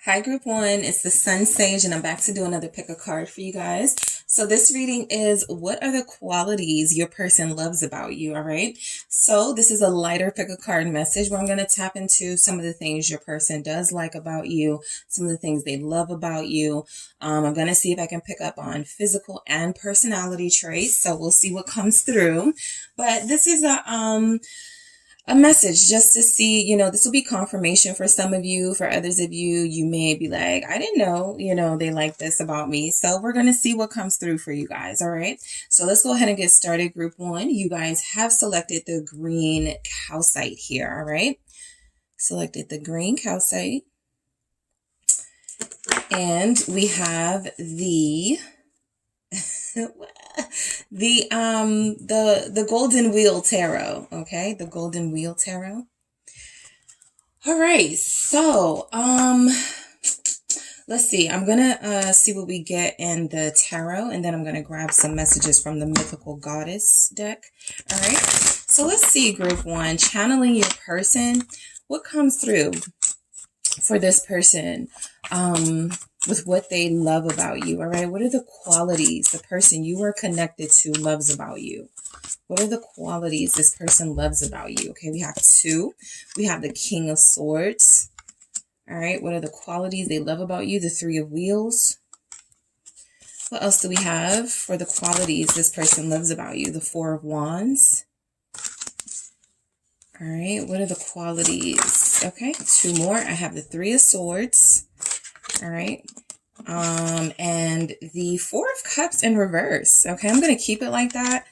Hi group one, it's the SunSage and I'm back to do another pick a card for you guys. So this reading is what are the qualities your person loves about you, all right? So this is a lighter pick a card message where I'm going to tap into some of the things your person does like about you, some of the things they love about you. I'm going to see if I can pick up on physical and personality traits. So we'll see what comes through. But this is a message just to see, this will be confirmation for some of you. For others of you, you may be like, I didn't know, they like this about me. So we're going to see what comes through for you guys. All right. So let's go ahead and get started. Group one, you guys have selected the green calcite here. All right. Selected the green calcite. And we have the golden wheel tarot. Okay, the golden wheel tarot. All right, so let's see. I'm gonna see what we get in the tarot, and then I'm gonna grab some messages from the mythical goddess deck. All right, so let's see, group one, channeling your person. What comes through for this person with what they love about you? All right, what are the qualities the person you are connected to loves about you? What are the qualities this person loves about you? Okay, we have two. We have the King of Swords. All right, what are the qualities they love about you? The Three of Wheels. What else do we have for the qualities this person loves about you? The Four of Wands. All right, what are the qualities? Okay, two more. I have the Three of Swords. All right. And the Four of Cups in reverse. Okay, I'm going to keep it like that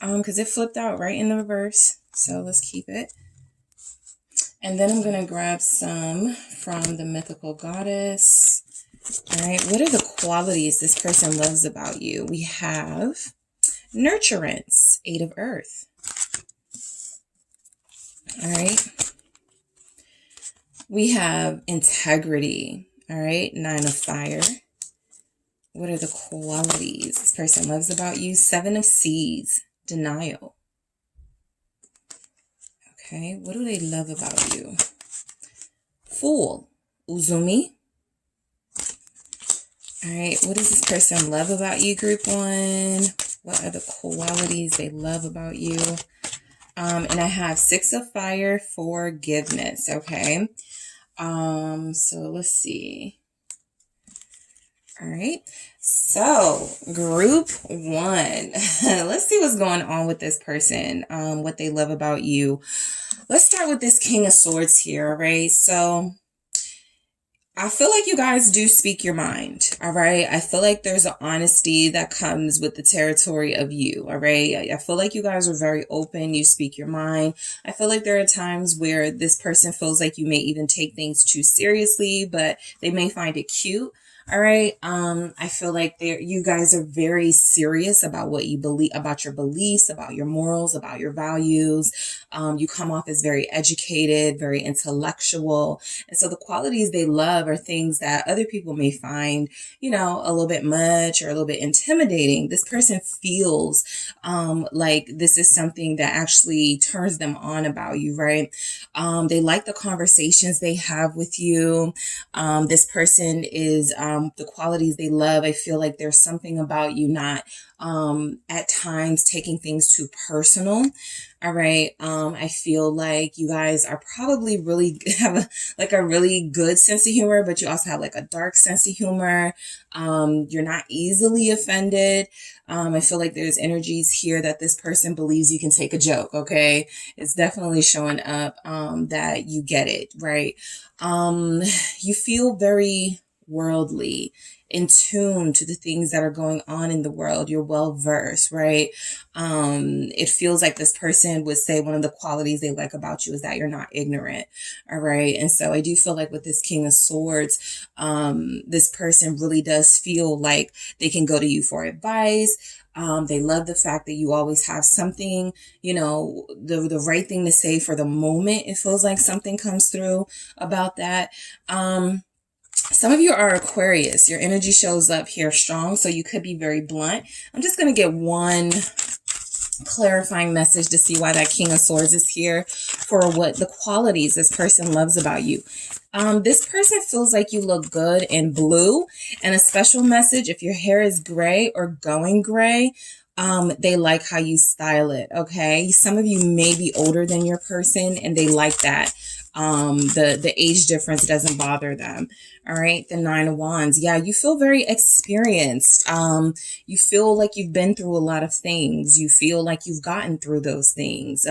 because it flipped out right in the reverse. So let's keep it. And then I'm going to grab some from the mythical goddess. All right, what are the qualities this person loves about you? We have nurturance, Eight of Earth. All right. We have integrity. All right, Nine of Fire. What are the qualities this person loves about you? Seven of Seas, denial. Okay, what do they love about you? Fool, Uzumi. All right, what does this person love about you, group one? What are the qualities they love about you? And I have Six of Fire, forgiveness. Okay. So let's see. All right. So group one, let's see what's going on with this person. What they love about you. Let's start with this King of Swords here. All right. So I feel like you guys do speak your mind. All right. I feel like there's an honesty that comes with the territory of you. All right. I feel like you guys are very open. You speak your mind. I feel like there are times where this person feels like you may even take things too seriously, but they may find it cute. All right. I feel like you guys are very serious about what you believe, about your beliefs, about your morals, about your values. You come off as very educated, very intellectual. And so the qualities they love are things that other people may find, a little bit much or a little bit intimidating. This person feels like this is something that actually turns them on about you, right? They like the conversations they have with you. This person is the qualities they love. I feel like there's something about you not at times taking things too personal. All right. I feel like you guys are probably really have a really good sense of humor, but you also have like a dark sense of humor. You're not easily offended. I feel like there's energies here that this person believes you can take a joke. Okay. It's definitely showing up, that you get it, right? You feel very worldly, in tune to the things that are going on in the world. You're well versed, right? It feels like this person would say one of the qualities they like about you is that you're not ignorant. All right. And so I do feel like with this King of Swords, this person really does feel like they can go to you for advice. They love the fact that you always have something, the right thing to say for the moment. It feels like something comes through about that. Some of you are Aquarius. Your energy shows up here strong, so you could be very blunt. I'm just going to get one clarifying message to see why that King of Swords is here, for what the qualities this person loves about you. This person feels like you look good in blue, and a special message, if your hair is gray or going gray, they like how you style it. Okay. Some of you may be older than your person and they like that. The age difference doesn't bother them. All right. The 9 of Wands. Yeah. You feel very experienced. You feel like you've been through a lot of things. You feel like you've gotten through those things.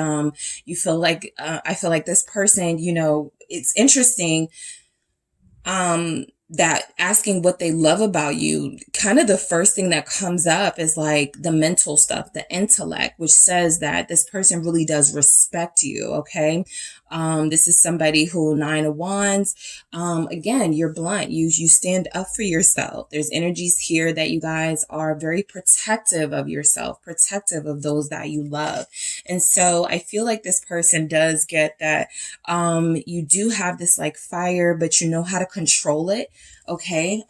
You feel like, I feel like this person, you know, it's interesting. That asking what they love about you, kind of the first thing that comes up is like the mental stuff, the intellect, which says that this person really does respect you. Okay. This is somebody who, 9 of Wands, again, you're blunt. You stand up for yourself. There's energies here that you guys are very protective of yourself, protective of those that you love. And so I feel like this person does get that, you do have this like fire, but you know how to control it. Okay.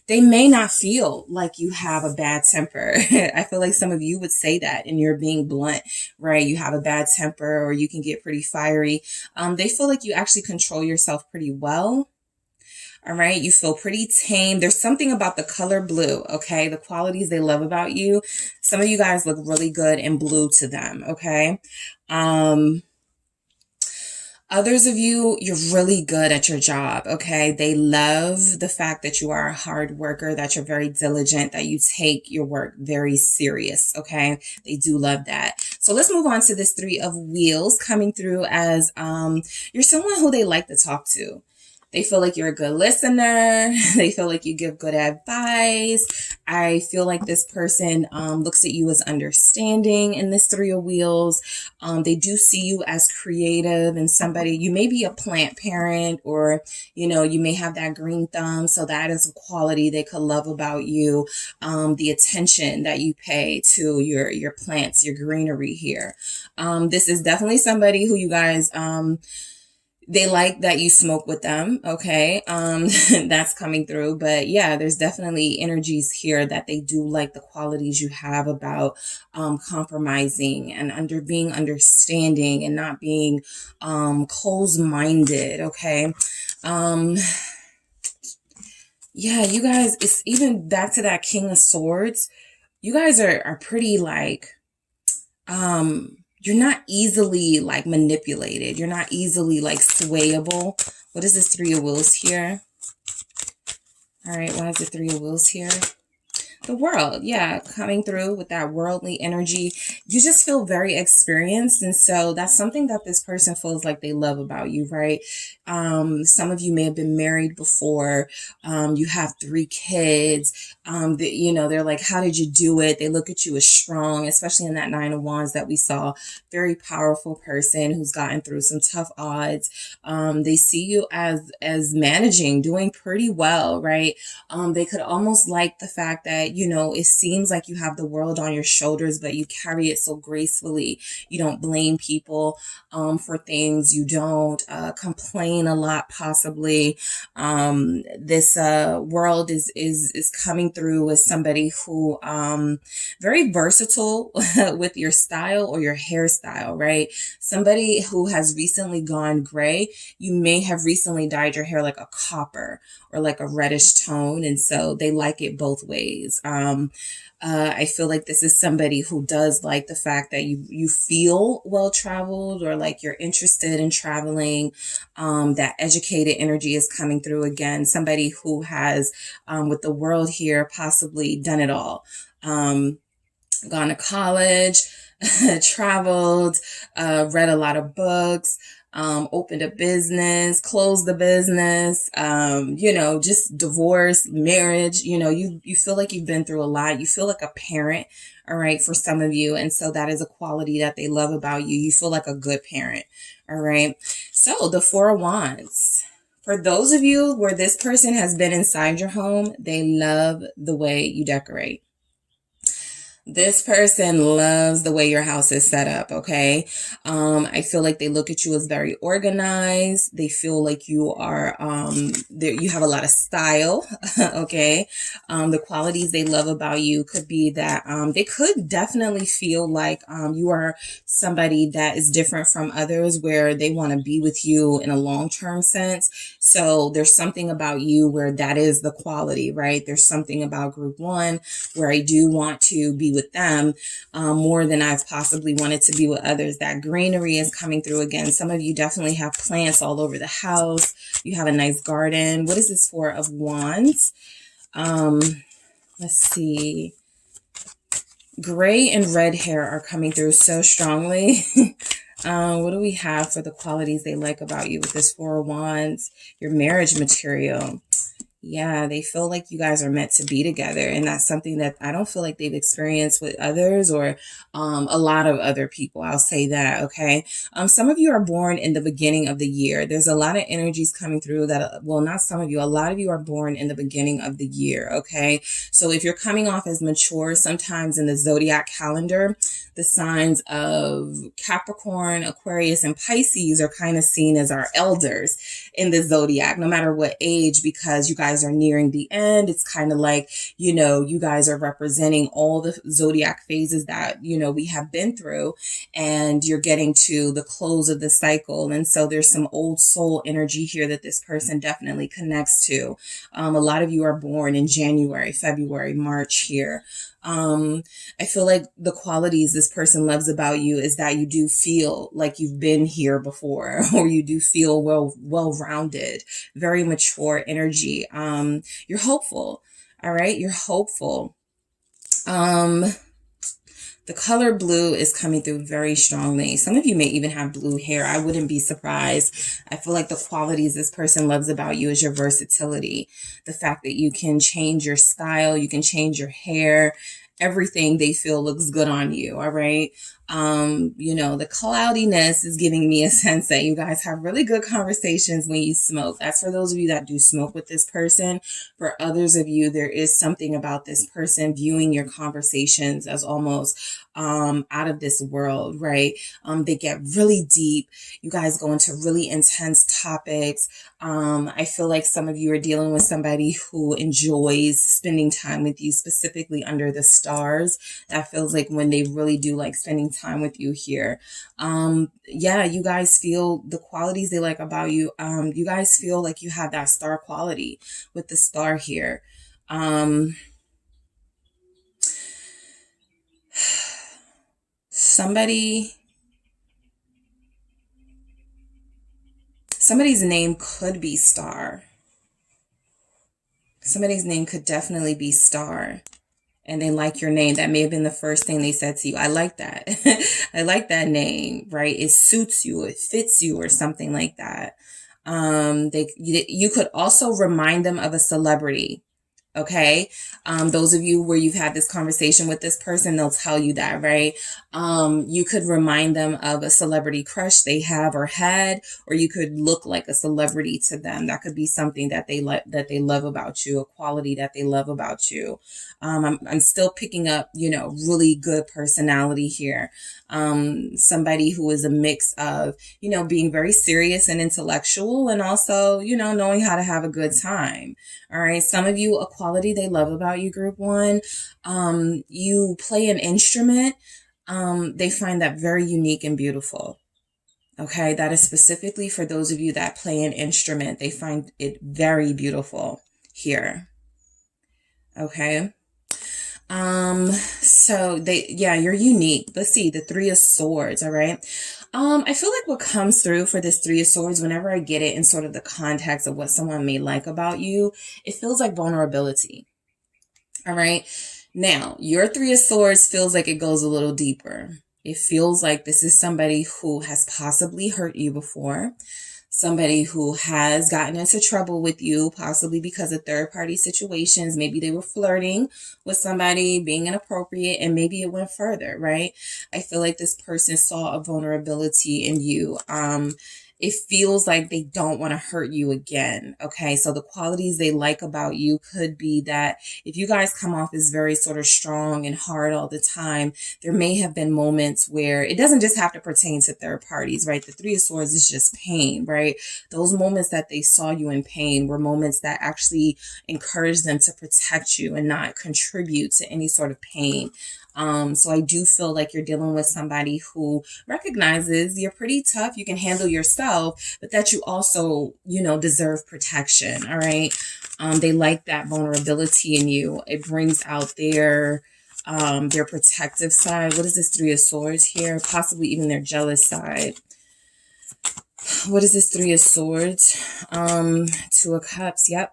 They may not feel like you have a bad temper. I feel like some of you would say that, and you're being blunt, right? You have a bad temper, or you can get pretty fiery. They feel like you actually control yourself pretty well. All right. You feel pretty tame. There's something about the color blue. Okay. The qualities they love about you. Some of you guys look really good in blue to them. Okay. Others of you, you're really good at your job, okay? They love the fact that you are a hard worker, that you're very diligent, that you take your work very serious, okay? They do love that. So let's move on to this 3 of Wheels coming through as you're someone who they like to talk to. They feel like you're a good listener. They feel like you give good advice. I feel like this person looks at you as understanding in this 3 of Wheels. They do see you as creative and somebody, you may be a plant parent, or, you know, you may have that green thumb. So that is a quality they could love about you. The attention that you pay to your plants, your greenery here. This is definitely somebody who you guys, they like that you smoke with them. Okay. That's coming through, but yeah, there's definitely energies here that they do like the qualities you have about, compromising and being understanding and not being, closed-minded. Okay. Yeah, you guys, it's even back to that King of Swords. You guys are pretty like, you're not easily like manipulated. You're not easily like swayable. What is this 3 of Wheels here? All right. Why is the 3 of Wheels here? The World. Yeah. Coming through with that worldly energy. You just feel very experienced. And so that's something that this person feels like they love about you, right? Some of you may have been married before. You have 3 kids. You know, they're like, how did you do it? They look at you as strong, especially in that 9 of Wands that we saw. Very powerful person who's gotten through some tough odds. They see you as managing, doing pretty well, right? They could almost like the fact that, you know, it seems like you have the world on your shoulders, but you carry it so gracefully. You don't blame people, for things. You don't, complain a lot, possibly. This, world is coming through as somebody who, very versatile with your style or your hairstyle, right? Somebody who has recently gone gray. You may have recently dyed your hair like a copper or like a reddish tone. And so they like it both ways. I feel like this is somebody who does like the fact that you feel well-traveled, or like you're interested in traveling. That educated energy is coming through again. Somebody who has, with the World here, possibly done it all. Gone to college, traveled, read a lot of books, opened a business, closed the business, you know, just divorce, marriage, you know, you feel like you've been through a lot. You feel like a parent, all right, for some of you. And so that is a quality that they love about you. You feel like a good parent, all right? So the 4 of Wands. For those of you where this person has been inside your home, they love the way you decorate. This person loves the way your house is set up, okay? I feel like they look at you as very organized. They feel like you are, you have a lot of style, okay? The qualities they love about you could be that they could definitely feel like you are somebody that is different from others, where they want to be with you in a long-term sense. So there's something about you where that is the quality, right? There's something about group one where I do want to be with them more than I've possibly wanted to be with others. That greenery is coming through again. Some of you definitely have plants all over the house. You have a nice garden. What is this Four of Wands? Let's see. Gray and red hair are coming through so strongly. What do we have for the qualities they like about you with this Four of Wands? Your marriage material. Yeah, they feel like you guys are meant to be together. And that's something that I don't feel like they've experienced with others or a lot of other people. I'll say that, okay? Some of you are born in the beginning of the year. There's a lot of energies coming through that, well, not some of you, a lot of you are born in the beginning of the year, okay? So if you're coming off as mature, sometimes in the zodiac calendar, the signs of Capricorn, Aquarius, and Pisces are kind of seen as our elders in the zodiac, no matter what age, because you guys are nearing the end. It's kind of like, you know, you guys are representing all the zodiac phases that, you know, we have been through, and you're getting to the close of the cycle. And so there's some old soul energy here that this person definitely connects to. A lot of you are born in January, February, March here. I feel like the qualities this person loves about you is that you do feel like you've been here before, or you do feel well-rounded, very mature energy. You're hopeful. All right. You're hopeful. The color blue is coming through very strongly. Some of you may even have blue hair. I wouldn't be surprised. I feel like the qualities this person loves about you is your versatility. The fact that you can change your style, you can change your hair, everything they feel looks good on you. All right. You know, the cloudiness is giving me a sense that you guys have really good conversations when you smoke. That's for those of you that do smoke with this person. For others of you, there is something about this person viewing your conversations as almost out of this world, right? They get really deep. You guys go into really intense topics. I feel like some of you are dealing with somebody who enjoys spending time with you, specifically under the stars. That feels like when they really do like spending time with you here. Yeah, you guys feel the qualities they like about you. You guys feel like you have that star quality with the star here. Somebody's name could be Star. Somebody's name could definitely be Star. And they like your name. That may have been the first thing they said to you. I like that. I like that name, right? It suits you. It fits you or something like that. You could also remind them of a celebrity. Okay. Those of you where you've had this conversation with this person, they'll tell you that, right? You could remind them of a celebrity crush they have or had, or you could look like a celebrity to them. That could be something that they love about you, a quality that they love about you. I'm still picking up, you know, really good personality here. Somebody who is a mix of, you know, being very serious and intellectual, and also, you know, knowing how to have a good time. All right. Some of you, a quality they love about you, group one, you play an instrument. They find that very unique and beautiful. Okay. That is specifically for those of you that play an instrument. They find it very beautiful here. Okay. So you're unique. Let's see, the Three of Swords. All right. I feel like what comes through for this Three of Swords, whenever I get it in sort of the context of what someone may like about you, it feels like vulnerability. All right. Now, your Three of Swords feels like it goes a little deeper. It feels like this is somebody who has possibly hurt you before. Somebody who has gotten into trouble with you, possibly because of third-party situations. Maybe they were flirting with somebody, being inappropriate, and maybe it went further, right? I feel like this person saw a vulnerability in you. it feels like they don't want to hurt you again. Okay. So the qualities they like about you could be that if you guys come off as very sort of strong and hard all the time, there may have been moments where it doesn't just have to pertain to third parties, right? The Three of Swords is just pain, right? Those moments that they saw you in pain were moments that actually encouraged them to protect you and not contribute to any sort of pain. So I do feel like you're dealing with somebody who recognizes you're pretty tough, you can handle yourself, but that you also, you know, deserve protection. All right. They like that vulnerability in you. It brings out their protective side. What is this Three of Swords here? Possibly even their jealous side. What is this Three of Swords? Two of Cups. Yep.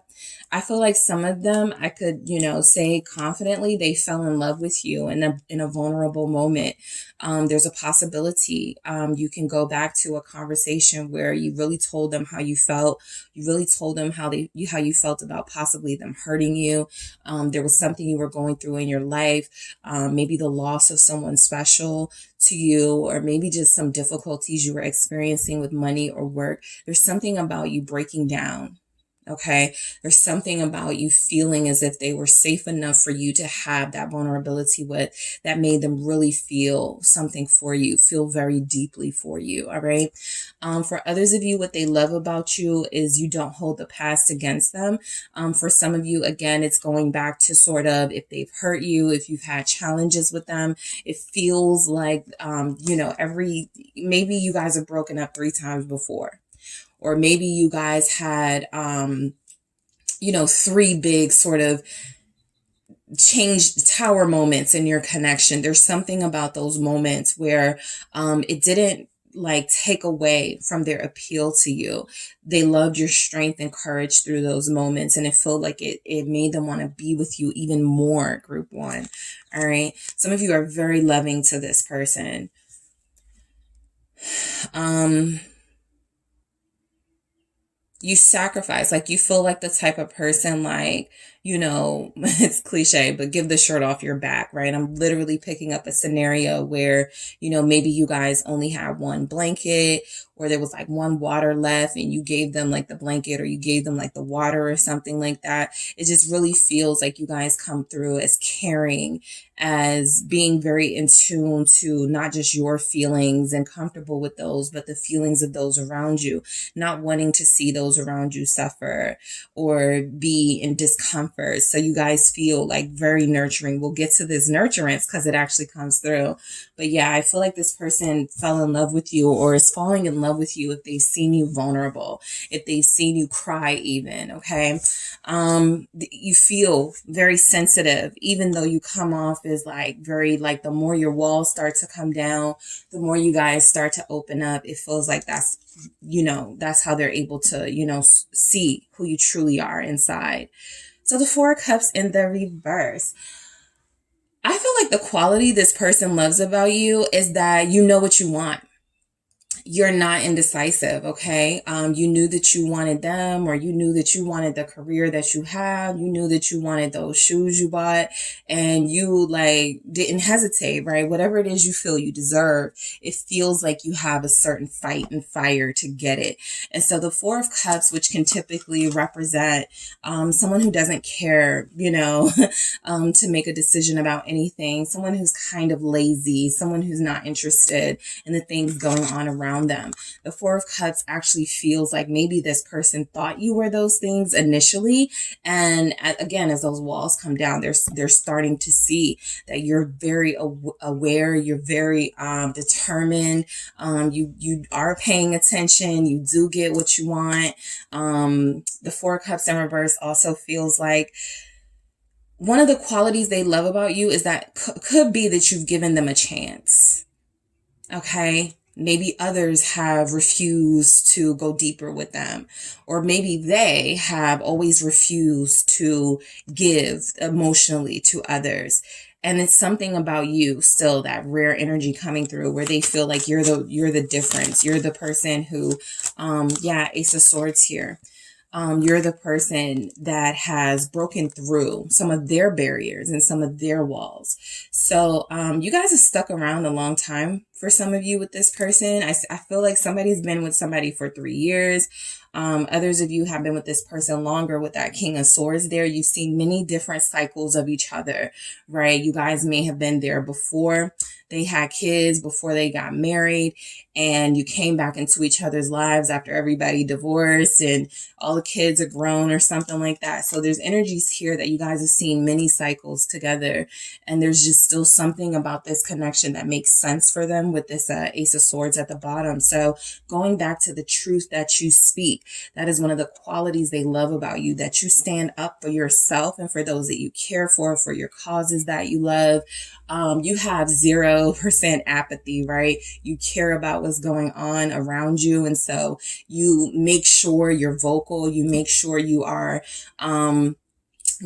I feel like some of them, I could, you know, say confidently they fell in love with you in a vulnerable moment. There's a possibility you can go back to a conversation where you really told them how you felt. You really told them how you felt about possibly them hurting you. There was something you were going through in your life, maybe the loss of someone special to you, or maybe just some difficulties you were experiencing with money or work. There's something about you breaking down. Okay. There's something about you feeling as if they were safe enough for you to have that vulnerability with, that made them really feel something for you, feel very deeply for you. All right. For others of you, what they love about you is you don't hold the past against them. For some of you, again, it's going back to sort of if they've hurt you, if you've had challenges with them, it feels like, you know, maybe you guys have broken up 3 times before. Or maybe you guys had, you know, 3 big sort of tower moments in your connection. There's something about those moments where it didn't like take away from their appeal to you. They loved your strength and courage through those moments. And it felt like it made them want to be with you even more, group 1. All right. Some of you are very loving to this person. You sacrifice, like you feel like the type of person, like, you know, it's cliche, but give the shirt off your back, right? I'm literally picking up a scenario where, you know, maybe you guys only had 1 blanket, or there was like 1 water left and you gave them like the blanket, or you gave them like the water or something like that. It just really feels like you guys come through as caring, as being very in tune to not just your feelings and comfortable with those, but the feelings of those around you, not wanting to see those around you suffer or be in discomfort. So you guys feel like very nurturing. We'll get to this nurturance because it actually comes through. But yeah, I feel like this person fell in love with you, or is falling in love with you if they've seen you vulnerable, if they've seen you cry even, okay? You feel very sensitive, even though you come off as like very, like the more your walls start to come down, the more you guys start to open up. It feels like that's, you know, that's how they're able to, you know, see who you truly are inside. So the 4 of Cups in the reverse. I feel like the quality this person loves about you is that you know what you want. You're not indecisive, okay? You knew that you wanted them, or you knew that you wanted the career that you have. You knew that you wanted those shoes you bought, and you like didn't hesitate, right? Whatever it is you feel you deserve, it feels like you have a certain fight and fire to get it. And so the 4 of Cups, which can typically represent someone who doesn't care, you know, to make a decision about anything, someone who's kind of lazy, someone who's not interested in the things going on around them. The 4 of Cups actually feels like maybe this person thought you were those things initially, and again, as those walls come down, they're starting to see that you're very aware, you're very determined, you are paying attention, you do get what you want. The 4 of Cups in reverse also feels like one of the qualities they love about you is that could be that you've given them a chance. Okay. Maybe others have refused to go deeper with them, or maybe they have always refused to give emotionally to others. And it's something about you still, that rare energy coming through, where they feel like you're the difference. You're the person who, Ace of Swords here. you're the person that has broken through some of their barriers and some of their walls. So you guys have stuck around a long time for some of you with this person. I feel like somebody's been with somebody for 3 years. Others of you have been with this person longer with that King of Swords there. You've seen many different cycles of each other, right? You guys may have been there before they had kids, before they got married, and you came back into each other's lives after everybody divorced and all the kids are grown or something like that. So there's energies here that you guys have seen many cycles together, and there's just still something about this connection that makes sense for them with this Ace of Swords at the bottom. So going back to the truth that you speak, that is one of the qualities they love about you, that you stand up for yourself and for those that you care for your causes that you love. You have 0% apathy, right? You care about what's going on around you. And so you make sure you're vocal. You make sure you are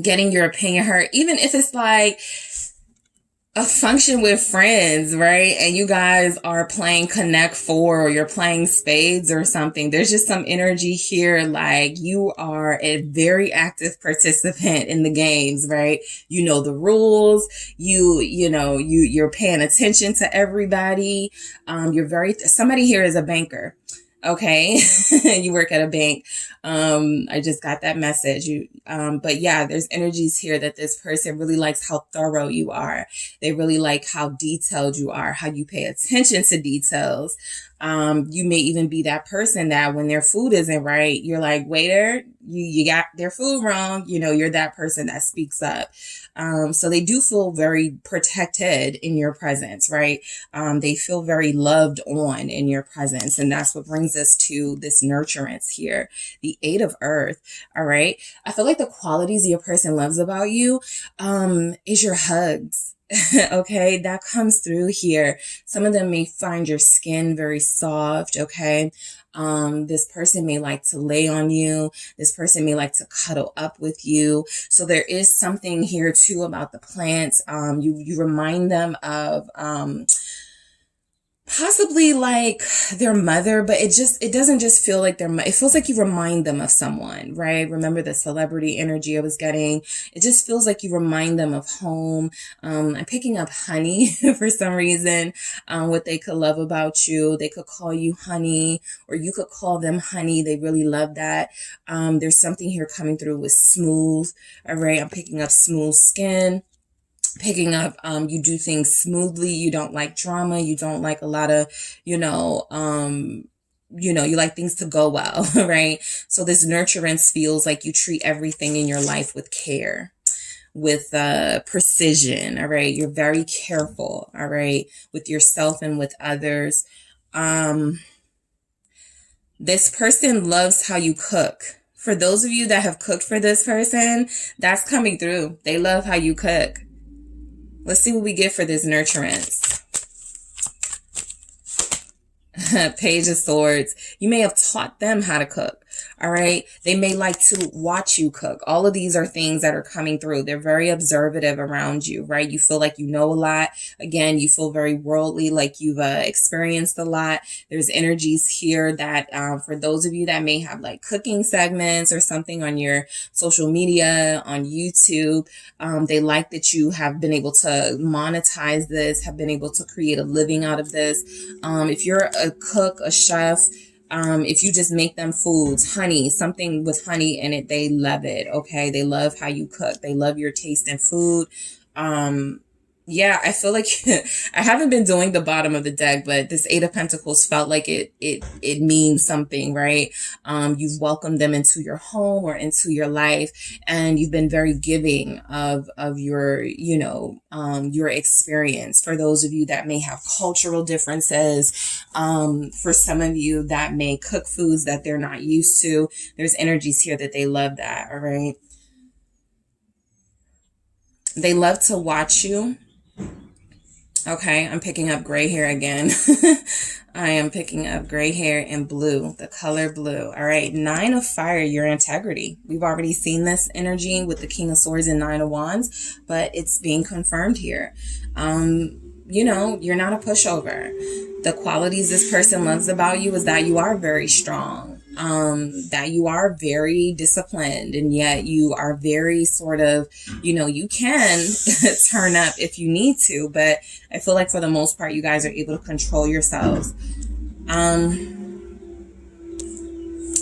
getting your opinion heard, even if it's like a function with friends, right? And you guys are playing Connect Four or you're playing spades or something. There's just some energy here like you are a very active participant in the games, right? You know the rules. You're paying attention to everybody. Somebody here is a banker. Okay. You work at a bank. I just got that message. But yeah, there's energies here that this person really likes how thorough you are. They really like how detailed you are, how you pay attention to details. You may even be that person that when their food isn't right, you're like, waiter, you got their food wrong. You're that person that speaks up. So they do feel very protected in your presence, right? They feel very loved on in your presence. And that's what brings us to this nurturance here. The 8 of Earth. All right. I feel like the qualities your person loves about you, is your hugs. Okay. That comes through here. Some of them may find your skin very soft. Okay. This person may like to lay on you. This person may like to cuddle up with you. So there is something here too about the plants. You remind them of, possibly like their mother, but it doesn't just feel like their mother. It feels like you remind them of someone, right? Remember the celebrity energy I was getting? It just feels like you remind them of home. I'm picking up honey for some reason. What they could love about you. They could call you honey, or you could call them honey. They really love that. There's something here coming through with smooth. All right. I'm picking up smooth skin. Picking up, you do things smoothly. You don't like drama. You don't like a lot of, you like things to go well, right? So this nurturance feels like you treat everything in your life with care, with precision, all right? You're very careful, all right, with yourself and with others. This person loves how you cook. For those of you that have cooked for this person, that's coming through. They love how you cook. Let's see what we get for this nurturance. Page of Swords. You may have taught them how to cook. All right. They may like to watch you cook. All of these are things that are coming through. They're very observative around you, right? You feel like you know a lot. Again, you feel very worldly, like you've experienced a lot. There's energies here that for those of you that may have like cooking segments or something on your social media, on YouTube, they like that you have been able to monetize this, have been able to create a living out of this. If you're a cook, a chef, if you just make them foods, honey, something with honey in it, they love it. Okay. They love how you cook. They love your taste in food. Yeah, I feel like I haven't been doing the bottom of the deck, but this 8 of Pentacles felt like it means something, right? You've welcomed them into your home or into your life, and you've been very giving of your, your experience. For those of you that may have cultural differences, for some of you that may cook foods that they're not used to, there's energies here that they love that, all right? They love to watch you. Okay, I'm picking up gray hair again. I am picking up gray hair and blue, the color blue. All right, 9 of Fire, your integrity. We've already seen this energy with the King of Swords and 9 of Wands, but it's being confirmed here. You're not a pushover. The qualities this person loves about you is that you are very strong. that you are very disciplined, and yet you are very sort of, you know, you can turn up if you need to, but I feel like for the most part, you guys are able to control yourselves.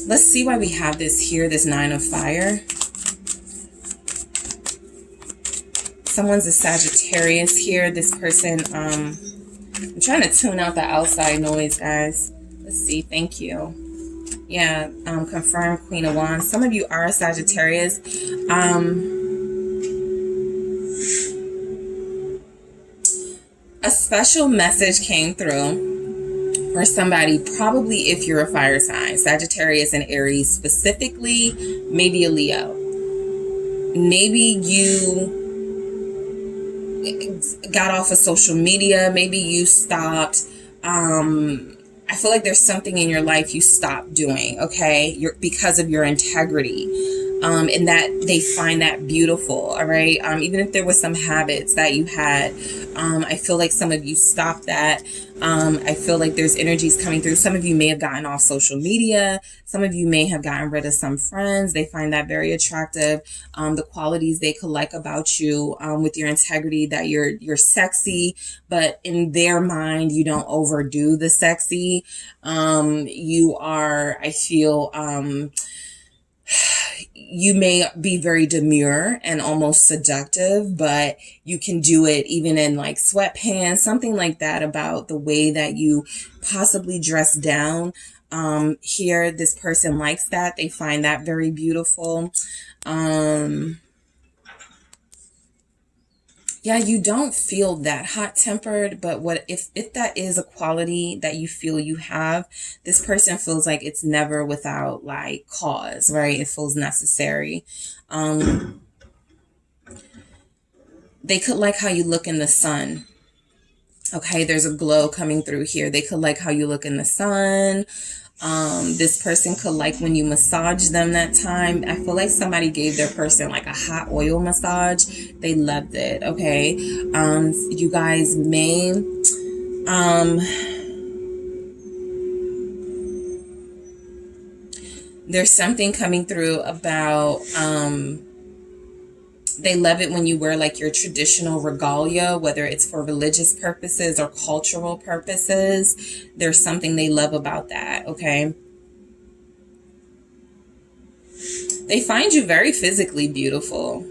Let's see why we have this here, this 9 of Fire. Someone's a Sagittarius here. This person, I'm trying to tune out the outside noise, guys. Let's see. Thank you. Yeah, confirm Queen of Wands. Some of you are a Sagittarius. A special message came through for somebody, probably if you're a fire sign, Sagittarius and Aries specifically, maybe a Leo. Maybe you got off of social media. Maybe you stopped. I feel like there's something in your life you stopped doing, okay? Because of your integrity. And that they find that beautiful, all right? Even if there was some habits that you had, I feel like some of you stopped that. I feel like there's energies coming through. Some of you may have gotten off social media. Some of you may have gotten rid of some friends. They find that very attractive. The qualities they could like about you, with your integrity, that you're sexy, but in their mind, you don't overdo the sexy. You are, I feel, you may be very demure and almost seductive, but you can do it even in like sweatpants, something like that, about the way that you possibly dress down. Here, this person likes that. They find that very beautiful. Yeah, you don't feel that hot-tempered, but what if that is a quality that you feel you have, this person feels like it's never without like cause, right? It feels necessary. They could like how you look in the sun. Okay, there's a glow coming through here. They could like how you look in the sun. This person could like when you massage them that time. I feel like somebody gave their person like a hot oil massage. They loved it. Okay. You guys may, there's something coming through about, they love it when you wear like your traditional regalia, whether it's for religious purposes or cultural purposes. There's something they love about that, okay? They find you very physically beautiful,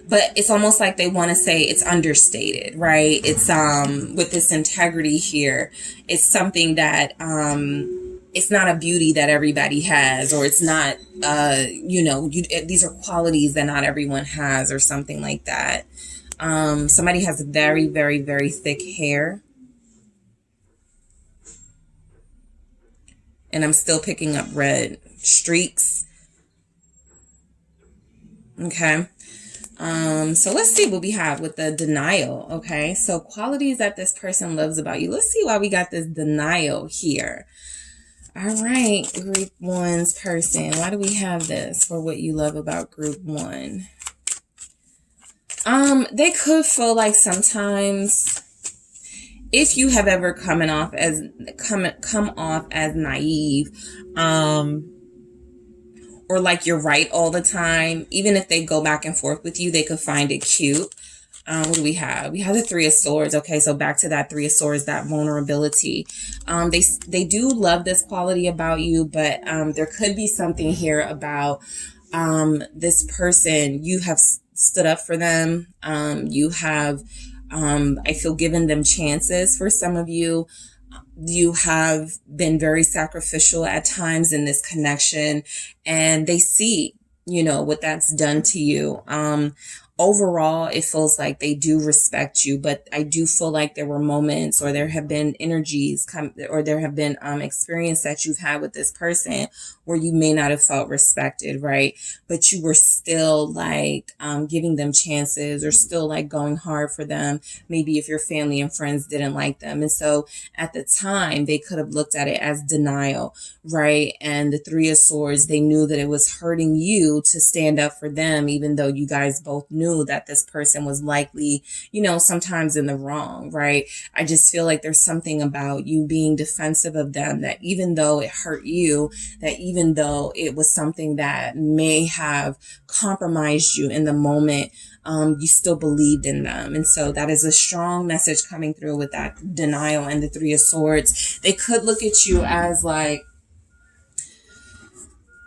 but it's almost like they want to say it's understated, right? It's with this integrity here, it's something that it's not a beauty that everybody has, or it's not, you know, these are qualities that not everyone has, or something like that. Somebody has very, very, very thick hair. And I'm still picking up red streaks. Okay. So let's see what we have with the denial. Okay. So qualities that this person loves about you. Let's see why we got this denial here. All right, group one's person. Why do we have this for what you love about group one? They could feel like sometimes, if you have ever come off as naive, or like you're right all the time, even if they go back and forth with you, they could find it cute. What do we have? We have the Three of Swords. Okay, so back to that Three of Swords, that vulnerability. They do love this quality about you, but there could be something here about this person. You have stood up for them. You have, I feel, given them chances. For some of you, you have been very sacrificial at times in this connection, and they see, you know, what that's done to you. Overall, it feels like they do respect you, but I do feel like there were moments, or there have been energies or there have been experience that you've had with this person where you may not have felt respected, right? But you were still like giving them chances, or still like going hard for them, maybe if your family and friends didn't like them. And so at the time, they could have looked at it as denial, right? And the Three of Swords, they knew that it was hurting you to stand up for them, even though you guys both knew knew that this person was likely, you know, sometimes in the wrong, right? I just feel like there's something about you being defensive of them, that even though it hurt you, that even though it was something that may have compromised you in the moment, you still believed in them. And so that is a strong message coming through with that denial and the Three of Swords. They could look at you as like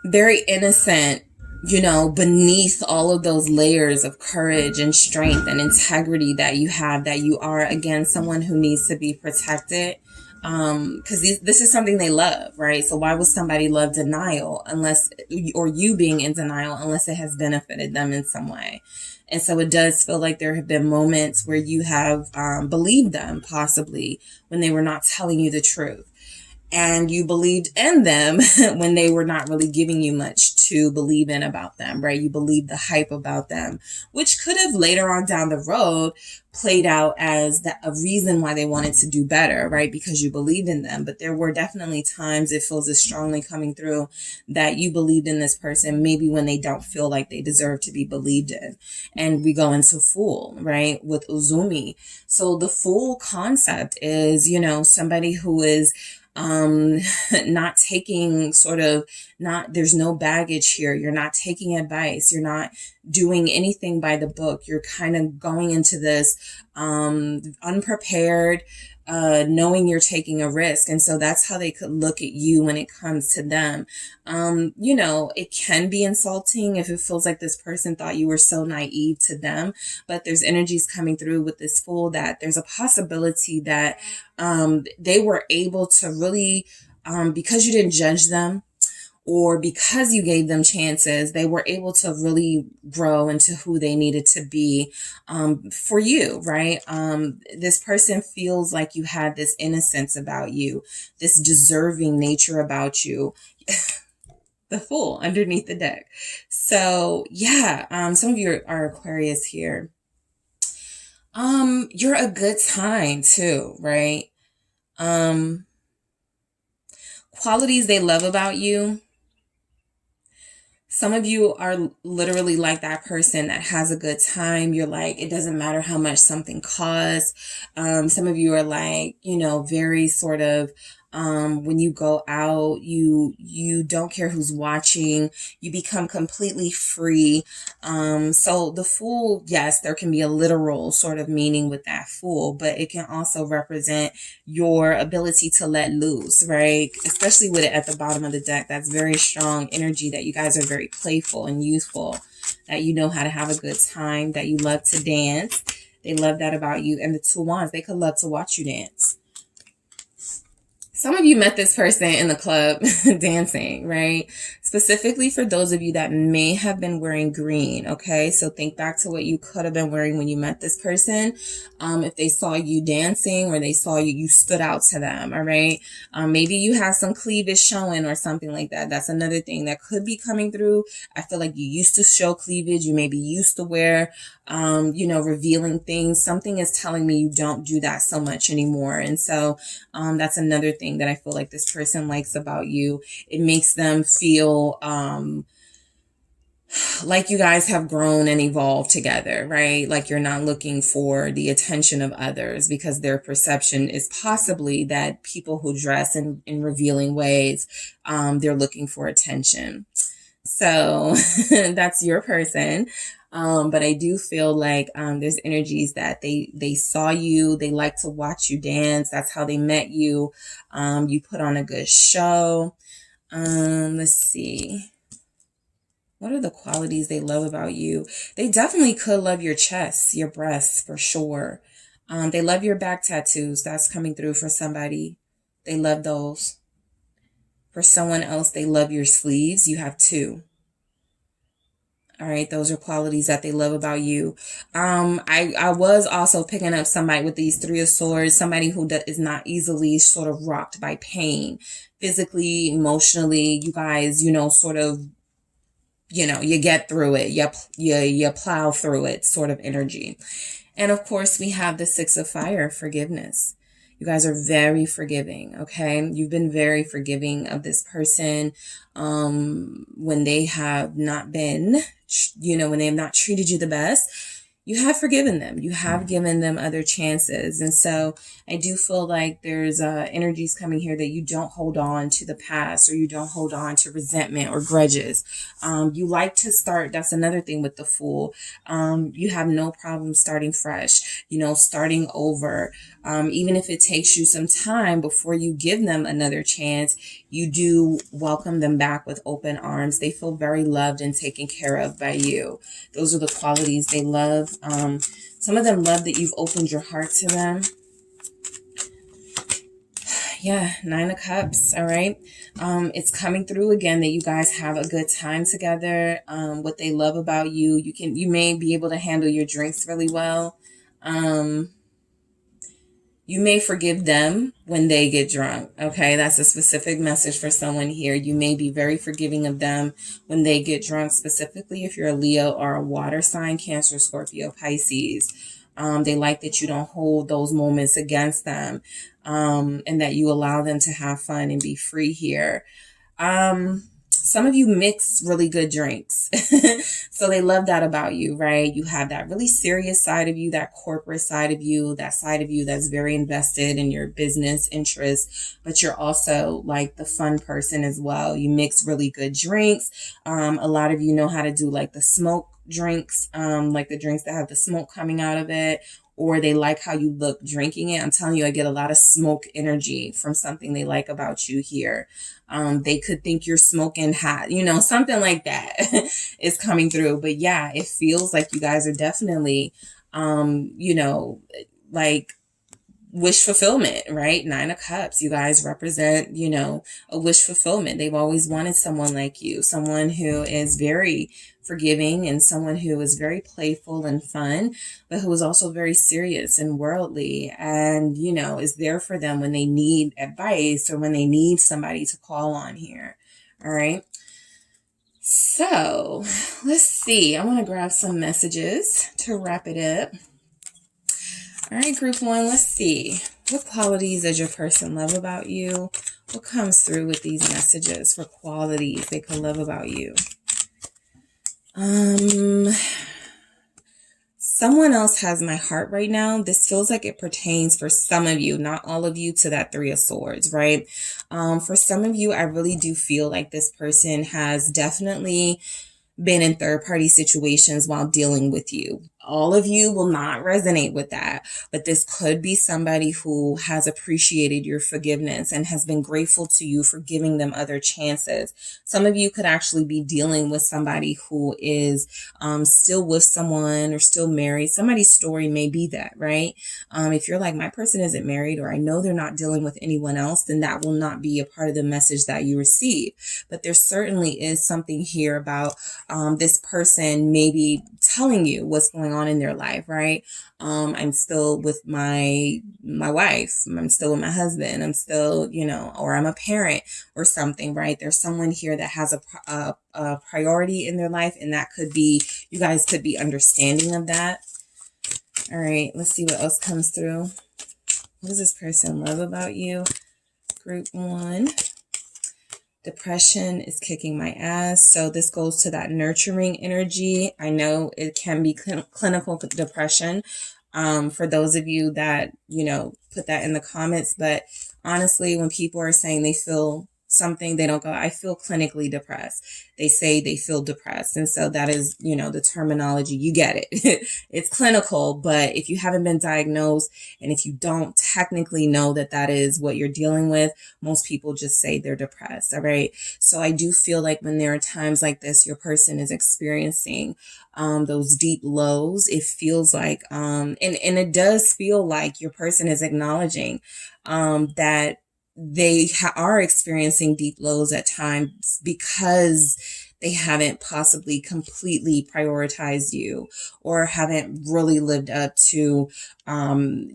very innocent, you know, beneath all of those layers of courage and strength and integrity that you have, that you are, again, someone who needs to be protected. Because this is something they love, right? So why would somebody love denial unless, or you being in denial, unless it has benefited them in some way? And so it does feel like there have been moments where you have believed them, possibly, when they were not telling you the truth. And you believed in them when they were not really giving you much to believe in about them, right? You believed the hype about them, which could have later on down the road played out as a reason why they wanted to do better, right? Because you believed in them. But there were definitely times, it feels as strongly coming through, that you believed in this person, maybe when they don't feel like they deserve to be believed in. And we go into Fool, right? With Uzumi. So the Fool concept is, you know, somebody who is not taking there's no baggage here. You're not taking advice. You're not doing anything by the book. You're kind of going into this, unprepared, knowing you're taking a risk. And so that's how they could look at you when it comes to them. You know, it can be insulting if it feels like this person thought you were so naive to them, but there's energies coming through with this Fool that there's a possibility that, they were able to really, because you didn't judge them, or because you gave them chances, they were able to really grow into who they needed to be, for you, right? This person feels like you had this innocence about you, this deserving nature about you. The Fool underneath the deck. So yeah, some of you are Aquarius here. You're a good time too, right? Qualities they love about you. Some of you are literally like that person that has a good time. You're like, it doesn't matter how much something costs. Some of you are like, you know, very sort of, when you go out, you don't care who's watching. You become completely free. So the Fool, yes, there can be a literal sort of meaning with that Fool, but it can also represent your ability to let loose, right? Especially with it at the bottom of the deck. That's very strong energy that you guys are very playful and youthful, that you know how to have a good time, that you love to dance. They love that about you. And the Two Wands, they could love to watch you dance. Some of you met this person in the club dancing, right? Specifically for those of you that may have been wearing green, okay? So think back to what you could have been wearing when you met this person. If they saw you dancing or they saw you, you stood out to them, all right? Maybe you have some cleavage showing or something like that. That's another thing that could be coming through. I feel like you used to show cleavage. You maybe used to wear, you know, revealing things. Something is telling me you don't do that so much anymore. And so that's another thing that I feel like this person likes about you. It makes them feel like you guys have grown and evolved together, right? Like you're not looking for the attention of others, because their perception is possibly that people who dress in revealing ways, they're looking for attention. So that's your person. But I do feel like there's energies that they saw you, they like to watch you dance. That's how they met you. You put on a good show. Let's see. What are the qualities they love about you? They definitely could love your chest, your breasts, for sure. They love your back tattoos. That's coming through for somebody. They love those. For someone else, they love your sleeves. You have 2. All right, those are qualities that they love about you. I was also picking up somebody with these Three of Swords, somebody who is not easily sort of rocked by pain, physically, emotionally. You guys, you know, sort of, you know, you get through it. You plow through it, sort of energy. And of course, we have the Six of Fire, forgiveness. You guys are very forgiving, okay? You've been very forgiving of this person when they have not been, when they have not treated you the best. You have forgiven them. You have given them other chances. And so I do feel like there's energies coming here that you don't hold on to the past, or you don't hold on to resentment or grudges. You like to start. That's another thing with the Fool. You have no problem starting fresh, starting over. Even if it takes you some time before you give them another chance, you do welcome them back with open arms. They feel very loved and taken care of by you. Those are the qualities they love. Some of them love that you've opened your heart to them. Yeah, 9 of Cups. All right. It's coming through again that you guys have a good time together. What they love about you, you may be able to handle your drinks really well. You may forgive them when they get drunk. Okay, that's a specific message for someone here. You may be very forgiving of them when they get drunk, specifically if you're a Leo or a water sign, Cancer, Scorpio, Pisces. They like that you don't hold those moments against them, and that you allow them to have fun and be free here. Some of you mix really good drinks. So they love that about you, right? You have that really serious side of you, that corporate side of you, that side of you that's very invested in your business interests, but you're also like the fun person as well. You mix really good drinks. A lot of you know how to do like the smoke drinks, like the drinks that have the smoke coming out of it, or they like how you look drinking it. I'm telling you, I get a lot of smoke energy from something they like about you here. They could think you're smoking hot, something like that is coming through. But yeah, it feels like you guys are definitely, like wish fulfillment, right? 9 of Cups. You guys represent, a wish fulfillment. They've always wanted someone like you, someone who is very forgiving and someone who is very playful and fun, but who is also very serious and worldly and, is there for them when they need advice or when they need somebody to call on here. All right. So let's see. I want to grab some messages to wrap it up. All right, group 1, let's see. What qualities does your person love about you? What comes through with these messages for qualities they could love about you? Someone else has my heart right now. This feels like it pertains for some of you, not all of you, to that 3 of Swords, right? For some of you, I really do feel like this person has definitely been in third-party situations while dealing with you. All of you will not resonate with that, but this could be somebody who has appreciated your forgiveness and has been grateful to you for giving them other chances. Some of you could actually be dealing with somebody who is still with someone or still married. Somebody's story may be that, right? If you're like, my person isn't married, or I know they're not dealing with anyone else, then that will not be a part of the message that you receive. But there certainly is something here about this person maybe telling you what's going on in their life, right? I'm still with my wife. I'm still with my husband. I'm still, or I'm a parent or something, right? There's someone here that has a priority in their life, and that could be, you guys could be understanding of that. All right, let's see what else comes through. What does this person love about you? Group 1. Depression is kicking my ass. So this goes to that nurturing energy. I know it can be clinical depression. For those of you that, put that in the comments. But honestly, when people are saying they feel something, they don't go, I feel clinically depressed. They say they feel depressed. And so that is, the terminology. You get it. It's clinical, but if you haven't been diagnosed and if you don't technically know that that is what you're dealing with, most people just say they're depressed. All right. So I do feel like when there are times like this, your person is experiencing those deep lows. It feels like, and it does feel like your person is acknowledging that they are experiencing deep lows at times because they haven't possibly completely prioritized you or haven't really lived up to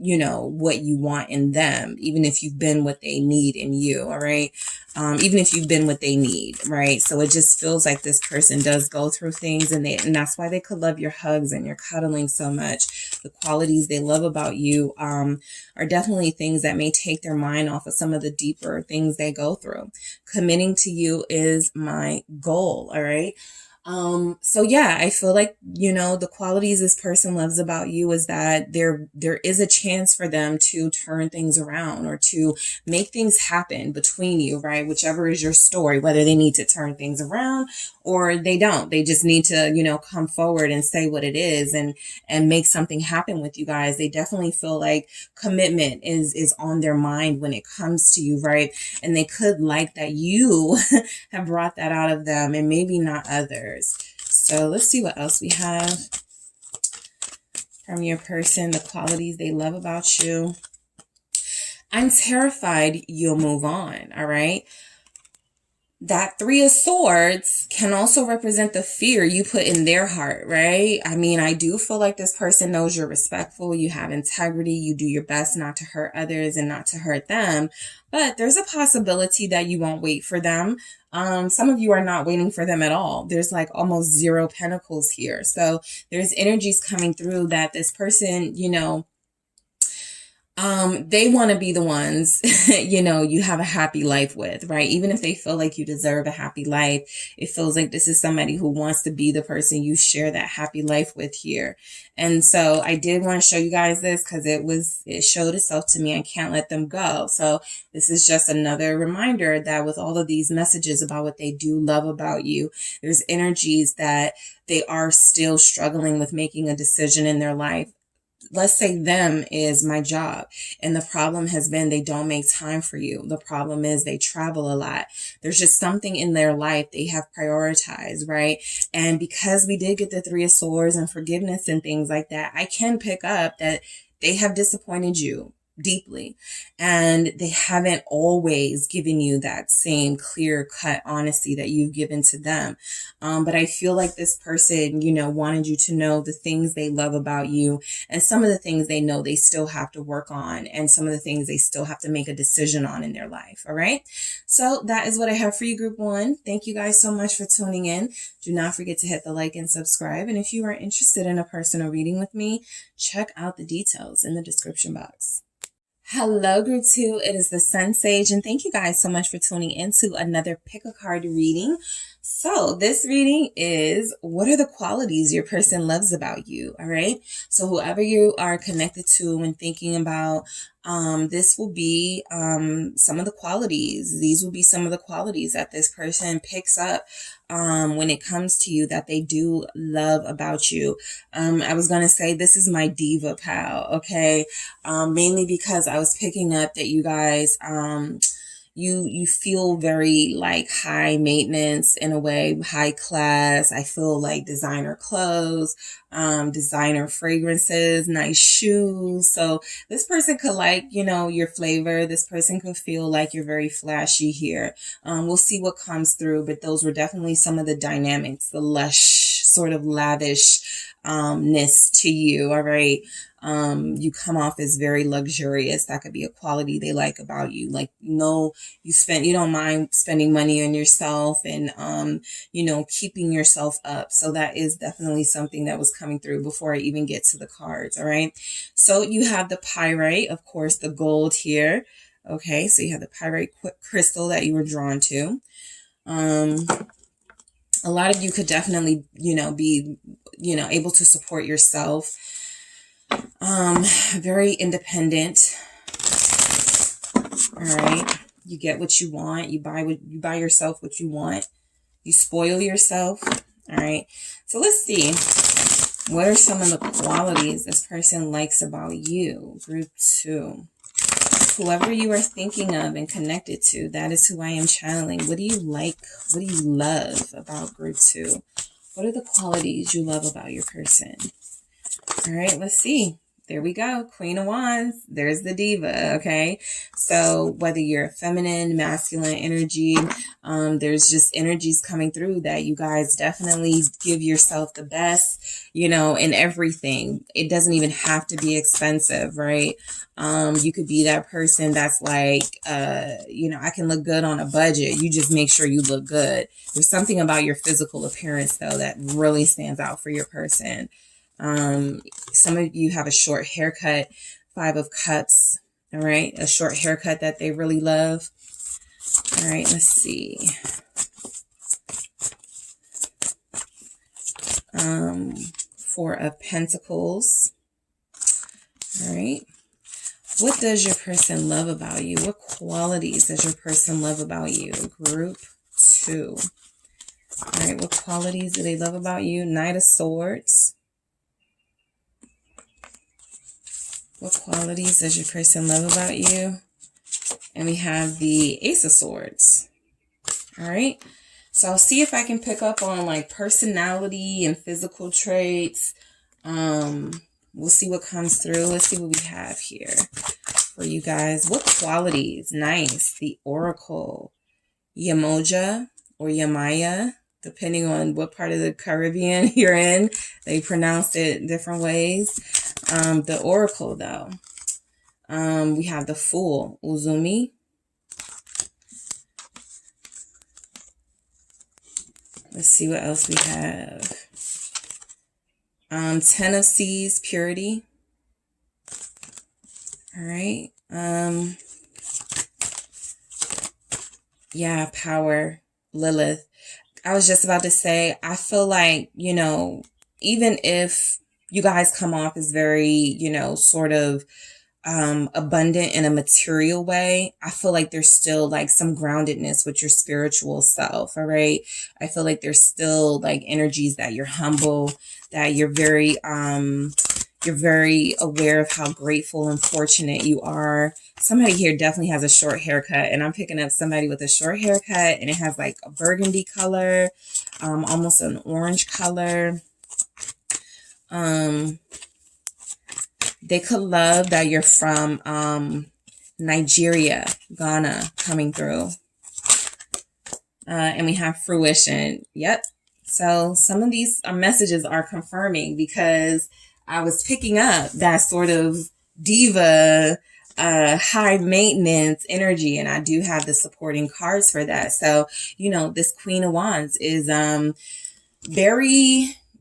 you know, what you want in them, even if you've been what they need in you. All right. Even if you've been what they need. Right. So it just feels like this person does go through things, and that's why they could love your hugs and your cuddling so much. The qualities they love about you, are definitely things that may take their mind off of some of the deeper things they go through. Committing to you is my goal. All right. So yeah, I feel like, you know, the qualities this person loves about you is that there is a chance for them to turn things around or to make things happen between you, right? Whichever is your story, whether they need to turn things around or they don't, they just need to, you know, come forward and say what it is and make something happen with you guys. They definitely feel like commitment is on their mind when it comes to you, right? And they could like that you have brought that out of them, and maybe not others. So let's see what else we have from your person, the qualities they love about you. I'm terrified you'll move on. All right. That Three of Swords can also represent the fear you put in their heart, right? I mean, I do feel like this person knows you're respectful, you have integrity, you do your best not to hurt others and not to hurt them. But there's a possibility that you won't wait for them. Some of you are not waiting for them at all. There's like almost 0 pentacles here. So there's energies coming through that this person, you know, they want to be the ones, you know, you have a happy life with, right? Even if they feel like you deserve a happy life, it feels like this is somebody who wants to be the person you share that happy life with here. And so I did want to show you guys this because it showed itself to me. I can't let them go. So this is just another reminder that with all of these messages about what they do love about you, there's energies that they are still struggling with making a decision in their life. Let's say them is my job. And the problem has been they don't make time for you. The problem is they travel a lot. There's just something in their life they have prioritized, right? And because we did get the Three of Swords and forgiveness and things like that, I can pick up that they have disappointed you deeply, and they haven't always given you that same clear-cut honesty that you've given to them. But I feel like this person, you know, wanted you to know the things they love about you, and some of the things they know they still have to work on, and some of the things they still have to make a decision on in their life. All right. So that is what I have for you, Group 1. Thank you guys so much for tuning in. Do not forget to hit the like and subscribe. And if you are interested in a personal reading with me, check out the details in the description box. Hello, Group 2. It is the SunSage, and thank you guys so much for tuning in to another Pick a Card reading. So this reading is, what are the qualities your person loves about you? All right. So whoever you are connected to and thinking about, this will be some of the qualities. These will be some of the qualities that this person picks up when it comes to you that they do love about you. I was going to say this is my diva pal, okay? Mainly because I was picking up that you guys, you feel very like high maintenance in a way, high class. I feel like designer clothes, designer fragrances, nice shoes. So this person could like, you know, your flavor. This person could feel like you're very flashy here. We'll see what comes through, but those were definitely some of the dynamics, the lush sort of lavish ness to you. All right. You come off as very luxurious. That could be a quality they like about you. Like, no, you don't mind spending money on yourself and, you know, keeping yourself up. So that is definitely something that was coming through before I even get to the cards. All right. So you have the pyrite, of course, the gold here. Okay. So you have the pyrite crystal that you were drawn to. A lot of you could definitely, you know, be, you know, able to support yourself. Very independent. All right. You get what you want. You buy yourself what you want. You spoil yourself. All right. So let's see. What are some of the qualities this person likes about you? Group 2. Whoever you are thinking of and connected to, that is who I am channeling. What do you like? What do you love about Group 2? What are the qualities you love about your person? All right, let's see. there we go. Queen of Wands. There's the diva. Okay. So whether you're feminine, masculine energy, there's just energies coming through that you guys definitely give yourself the best, you know, in everything. It doesn't even have to be expensive, right? You could be that person that's like, you know, I can look good on a budget. You just make sure you look good. There's something about your physical appearance though that really stands out for your person. Some of you have a short haircut, 5 of Cups, all right? A short haircut that they really love. All right, let's see. 4 of Pentacles. All right. What does your person love about you? What qualities does your person love about you? Group 2. All right, what qualities do they love about you? Knight of Swords. What qualities does your person love about you? And we have the Ace of Swords. All right. So I'll see if I can pick up on like personality and physical traits. We'll see what comes through. Let's see what we have here for you guys. What qualities? Nice. The Oracle. Yamoja or Yamaya, depending on what part of the Caribbean you're in. They pronounce it different ways. The Oracle, though. We have the Fool, Uzumi. Let's see what else we have. 10 of Seas, Purity. All right. Yeah, Power, Lilith. I was just about to say, I feel like, you know, even if you guys come off as very, you know, sort of abundant in a material way, I feel like there's still like some groundedness with your spiritual self. All right. I feel like there's still like energies that you're humble, that you're very aware of how grateful and fortunate you are. Somebody here definitely has a short haircut, and I'm picking up somebody with a short haircut, and it has like a burgundy color, almost an orange color. They could love that you're from Nigeria, Ghana coming through. And we have Fruition. Yep. So some of these messages are confirming, because I was picking up that sort of diva, high maintenance energy, and I do have the supporting cards for that. So, you know, this Queen of Wands is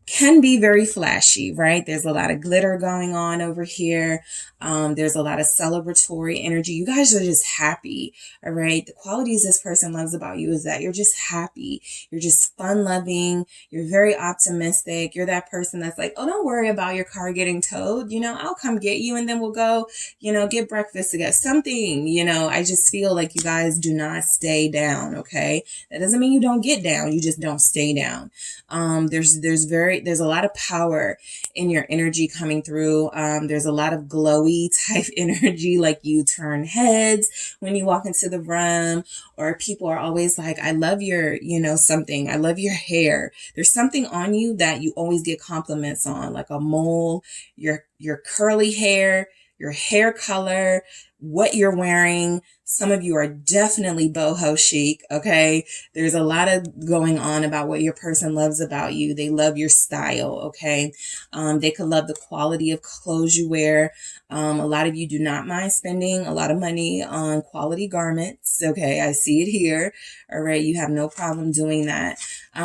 can be very flashy, right? There's a lot of glitter going on over here. There's a lot of celebratory energy. You guys are just happy, all right? The qualities this person loves about you is that you're just happy. You're just fun-loving. You're very optimistic. You're that person that's like, oh, don't worry about your car getting towed. You know, I'll come get you, and then we'll go, you know, get breakfast together. Something, you know, I just feel like you guys do not stay down, okay? That doesn't mean you don't get down. You just don't stay down. There's a lot of power in your energy coming through. There's a lot of glowy type energy, like you turn heads when you walk into the room, or people are always like, I love your, you know, something. I love your hair. There's something on you that you always get compliments on, like a mole, your curly hair, your hair color, what you're wearing. Some of you are definitely boho chic, okay? There's a lot of going on about what your person loves about you. They love your style, okay? They could love the quality of clothes you wear. A lot of you do not mind spending a lot of money on quality garments, okay? I see it here, all right? You have no problem doing that.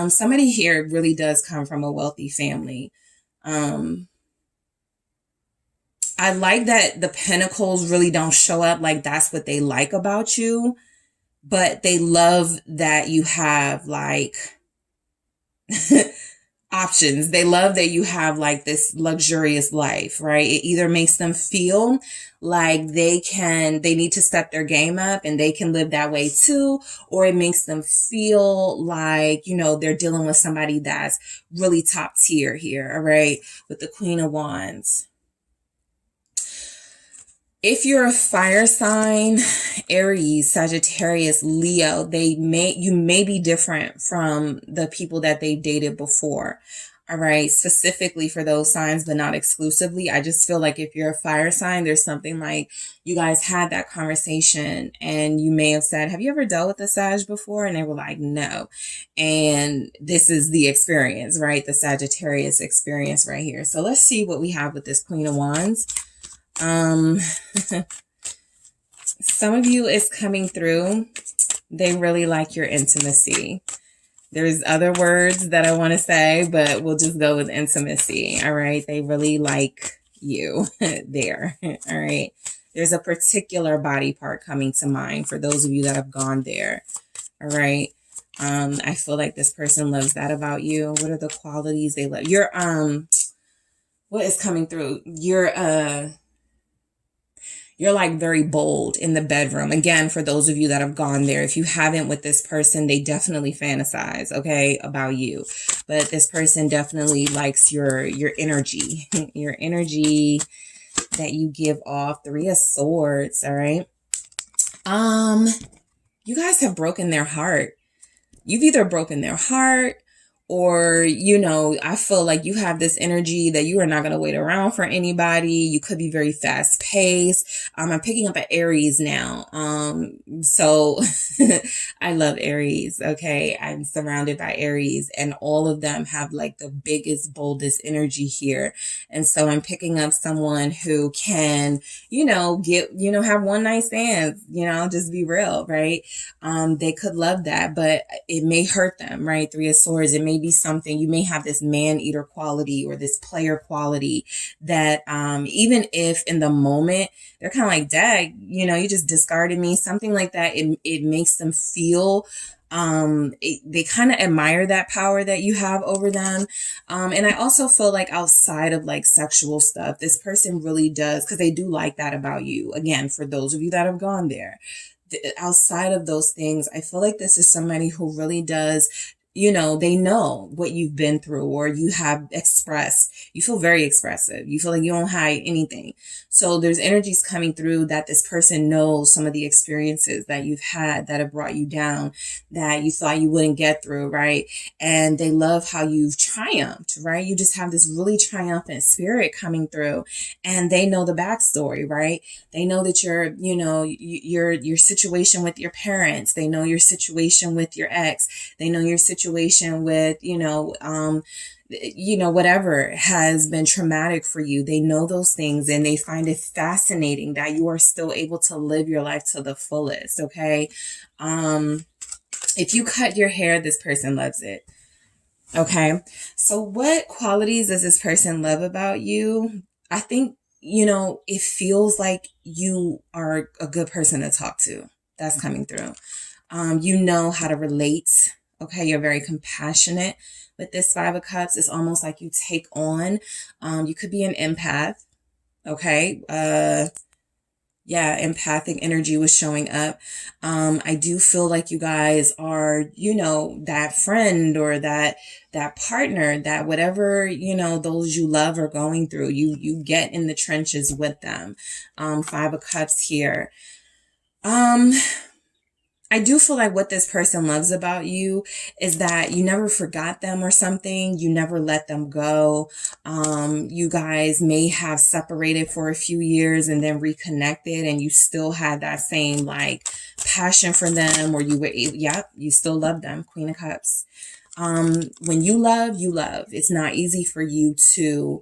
Somebody here really does come from a wealthy family. I like that the pentacles really don't show up like that's what they like about you, but they love that you have like options. They love that you have like this luxurious life, right? It either makes them feel like they need to step their game up and they can live that way too, or it makes them feel like, you know, they're dealing with somebody that's really top tier here, all right? With the Queen of Wands. If you're a fire sign, Aries, Sagittarius, Leo, you may be different from the people that they dated before. All right, specifically for those signs, but not exclusively. I just feel like if you're a fire sign, there's something like you guys had that conversation and you may have said, have you ever dealt with a Sag before? And they were like, no. And this is the experience, right? The Sagittarius experience right here. So let's see what we have with this Queen of Wands. Some of you is coming through. They really like your intimacy. There's other words that I want to say, but we'll just go with intimacy. All right. They really like you there. All right. There's a particular body part coming to mind for those of you that have gone there. All right. I feel like this person loves that about you. What are the qualities they love? You're, what is coming through? You're like very bold in the bedroom. Again, for those of you that have gone there, if you haven't with this person, they definitely fantasize, okay, about you. But this person definitely likes your energy, your energy that you give off. 3 of Swords, all right? You guys have broken their heart. You've either broken their heart, or, you know, I feel like you have this energy that you are not going to wait around for anybody. You could be very fast paced. I'm picking up at Aries now. So I love Aries. Okay. I'm surrounded by Aries and all of them have like the biggest, boldest energy here. And so I'm picking up someone who can, you know, have one night stands, you know, just be real, right? They could love that, but it may hurt them, right? 3 of Swords. It may be something, you may have this man-eater quality or this player quality that even if in the moment they're kind of like, dag, you know, you just discarded me, something like that, it makes them feel they kind of admire that power that you have over them. And I also feel like outside of like sexual stuff, this person really does, because they do like that about you. Again, for those of you that have gone there, outside of those things, I feel like this is somebody who really does, you know, they know what you've been through or you have expressed. You feel very expressive. You feel like you don't hide anything. So there's energies coming through that this person knows some of the experiences that you've had that have brought you down, that you thought you wouldn't get through, right? And they love how you've triumphed, right? You just have this really triumphant spirit coming through, and they know the backstory, right? They know that your situation with your parents. They know your situation with your ex. They know your situation with, whatever has been traumatic for you. They know those things and they find it fascinating that you are still able to live your life to the fullest. Okay. If you cut your hair, this person loves it. Okay. So what qualities does this person love about you? I think, it feels like you are a good person to talk to. That's coming through. You know how to relate. Okay. You're very compassionate. With this 5 of Cups, it's almost like you take on, you could be an empath. Okay. Empathic energy was showing up. I do feel like you guys are, that friend or that partner that whatever, those you love are going through, you get in the trenches with them. 5 of Cups here. I do feel like what this person loves about you is that you never forgot them or something. You never let them go. You guys may have separated for a few years and then reconnected, and you still had that same like passion for them, or you still love them. Queen of Cups. When you love, you love. It's not easy for you to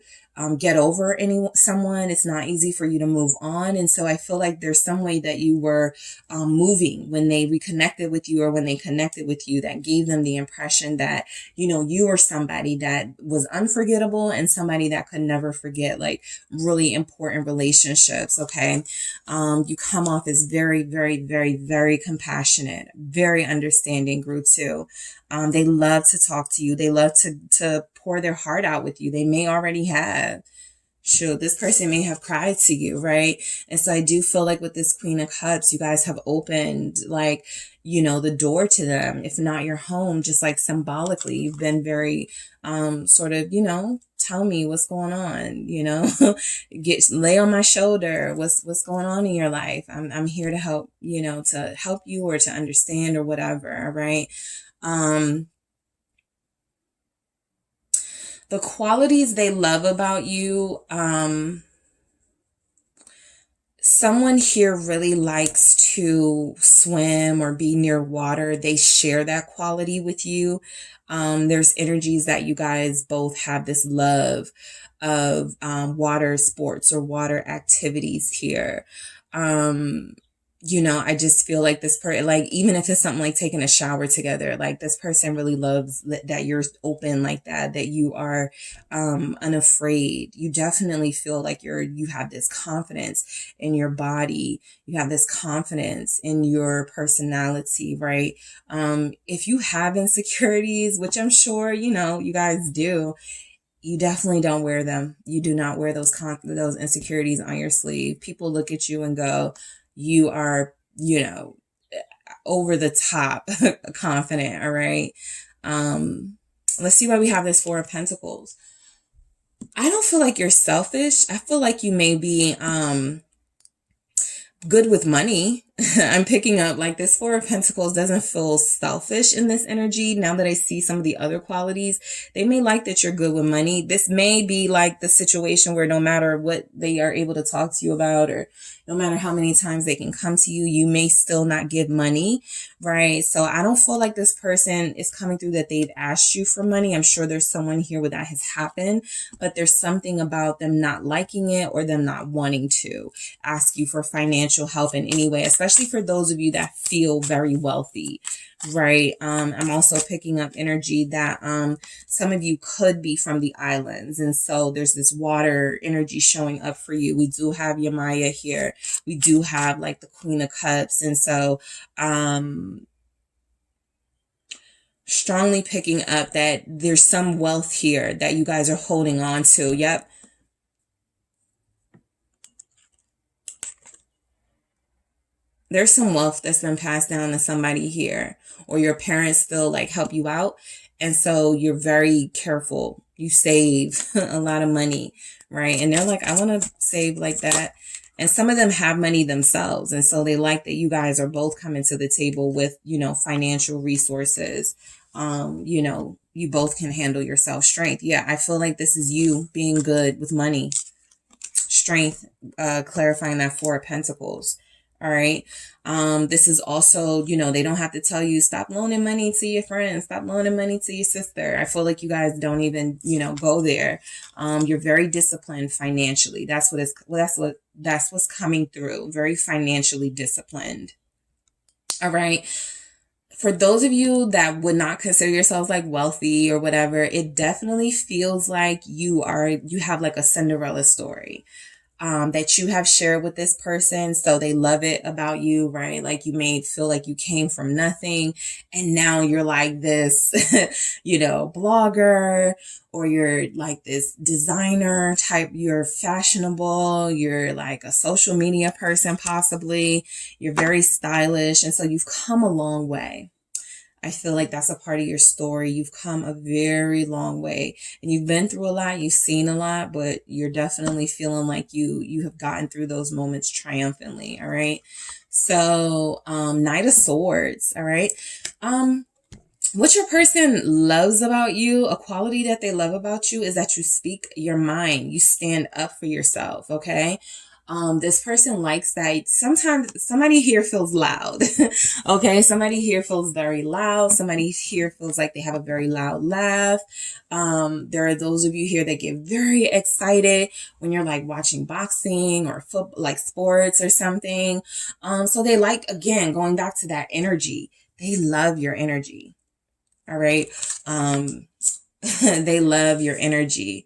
get over someone. It's not easy for you to move on. And so I feel like there's some way that you were moving when they reconnected with you or when they connected with you that gave them the impression that, you were somebody that was unforgettable and somebody that could never forget like really important relationships. Okay. You come off as very, very, very, very compassionate, very understanding group 2. They love to talk to you. They love to pour their heart out with you. They may already have. Sure, this person may have cried to you, right? And so I do feel like with this Queen of Cups, you guys have opened like, the door to them. If not your home, just like symbolically, you've been very tell me what's going on, lay on my shoulder. What's going on in your life? I'm here to help, to help you or to understand or whatever. All right. The qualities they love about you, someone here really likes to swim or be near water. They share that quality with you. There's energies that you guys both have this love of water sports or water activities here. You know, I just feel like this person, like, even if it's something like taking a shower together, like this person really loves that you're open like that you are unafraid. You definitely feel like you have this confidence in your body. You have this confidence in your personality, right? If you have insecurities, which I'm sure, you know, you guys do, you definitely don't wear them. You do not wear those insecurities on your sleeve. People look at you and go, you are, you know, over the top confident. All right. Let's see why we have this Four of Pentacles. I don't feel like you're selfish. I feel like you may be, good with money. I'm picking up like this Four of Pentacles doesn't feel selfish in this energy. Now that I see some of the other qualities, they may like that you're good with money. This may be like the situation where no matter what they are able to talk to you about, or no matter how many times they can come to you, you may still not give money, right? So I don't feel like this person is coming through that they've asked you for money. I'm sure there's someone here where that has happened, but there's something about them not liking it or them not wanting to ask you for financial help in any way, especially for those of you that feel very wealthy, right? I'm also picking up energy that some of you could be from the islands, and so there's this water energy showing up for you. We do have Yamaya here. We do have like the Queen of Cups, and so strongly picking up that there's some wealth here that you guys are holding on to. Yep. There's some wealth that's been passed down to somebody here, or your parents still like help you out. And so you're very careful. You save a lot of money, right? And they're like, I want to save like that. And some of them have money themselves. And so they like that you guys are both coming to the table with, you know, financial resources. You know, you both can handle yourself. Strength. Yeah, I feel like this is you being good with money. Strength, clarifying that Four of Pentacles. All right. This is also, you know, they don't have to tell you, stop loaning money to your friends, stop loaning money to your sister. I feel like you guys don't even, you know, go there. You're very disciplined financially. That's what's coming through. Very financially disciplined. All right. For those of you that would not consider yourselves like wealthy or whatever, it definitely feels like you have like a Cinderella story. That you have shared with this person. So they love it about you, right? Like you may feel like you came from nothing and now you're like this, you know, blogger, or you're like this designer type, you're fashionable, you're like a social media person, possibly. You're very stylish. And so you've come a long way. I feel like that's a part of your story. You've come a very long way and you've been through a lot. You've seen a lot, but you're definitely feeling like you have gotten through those moments triumphantly. All right. So, Knight of Swords. All right. What your person loves about you, a quality that they love about you, is that you speak your mind. You stand up for yourself. Okay. This person likes that. Sometimes somebody here feels loud. Okay. Somebody here feels very loud. Somebody here feels like they have a very loud laugh. There are those of you here that get very excited when you're like watching boxing or football, like sports or something. So they like, again, going back to that energy, they love your energy. All right. They love your energy.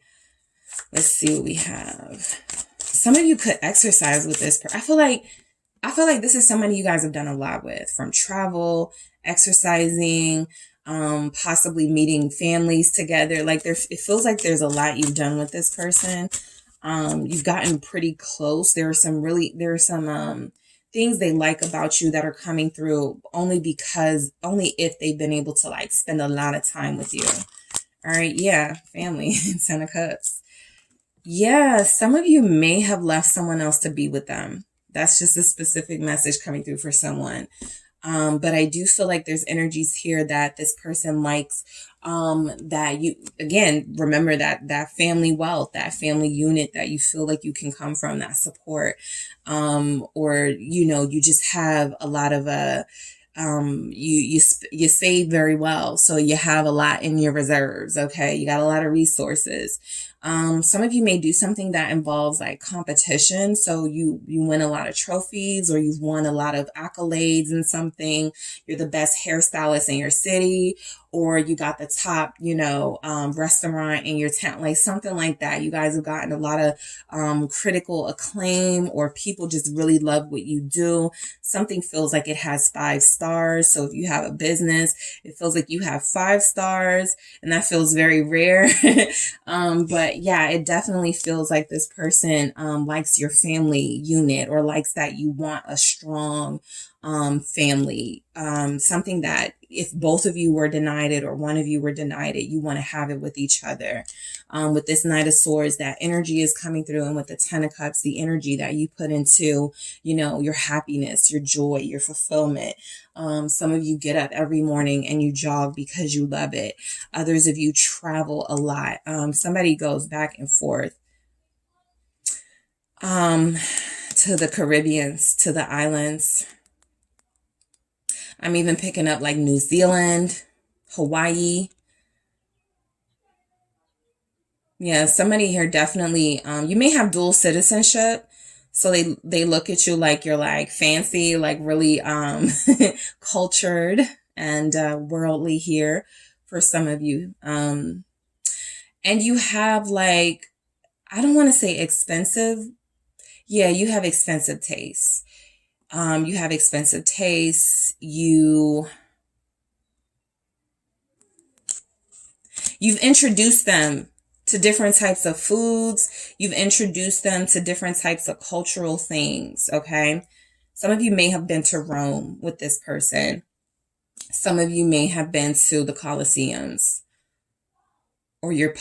Let's see what we have. Some of you could exercise with this. I feel like this is somebody you guys have done a lot with, from travel, exercising, possibly meeting families together. Like it feels like there's a lot you've done with this person. You've gotten pretty close. There are some things they like about you that are coming through only if they've been able to like spend a lot of time with you. All right. Yeah. Family. Ten of Cups. Yeah, some of you may have left someone else to be with them. That's just a specific message coming through for someone. But I do feel like there's energies here that this person likes that you, again, remember that family wealth, that family unit that you feel like you can come from, that support, or, you know, you just have a lot of, you save very well. So you have a lot in your reserves. Okay. You got a lot of resources. Some of you may do something that involves like competition. So you win a lot of trophies, or you've won a lot of accolades in something. You're the best hairstylist in your city, or you got the top, you know, restaurant in your town, like something like that. You guys have gotten a lot of, critical acclaim, or people just really love what you do. Something feels like it has 5 stars. So if you have a business, it feels like you have 5 stars, and that feels very rare. But yeah, it definitely feels like this person likes your family unit, or likes that you want a strong family. Something that if both of you were denied it, or one of you were denied it, you want to have it with each other. With this Knight of Swords, that energy is coming through. And with the Ten of Cups, the energy that you put into, you know, your happiness, your joy, your fulfillment. Some of you get up every morning and you jog because you love it. Others of you travel a lot. Somebody goes back and forth to the Caribbeans, to the islands. I'm even picking up like New Zealand, Hawaii. Yeah, somebody here definitely, you may have dual citizenship. So they look at you like you're like fancy, like really cultured and worldly here for some of you. And you have like, I don't want to say expensive. Yeah, you have expensive tastes. You have expensive tastes. You've introduced them to different types of foods. You've introduced them to different types of cultural things. Okay. Some of you may have been to Rome with this person. Some of you may have been to the Colosseums, or you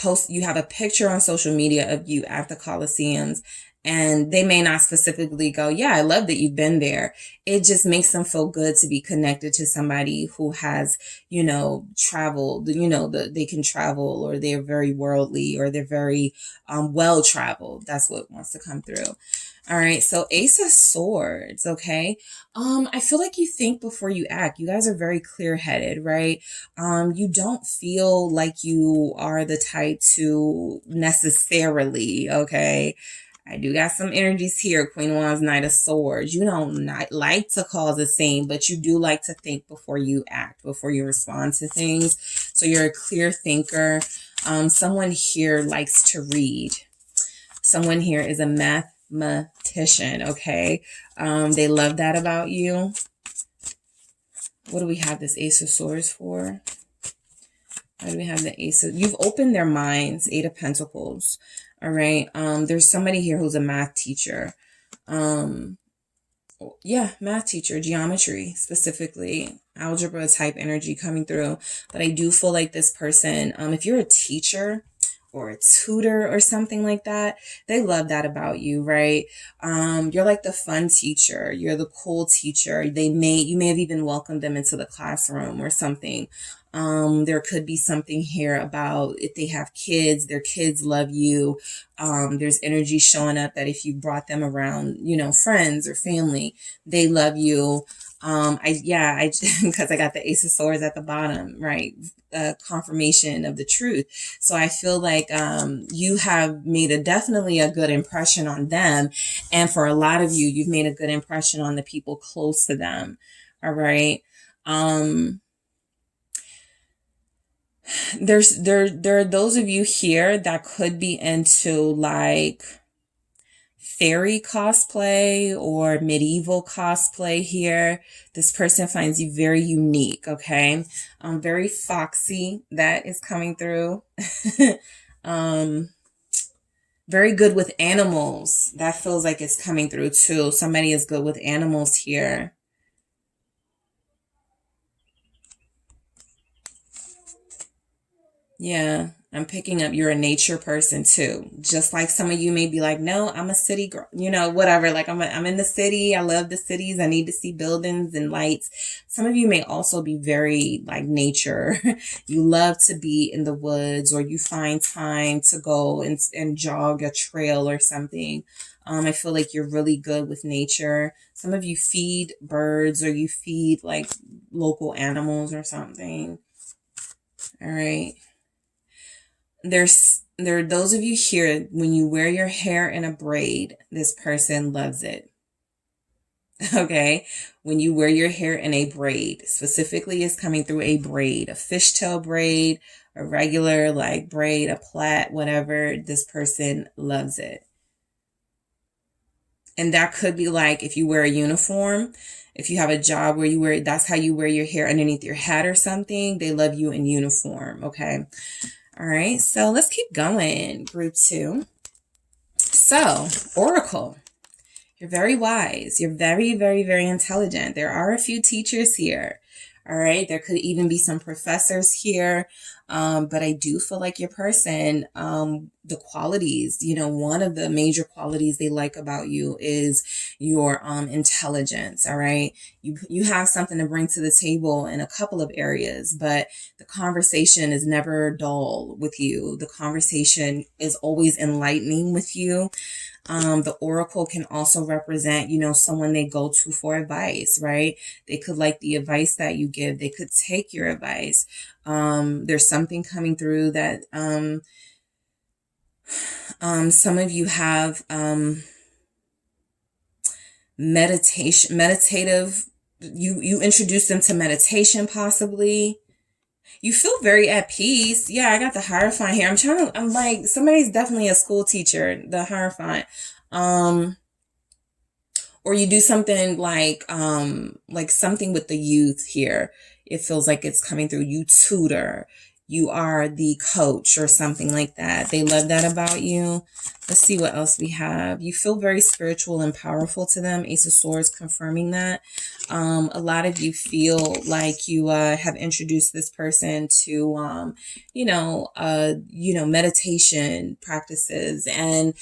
have a picture on social media of you at the Colosseums, and they may not specifically go, yeah, I love that you've been there. It just makes them feel good to be connected to somebody who has, you know, traveled, you know, they can travel, or they're very worldly, or they're very well traveled. That's what wants to come through. All right. So Ace of Swords. Okay. I feel like you think before you act. You guys are very clear headed, right? You don't feel like you are the type to necessarily, okay. I do got some energies here. Queen of Wands, Knight of Swords. You don't not like to cause a scene, but you do like to think before you act, before you respond to things. So you're a clear thinker. Someone here likes to read. Someone here is a mathematician, okay? They love that about you. What do we have this Ace of Swords for? Why do we have the Ace of... You've opened their minds, 8 of Pentacles. All right. There's somebody here who's a math teacher. Yeah, math teacher, geometry, specifically, algebra type energy coming through. But I do feel like this person, if you're a teacher or a tutor or something like that, they love that about you, right? You're like the fun teacher. You're the cool teacher. You may have even welcomed them into the classroom or something. There could be something here about if they have kids, their kids love you. There's energy showing up that if you brought them around, you know, friends or family, they love you. Because I got the Ace of Swords at the bottom, right? Confirmation of the truth. So I feel like, you have made definitely a good impression on them. And for a lot of you, you've made a good impression on the people close to them. All right. There are those of you here that could be into like fairy cosplay or medieval cosplay here. This person finds you very unique, okay? Very foxy, that is coming through. Very good with animals. That feels like it's coming through too. Somebody is good with animals here. Yeah. I'm picking up you're a nature person too. Just like some of you may be like, no, I'm a city girl, you know, whatever. Like I'm in the city. I love the cities. I need to see buildings and lights. Some of you may also be very like nature. You love to be in the woods, or you find time to go and jog a trail or something. I feel like you're really good with nature. Some of you feed birds, or you feed like local animals or something. All right. There are those of you here, when you wear your hair in a braid, this person loves it. Okay. When you wear your hair in a braid, specifically is coming through a braid, a fishtail braid, a regular like braid, a plait, whatever, this person loves it. And that could be like if you wear a uniform, if you have a job where you wear, that's how you wear your hair underneath your hat or something. They love you in uniform. Okay. All right, so let's keep going, group 2. So, Oracle, you're very wise. You're very, very, very intelligent. There are a few teachers here. All right, there could even be some professors here. But I do feel like your person, the qualities, you know, one of the major qualities they like about you is your intelligence. All right. You have something to bring to the table in a couple of areas, but the conversation is never dull with you. The conversation is always enlightening with you. The oracle can also represent, you know, someone they go to for advice, right? They could like the advice that you give. They could take your advice. There's something coming through that, some of you have, meditative, you introduce them to meditation possibly. You feel very at peace. Yeah, I got the Hierophant here. I'm like, somebody's definitely a school teacher, the Hierophant. Or you do something like something with the youth here. It feels like it's coming through. You tutor. You are the coach or something like that. They love that about you. Let's see what else we have. You feel very spiritual and powerful to them. Ace of Swords confirming that. A lot of you feel like you have introduced this person to, meditation practices and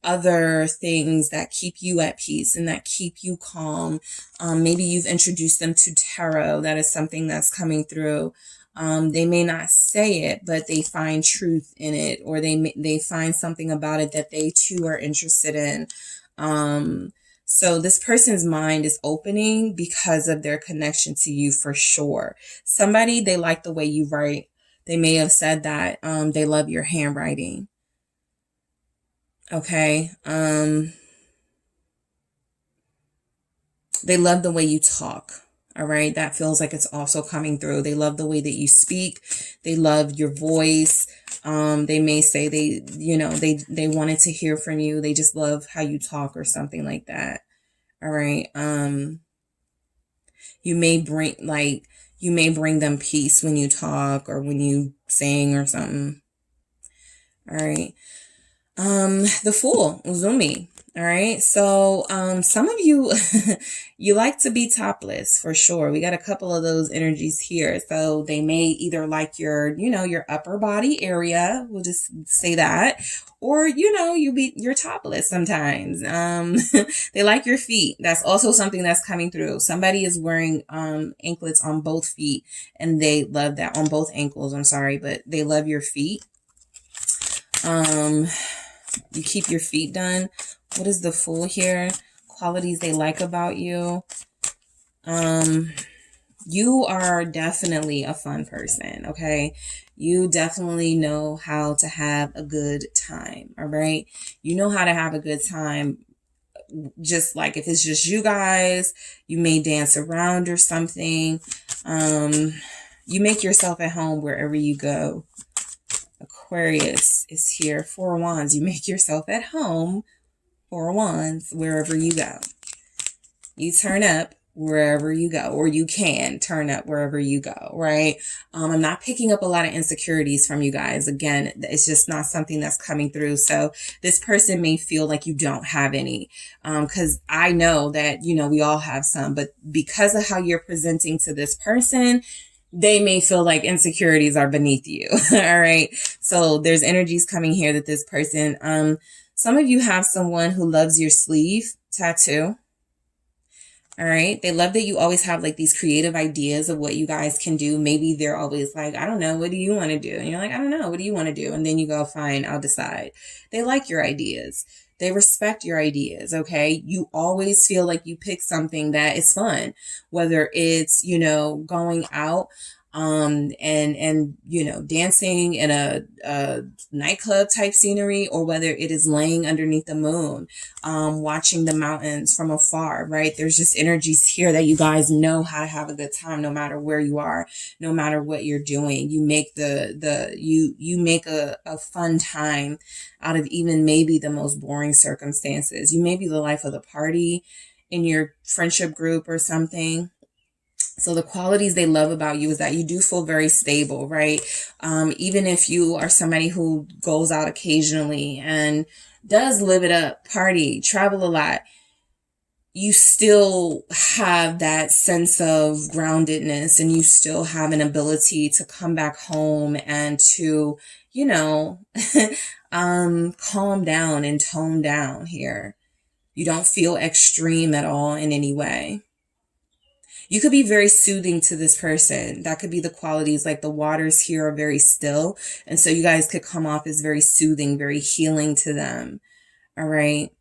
other things that keep you at peace and that keep you calm. Maybe you've introduced them to tarot. That is something that's coming through. They may not say it, but they find truth in it, or they find something about it that they too are interested in. So this person's mind is opening because of their connection to you for sure. Somebody, they like the way you write. They may have said that, they love your handwriting. Okay. They love the way you talk. All right. That feels like it's also coming through. They love the way that you speak. They love your voice. They may say they wanted to hear from you. They just love how you talk or something like that. All right. You may bring them peace when you talk or when you sing or something. All right. The Fool, Uzumi. All right. So, some of you, you like to be topless for sure. We got a couple of those energies here. So they may either like your upper body area. We'll just say that, or, you're topless sometimes. They like your feet. That's also something that's coming through. Somebody is wearing, anklets on both feet, and they love that, on both ankles. I'm sorry, but they love your feet. You keep your feet done. What is the Fool here? Qualities they like about you. You are definitely a fun person, okay? You definitely know how to have a good time, all right? You know how to have a good time. Just like if it's just you guys, you may dance around or something. You make yourself at home wherever you go. Aquarius is here. 4 of Wands. You make yourself at home. 4 of Wands, wherever you go. You turn up wherever you go, or you can turn up wherever you go, right? I'm not picking up a lot of insecurities from you guys. Again, it's just not something that's coming through. So this person may feel like you don't have any, because I know that, we all have some, but because of how you're presenting to this person, they may feel like insecurities are beneath you. All right. So there's energies coming here that this person, some of you have someone who loves your sleeve tattoo. All right. They love that you always have like these creative ideas of what you guys can do. Maybe they're always like, I don't know, what do you want to do? And you're like, I don't know, what do you want to do? And then you go, fine, I'll decide. They like your ideas. They respect your ideas. Okay. You always feel like you pick something that is fun, whether it's, you know, going out, and, you know, dancing in a nightclub type scenery, or whether it is laying underneath the moon, watching the mountains from afar, right? There's just energies here that you guys know how to have a good time, no matter where you are, no matter what you're doing. You make you make a fun time out of even maybe the most boring circumstances. You may be the life of the party in your friendship group or something. So the qualities they love about you is that you do feel very stable, right? Even if you are somebody who goes out occasionally and does live it up, party, travel a lot, you still have that sense of groundedness, and you still have an ability to come back home and to, you know, calm down and tone down here. You don't feel extreme at all in any way. You could be very soothing to this person. That could be the qualities, like the waters here are very still. And so you guys could come off as very soothing, very healing to them. All right.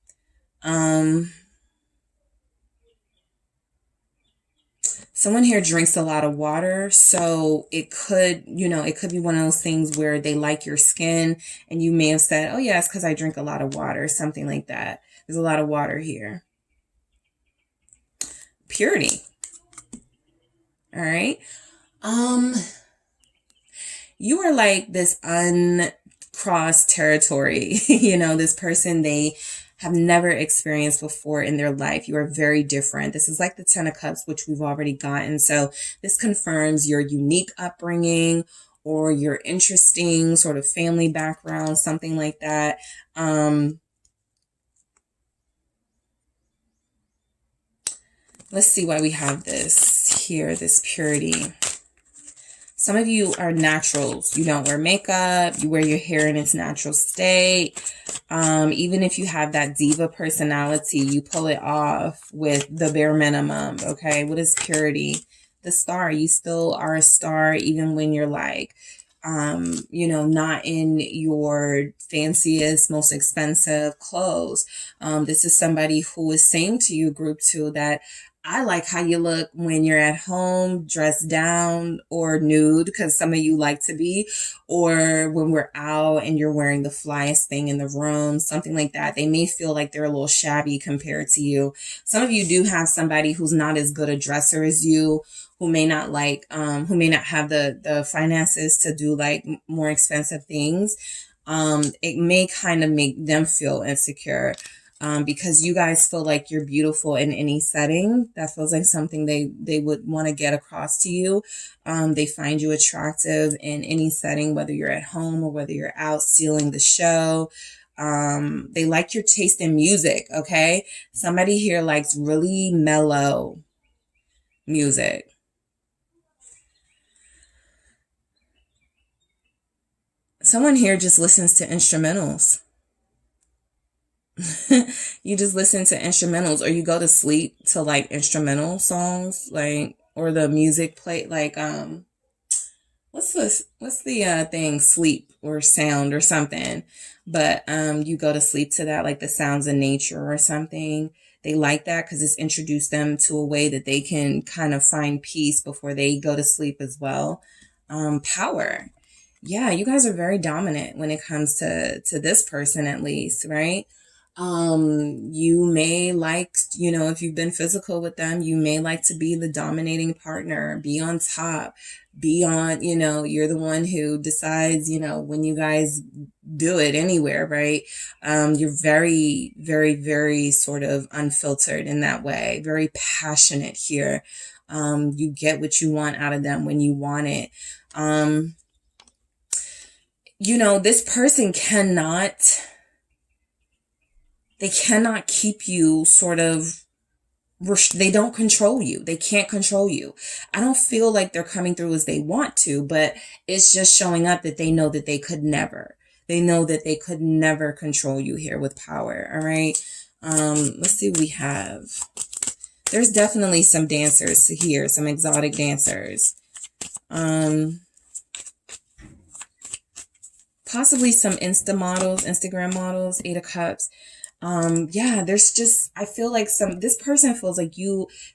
Someone here drinks a lot of water. So it could, you know, it could be one of those things where they like your skin and you may have said, oh yeah, it's because I drink a lot of water, something like that. There's a lot of water here. Purity. All right. You are like this uncrossed territory. You know, this person they have never experienced before in their life. You are very different. This is like the 10 of Cups, which we've already gotten. So this confirms your unique upbringing or your interesting sort of family background, something like that. Let's see why we have this here, this purity. Some of you are naturals. You don't wear makeup. You wear your hair in its natural state. Even if you have that diva personality, you pull it off with the bare minimum. Okay. What is purity? The star. You still are a star even when you're like, you know, not in your fanciest, most expensive clothes. This is somebody who is saying to you, group 2, that I like how you look when you're at home, dressed down or nude, because some of you like to be, or when we're out and you're wearing the flyest thing in the room, something like that. They may feel like they're a little shabby compared to you. Some of you do have somebody who's not as good a dresser as you, who may not like, who may not have the finances to do like more expensive things. It may kind of make them feel insecure. Because you guys feel like you're beautiful in any setting. That feels like something they would want to get across to you. They find you attractive in any setting, whether you're at home or whether you're out stealing the show. They like your taste in music, okay? Somebody here likes really mellow music. Someone here just listens to instrumentals. You just listen to instrumentals, or you go to sleep to like instrumental songs, like, or the music play, like, what's the thing, sleep or sound or something, but you go to sleep to that, like the sounds of nature or something. They like that because it's introduced them to a way that they can kind of find peace before they go to sleep as well. Power. Yeah, you guys are very dominant when it comes to this person, at least, right? You may like, you know, if you've been physical with them, you may like to be the dominating partner, be on top, be on, you know, you're the one who decides, you know, when you guys do it anywhere, right? You're very, very, very sort of unfiltered in that way, very passionate here. You get what you want out of them when you want it. You know, this person they cannot keep you sort of they don't control you. They can't control you. I don't feel like they're coming through as they want to, but it's just showing up that they know that they could never. They know that they could never control you here with power. All right. Let's see what we have. There's definitely some dancers here, some exotic dancers. Possibly some Instagram models, 8 of Cups. Yeah, there's just, I feel like this person feels like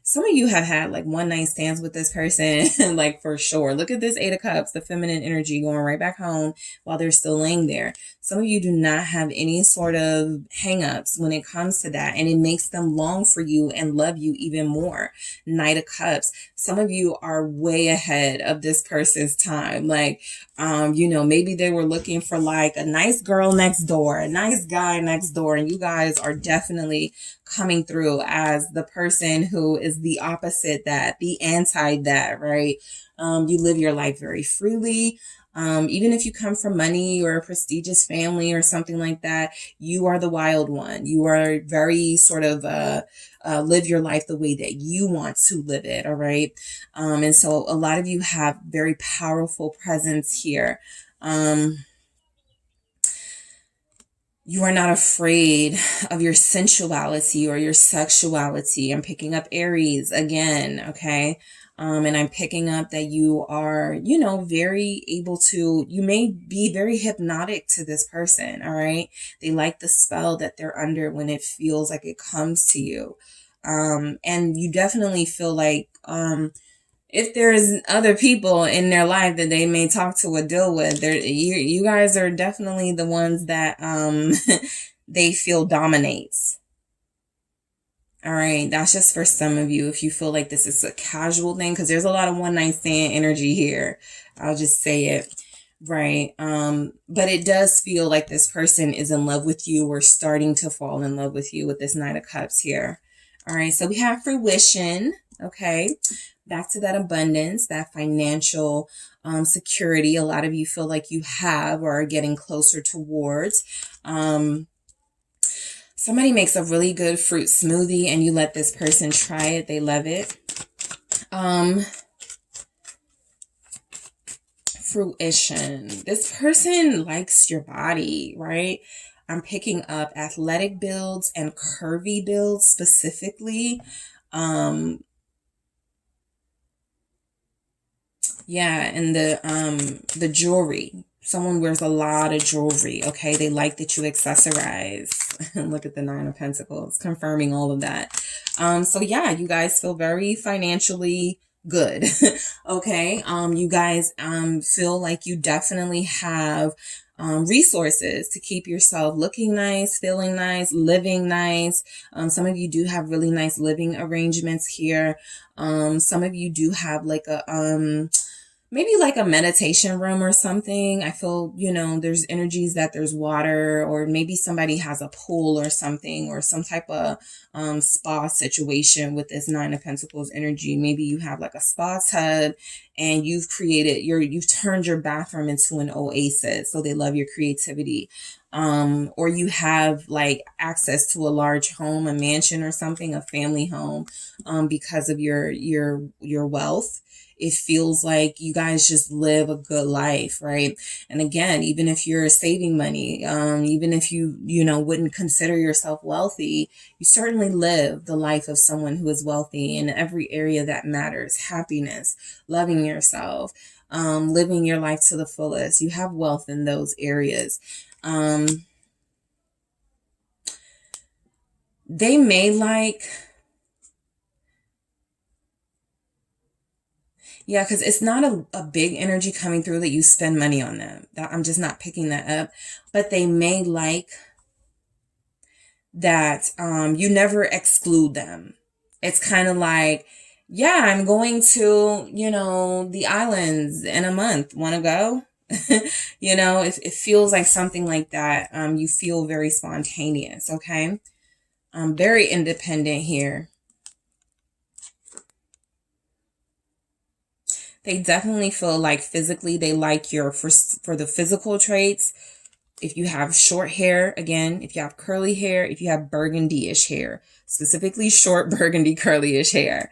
some of you have had like one night stands with this person, like for sure. Look at this 8 of Cups, the feminine energy going right back home while they're still laying there. Some of you do not have any sort of hangups when it comes to that, and it makes them long for you and love you even more. Knight of Cups. Some of you are way ahead of this person's time. Like, maybe they were looking for like a nice girl next door, a nice guy next door, and you guys are definitely coming through as the person who is the opposite that, the anti that, right? You live your life very freely. Even if you come from money or a prestigious family or something like that, you are the wild one. You are very sort of, live your life the way that you want to live it. All right. And so a lot of you have very powerful presence here. You are not afraid of your sensuality or your sexuality. I'm picking up Aries again. Okay. And I'm picking up that you are, very able to, you may be very hypnotic to this person. All right. They like the spell that they're under when it feels like it comes to you. And you definitely feel like, if there's other people in their life that they may talk to or deal with, you guys are definitely the ones that, they feel dominates. All right. That's just for some of you. If you feel like this is a casual thing, because there's a lot of one night stand energy here. I'll just say it. Right. But it does feel like this person is in love with you or starting to fall in love with you with this Knight of Cups here. All right. So we have fruition. Okay. Back to that abundance, that financial security. A lot of you feel like you have or are getting closer towards. Somebody makes a really good fruit smoothie and you let this person try it. They love it. Fruition. This person likes your body, right? I'm picking up athletic builds and curvy builds specifically. Yeah, and the jewelry. Someone wears a lot of jewelry, okay? They like that you accessorize. Look at the 9 of Pentacles, confirming all of that. So yeah, you guys feel very financially good, okay? You guys feel like you definitely have resources to keep yourself looking nice, feeling nice, living nice. Some of you do have really nice living arrangements here. Some of you do have like a maybe like a meditation room or something. I feel, there's energies that there's water, or maybe somebody has a pool or something, or some type of spa situation with this 9 of Pentacles energy. Maybe you have like a spa tub and you've turned your bathroom into an oasis. So they love your creativity. Or you have like access to a large home, a mansion or something, a family home, because of your wealth. It feels like you guys just live a good life, right? And again, even if you're saving money, even if you wouldn't consider yourself wealthy, you certainly live the life of someone who is wealthy in every area that matters. Happiness, loving yourself, living your life to the fullest. You have wealth in those areas. They may like... Yeah, because it's not a big energy coming through that you spend money on them. I'm just not picking that up. But they may like that you never exclude them. It's kind of like, yeah, I'm going to, the islands in a month. Want to go? It feels like something like that. You feel very spontaneous, okay? Very independent here. They definitely feel like physically they like for the physical traits. If you have short hair, again, if you have curly hair, if you have burgundy-ish hair, specifically short burgundy curly-ish hair.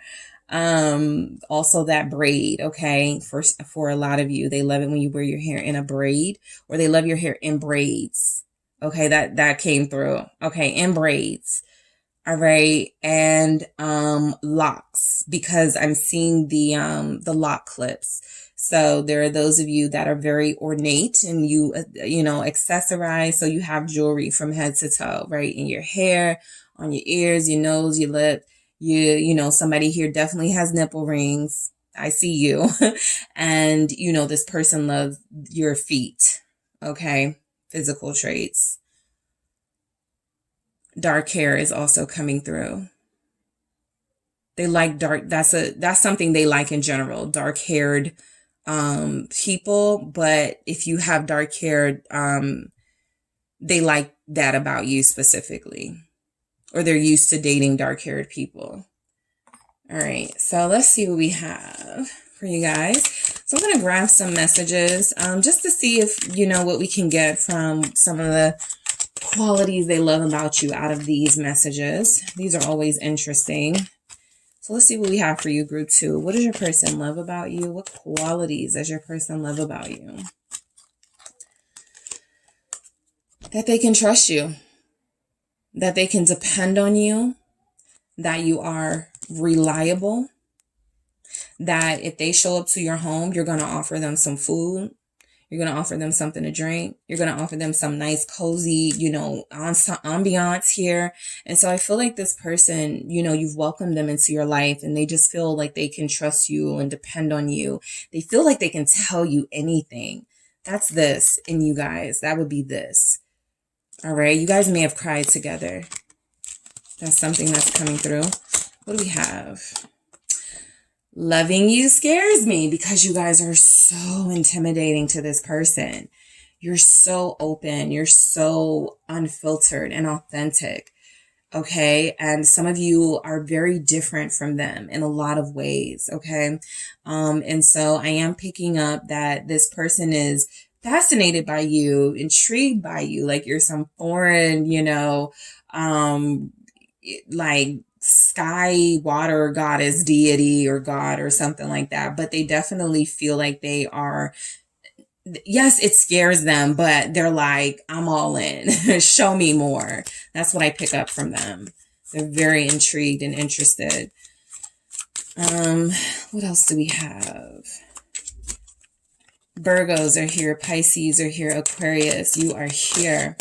Also that braid, okay? For a lot of you, they love it when you wear your hair in a braid, or they love your hair in braids. Okay, that came through. Okay, in braids. All right, and locks, because I'm seeing the lock clips. So there are those of you that are very ornate and you know, accessorize. So you have jewelry from head to toe, right? In your hair, on your ears, your nose, your lip. You know, somebody here definitely has nipple rings. I see you. And, you know, this person loves your feet. Okay. Physical traits. Dark hair is also coming through. They like dark. That's something they like in general. Dark haired people. But if you have dark hair, they like that about you specifically, or they're used to dating dark haired people. All right, so let's see what we have for you guys. So I'm going to grab some messages just to see if, you know, what we can get from some of the qualities they love about you out of these messages. These are always interesting. So let's see what we have for you, group 2. What does your person love about you? What qualities does your person love about you? That they can trust you. That they can depend on you. That you are reliable. That if they show up to your home, you're going to offer them some food. You're going to offer them something to drink. You're going to offer them some nice, cozy, you know, ambiance here. And so I feel like this person, you know, you've welcomed them into your life and they just feel like they can trust you and depend on you. They feel like they can tell you anything. That's this in you guys. That would be this. All right. You guys may have cried together. That's something that's coming through. What do we have? Loving you scares me because you guys are so intimidating to this person. You're so open. You're so unfiltered and authentic. Okay. And some of you are very different from them in a lot of ways. Okay. And so I am picking up that this person is fascinated by you, intrigued by you, like you're some foreign, you know, like sky water goddess deity or god or something like that. But they definitely feel like they are, yes, it scares them, but they're like, I'm all in. Show me more. That's what I pick up from them. They're very intrigued and interested. What else do we have? Virgos are here. Pisces are here. Aquarius, you are here.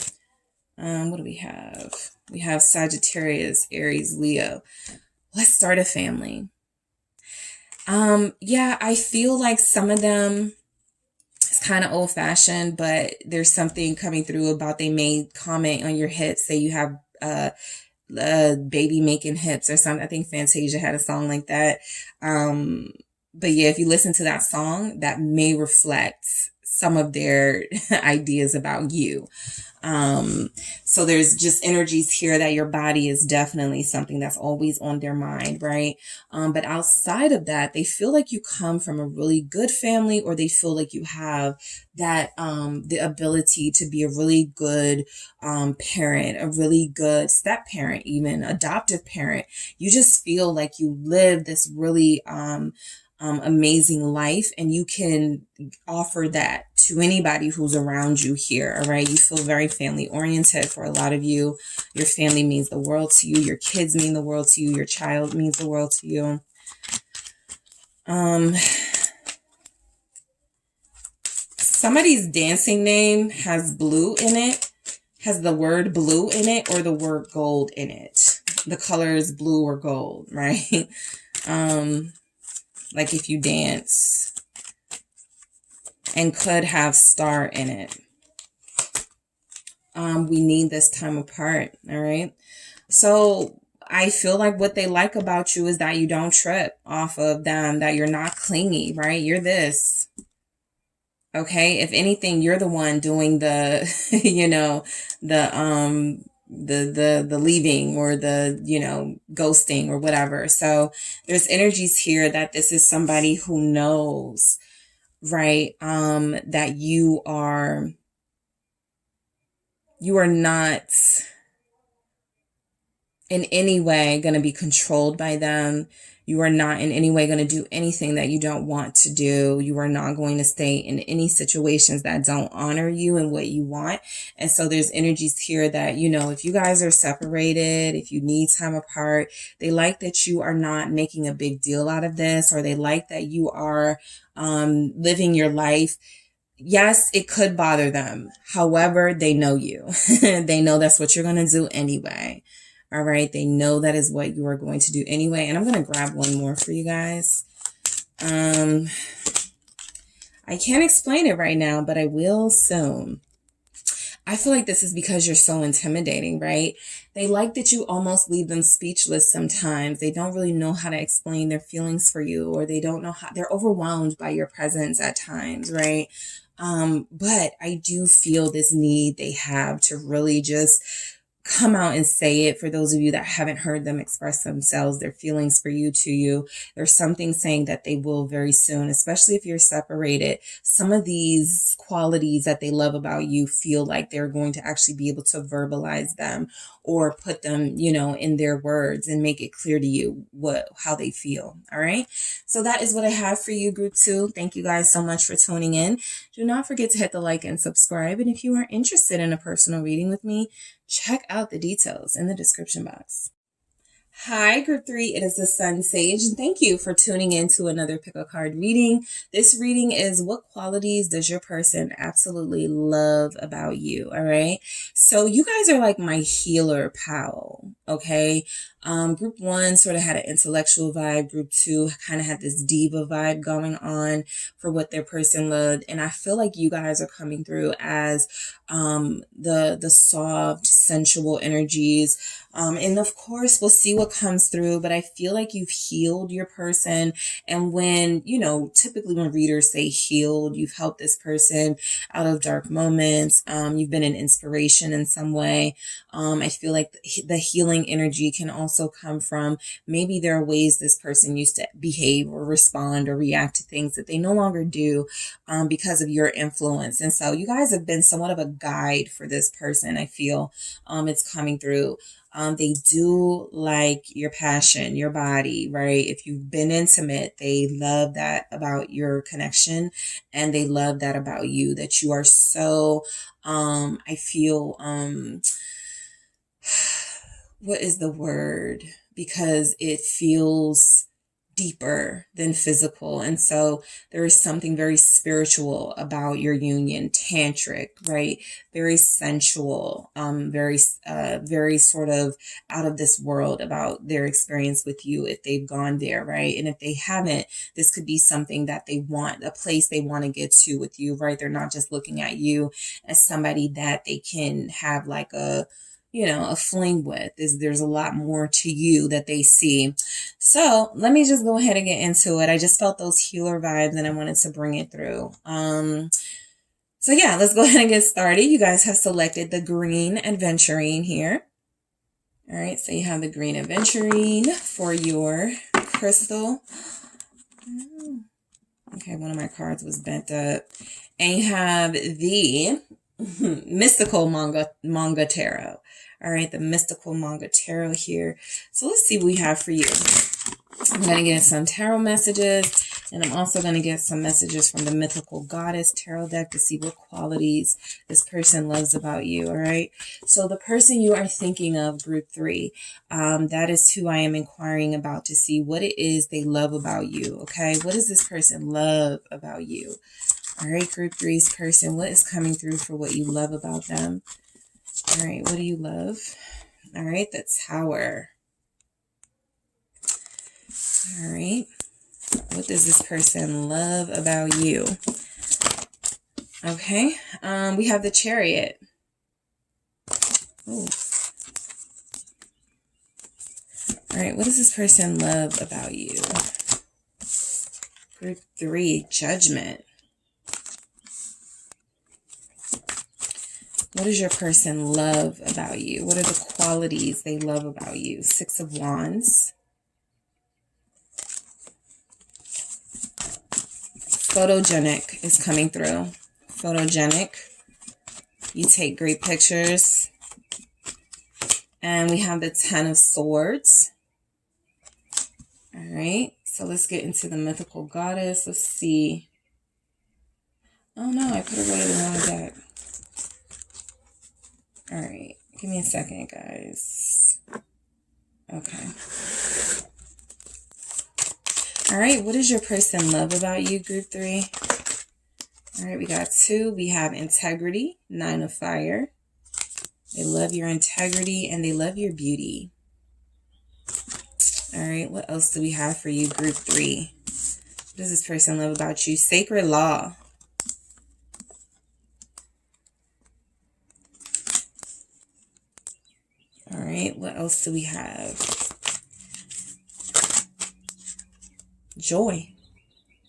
What do we have? We have Sagittarius, Aries, Leo. Let's start a family. Yeah, I feel like some of them, it's kind of old fashioned, but there's something coming through about they may comment on your hips. Say you have baby making hips or something. I think Fantasia had a song like that. But yeah, if you listen to that song, that may reflect some of their ideas about you. So there's just energies here that your body is definitely something that's always on their mind, right? But outside of that, they feel like you come from a really good family, or they feel like you have that, the ability to be a really good, parent, a really good step parent, even adoptive parent. You just feel like you live this really, amazing life, and you can offer that to anybody who's around you here. All right. You feel very family oriented. For a lot of you, your family means the world to you. Your kids mean the world to you. Your child means the world to you. Somebody's dancing name has blue in it, has the word blue in it, or the word gold in it. The color is blue or gold, right? Like if you dance, and could have star in it. We need this time apart. All right. So I feel like what they like about you is that you don't trip off of them, that you're not clingy, right? You're this. Okay. If anything, you're the one doing the, you know, the leaving, or the, you know, ghosting or whatever. So there's energies here that this is somebody who knows, right? That you are you are not in any way going to be controlled by them. You are not in any way going to do anything that you don't want to do. You are not going to stay in any situations that don't honor you and what you want. And so there's energies here that, you know, if you guys are separated, if you need time apart, they like that you are not making a big deal out of this, or they like that you are living your life. Yes, it could bother them. However, they know you. They know that's what you're going to do anyway. All right. They know that is what you are going to do anyway. And I'm going to grab one more for you guys. I can't explain it right now, but I will soon. I feel like this is because you're so intimidating, right? They like that you almost leave them speechless sometimes. They don't really know how to explain their feelings for you, or they don't know how, they're overwhelmed by your presence at times, right? But I do feel this need they have to really just come out and say it. For those of you that haven't heard them express themselves, their feelings for you, to you, there's something saying that they will very soon, especially if you're separated. Some of these qualities that they love about you feel like they're going to actually be able to verbalize them, or put them, you know, in their words and make it clear to you how they feel. All right. So that is what I have for you, group 2. Thank you guys so much for tuning in. Do not forget to hit the like and subscribe. And if you are interested in a personal reading with me, check out the details in the description box. Hi, group 3. It is the SunSage, and thank you for tuning in to another pick a card reading. This reading is what qualities does your person absolutely love about you? All right. So you guys are like my healer pal. Okay. Group 1 sort of had an intellectual vibe. Group 2 kind of had this diva vibe going on for what their person loved. And I feel like you guys are coming through as the soft, sensual energies. And of course, we'll see what comes through, but I feel like you've healed your person. And when, you know, typically when readers say healed, you've helped this person out of dark moments. You've been an inspiration in some way. I feel like the healing energy can also come from maybe there are ways this person used to behave or respond or react to things that they no longer do because of your influence. And so you guys have been somewhat of a guide for this person. I feel it's coming through. They do like your passion, your body, right? If you've been intimate, they love that about your connection, and they love that about you, that you are so, I feel, what is the word? Because it feels deeper than physical. And so there is something very spiritual about your union, tantric, right? Very sensual, very sort of out of this world about their experience with you, if they've gone there, right? And if they haven't, this could be something that they want, a place they want to get to with you, right? They're not just looking at you as somebody that they can have like a fling with. There's a lot more to you that they see. So let me just go ahead and get into it. I just felt those healer vibes and I wanted to bring it through. So yeah, let's go ahead and get started. You guys have selected the green adventurine here. All right, so you have the green adventurine for your crystal. Okay, one of my cards was bent up. And you have the mystical manga tarot. All right, the mystical manga tarot here. So let's see what we have for you. I'm going to get some tarot messages, and I'm also going to get some messages from the mythical goddess tarot deck to see what qualities this person loves about you. All right, so the person you are thinking of, group 3, that is who I am inquiring about, to see what it is they love about you. Okay, what does this person love about you? All right, group 3's person, what is coming through for what you love about them? All right, what do you love? All right, the Tower. All right, what does this person love about you? Okay, we have the Chariot. Ooh. All right, what does this person love about you? Group 3, Judgment. What does your person love about you? What are the qualities they love about you? 6 of Wands. Photogenic is coming through. Photogenic. You take great pictures. And we have the 10 of Swords. All right. So let's get into the mythical goddess. Let's see. Oh no, I put away the wrong deck. All right. Give me a second, guys. Okay. All right. What does your person love about you, group 3? All right. We got 2. We have integrity, 9 of Fire. They love your integrity and they love your beauty. All right, what else do we have for you, group 3? What does this person love about you? Sacred law. All right, what else do we have? Joy.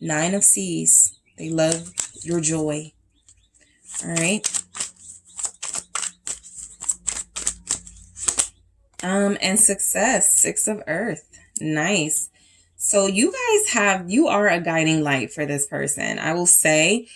9 of Seas. They love your joy. All right. And success, 6 of Earth. Nice. So you are a guiding light for this person. I will say,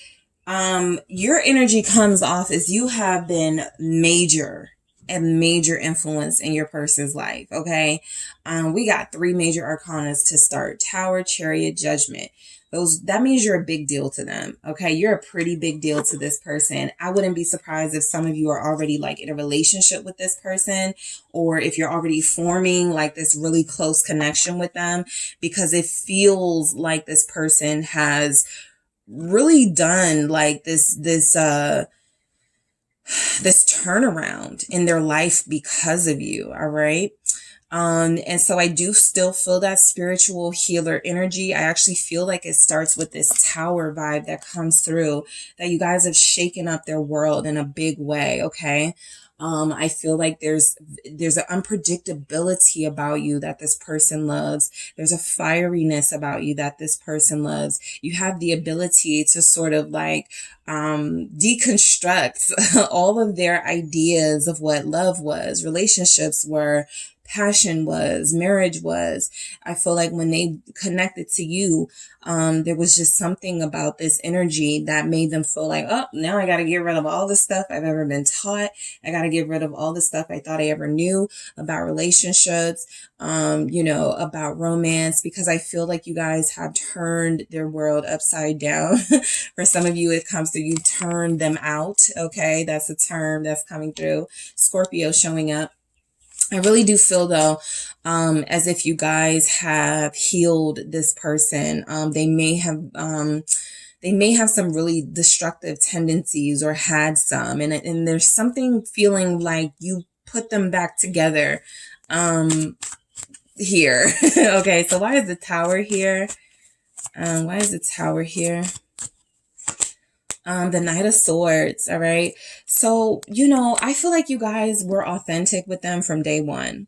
your energy comes off as you have been a major influence in your person's life. Okay. We got 3 major arcanas to start: Tower, Chariot, Judgment. That means you're a big deal to them. Okay. You're a pretty big deal to this person. I wouldn't be surprised if some of you are already like in a relationship with this person, or if you're already forming like this really close connection with them, because it feels like this person has really done like this turnaround in their life because of you. All right. And so I do still feel that spiritual healer energy. I actually feel like it starts with this Tower vibe that comes through, that you guys have shaken up their world in a big way. Okay. I feel like there's an unpredictability about you that this person loves. There's a fieriness about you that this person loves. You have the ability to sort of like deconstruct all of their ideas of what love was, relationships were, passion was, marriage was. I feel like when they connected to you, there was just something about this energy that made them feel like, oh, now I got to get rid of all the stuff I've ever been taught. I got to get rid of all the stuff I thought I ever knew about relationships, about romance, because I feel like you guys have turned their world upside down. For some of you, it comes through, you've turned them out. Okay. That's a term that's coming through. Scorpio showing up. I really do feel though, as if you guys have healed this person. They may have some really destructive tendencies or had some, and there's something feeling like you put them back together, here. Okay. So why is the Tower here? Why is the Tower here? The Knight of Swords. All right. So, I feel like you guys were authentic with them from day one.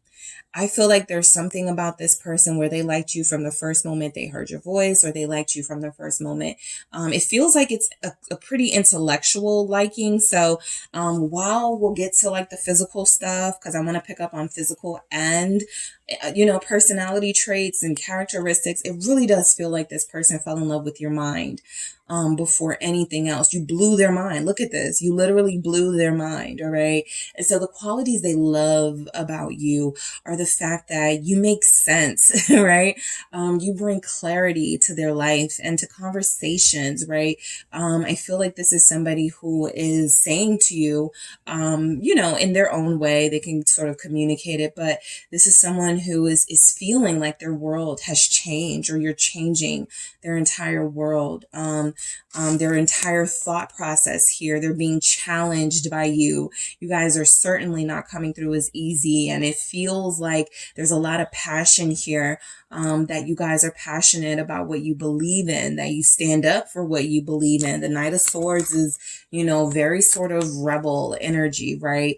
I feel like there's something about this person where they liked you from the first moment they heard your voice, or they liked you from the first moment. It feels like it's a pretty intellectual liking. So, while we'll get to like the physical stuff, because I want to pick up on physical and, personality traits and characteristics, it really does feel like this person fell in love with your mind. Before anything else. You blew their mind. Look at this. You literally blew their mind. All right. And so the qualities they love about you are the fact that you make sense, right? You bring clarity to their life and to conversations, right? I feel like this is somebody who is saying to you, in their own way, they can sort of communicate it, but this is someone who is feeling like their world has changed, or you're changing their entire world. Their entire thought process here. They're being challenged by you. You guys are certainly not coming through as easy. And it feels like there's a lot of passion here, that you guys are passionate about what you believe in, that you stand up for what you believe in. The Knight of Swords is, very sort of rebel energy, right?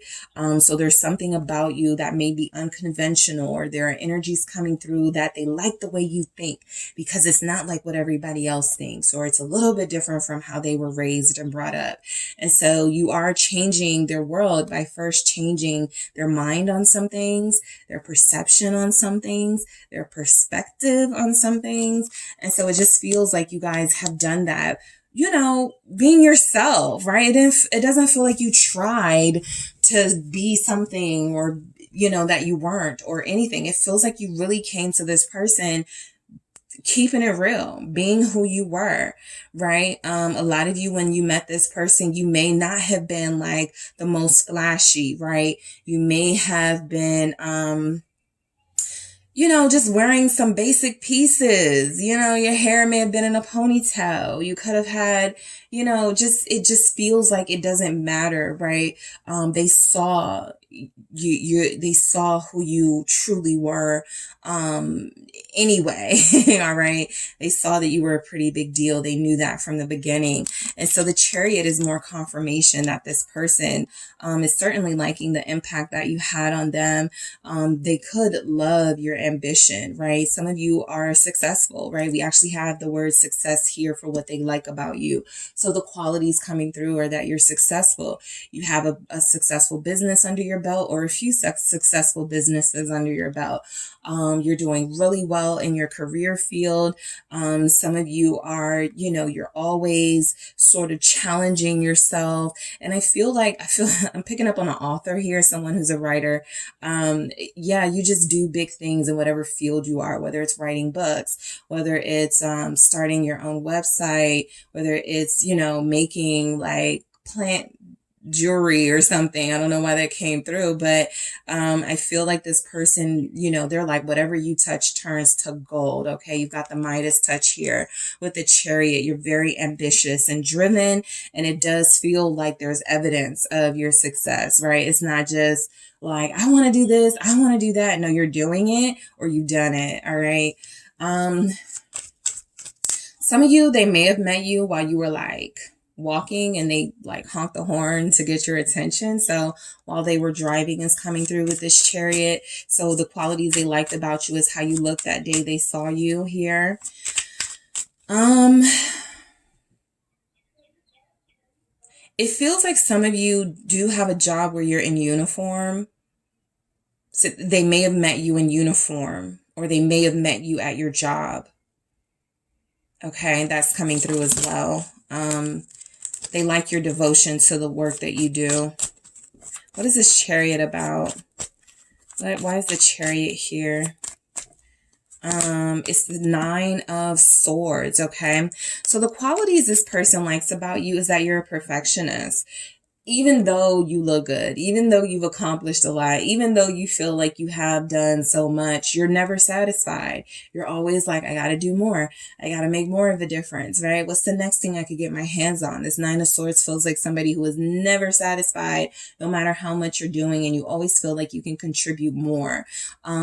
So there's something about you that may be unconventional, or there are energies coming through that they like the way you think, because it's not like what everybody else thinks, or it's a little bit different from how they were raised and brought up. And so you are changing their world by first changing their mind on some things, their perception on some things, their perspective on some things. And so it just feels like you guys have done that you know, being yourself, right? It doesn't feel like you tried to be something or, you know, that you weren't or anything. It feels like you really came to this person keeping it real, being who you were, right? A lot of you, when you met this person, you may not have been like the most flashy, right? You may have been, you know, just wearing some basic pieces. You know, your hair may have been in a ponytail. You could have had, you know, it just feels like it doesn't matter, right? They saw they saw who you truly were, anyway. All right. They saw that you were a pretty big deal. They knew that from the beginning. And so the Chariot is more confirmation that this person, is certainly liking the impact that you had on them. They could love your ambition, right? Some of you are successful, right? We actually have the word success here for what they like about you. So the qualities coming through are that you're successful. You have a successful business under your belt, or a few successful businesses under your belt. You're doing really well in your career field. Some of you are, you know, you're always sort of challenging yourself. And I feel I'm picking up on an author here, someone who's a writer. Yeah, you just do big things in whatever field you are, whether it's writing books, whether it's starting your own website, whether it's, you know, making like plant jewelry or something. I don't know why that came through, but I feel like this person, you know, they're like, whatever you touch turns to gold. Okay, you've got the Midas touch here with the Chariot. You're very ambitious and driven, and it does feel like there's evidence of your success, right? It's not just like, I want to do this, I want to do that. No, you're doing it, or you've done it. All right. Some of you, they may have met you while you were like walking, and they like honk the horn to get your attention. So while they were driving is coming through with this Chariot. So the qualities they liked about you is how you looked that day they saw you here. It feels like some of you do have a job where you're in uniform. So they may have met you in uniform, or they may have met you at your job. Okay, that's coming through as well. They like your devotion to the work that you do. What is this Chariot about? Why is the Chariot here? It's the 9 of Swords, okay? So the qualities this person likes about you is that you're a perfectionist. Even though you look good, even though you've accomplished a lot, even though you feel like you have done so much, you're never satisfied. You're always like, I got to do more. I got to make more of a difference, right? What's the next thing I could get my hands on? This 9 of Swords feels like somebody who is never satisfied, no matter how much you're doing, and you always feel like you can contribute more.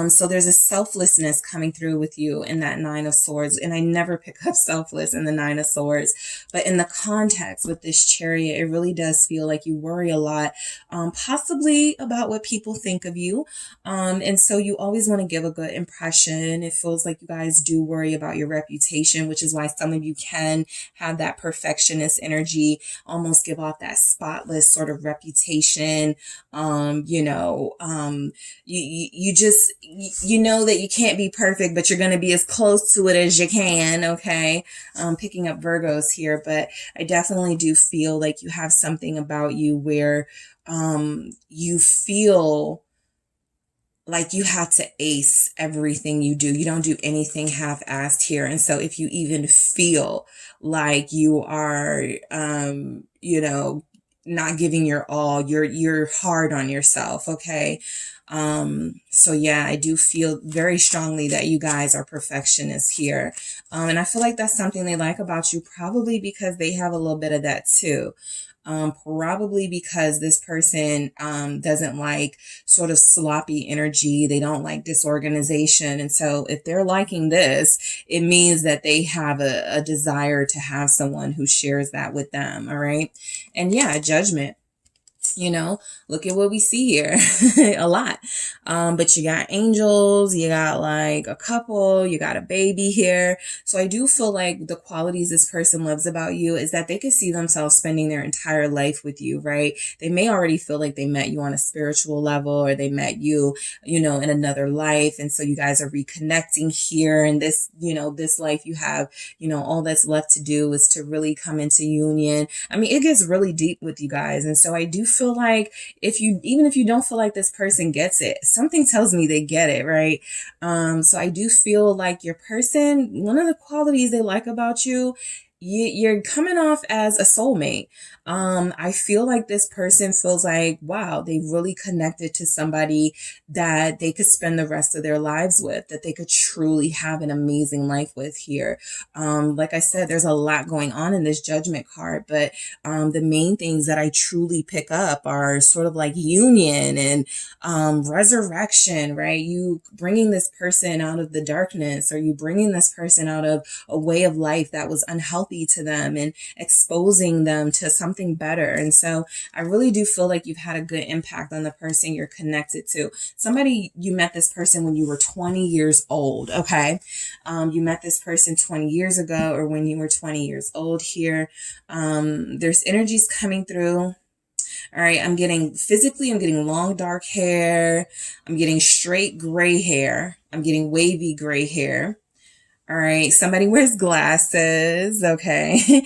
So there's a selflessness coming through with you in that 9 of Swords. And I never pick up selfless in the 9 of Swords, but in the context with this Chariot, it really does feel like you worry a lot, possibly about what people think of you. And so you always want to give a good impression. It feels like you guys do worry about your reputation, which is why some of you can have that perfectionist energy, almost give off that spotless sort of reputation. You know, you just, you know that you can't be perfect, but you're going to be as close to it as you can. Okay. Picking up Virgos here, but I definitely do feel like you have something about you where you feel like you have to ace everything you do. You don't do anything half-assed here. And so if you even feel like you are, you know, not giving your all, you're hard on yourself. Okay. So yeah, I do feel very strongly that you guys are perfectionists here. And I feel like that's something they like about you, probably because they have a little bit of that too. Probably because this person doesn't like sort of sloppy energy. They don't like disorganization. And so if they're liking this, it means that they have a desire to have someone who shares that with them. All right. And yeah, Judgment. You know, look at what we see here. A lot. But you got angels, you got like a couple, you got a baby here. So I do feel like the qualities this person loves about you is that they could see themselves spending their entire life with you, right? They may already feel like they met you on a spiritual level, or they met you, you know, in another life. And so you guys are reconnecting here in this, you know, this life you have, you know, all that's left to do is to really come into union. I mean, it gets really deep with you guys. And so I do feel like even if you don't feel like this person gets it, something tells me they get it, right? So I do feel like your person, one of the qualities they like about you, you're coming off as a soulmate. I feel like this person feels like, wow, they really connected to somebody that they could spend the rest of their lives with, that they could truly have an amazing life with here. Like I said, there's a lot going on in this Judgment card, but the main things that I truly pick up are sort of like union and resurrection, right? You bringing this person out of the darkness, or you bringing this person out of a way of life that was unhealthy to them and exposing them to something better. And so I really do feel like you've had a good impact on the person you're connected to. Somebody, you met this person when you were 20 years old, okay? You met this person 20 years ago, or when you were 20 years old here. There's energies coming through. All right, I'm getting long dark hair. I'm getting straight gray hair. I'm getting wavy gray hair. All right, somebody wears glasses. Okay.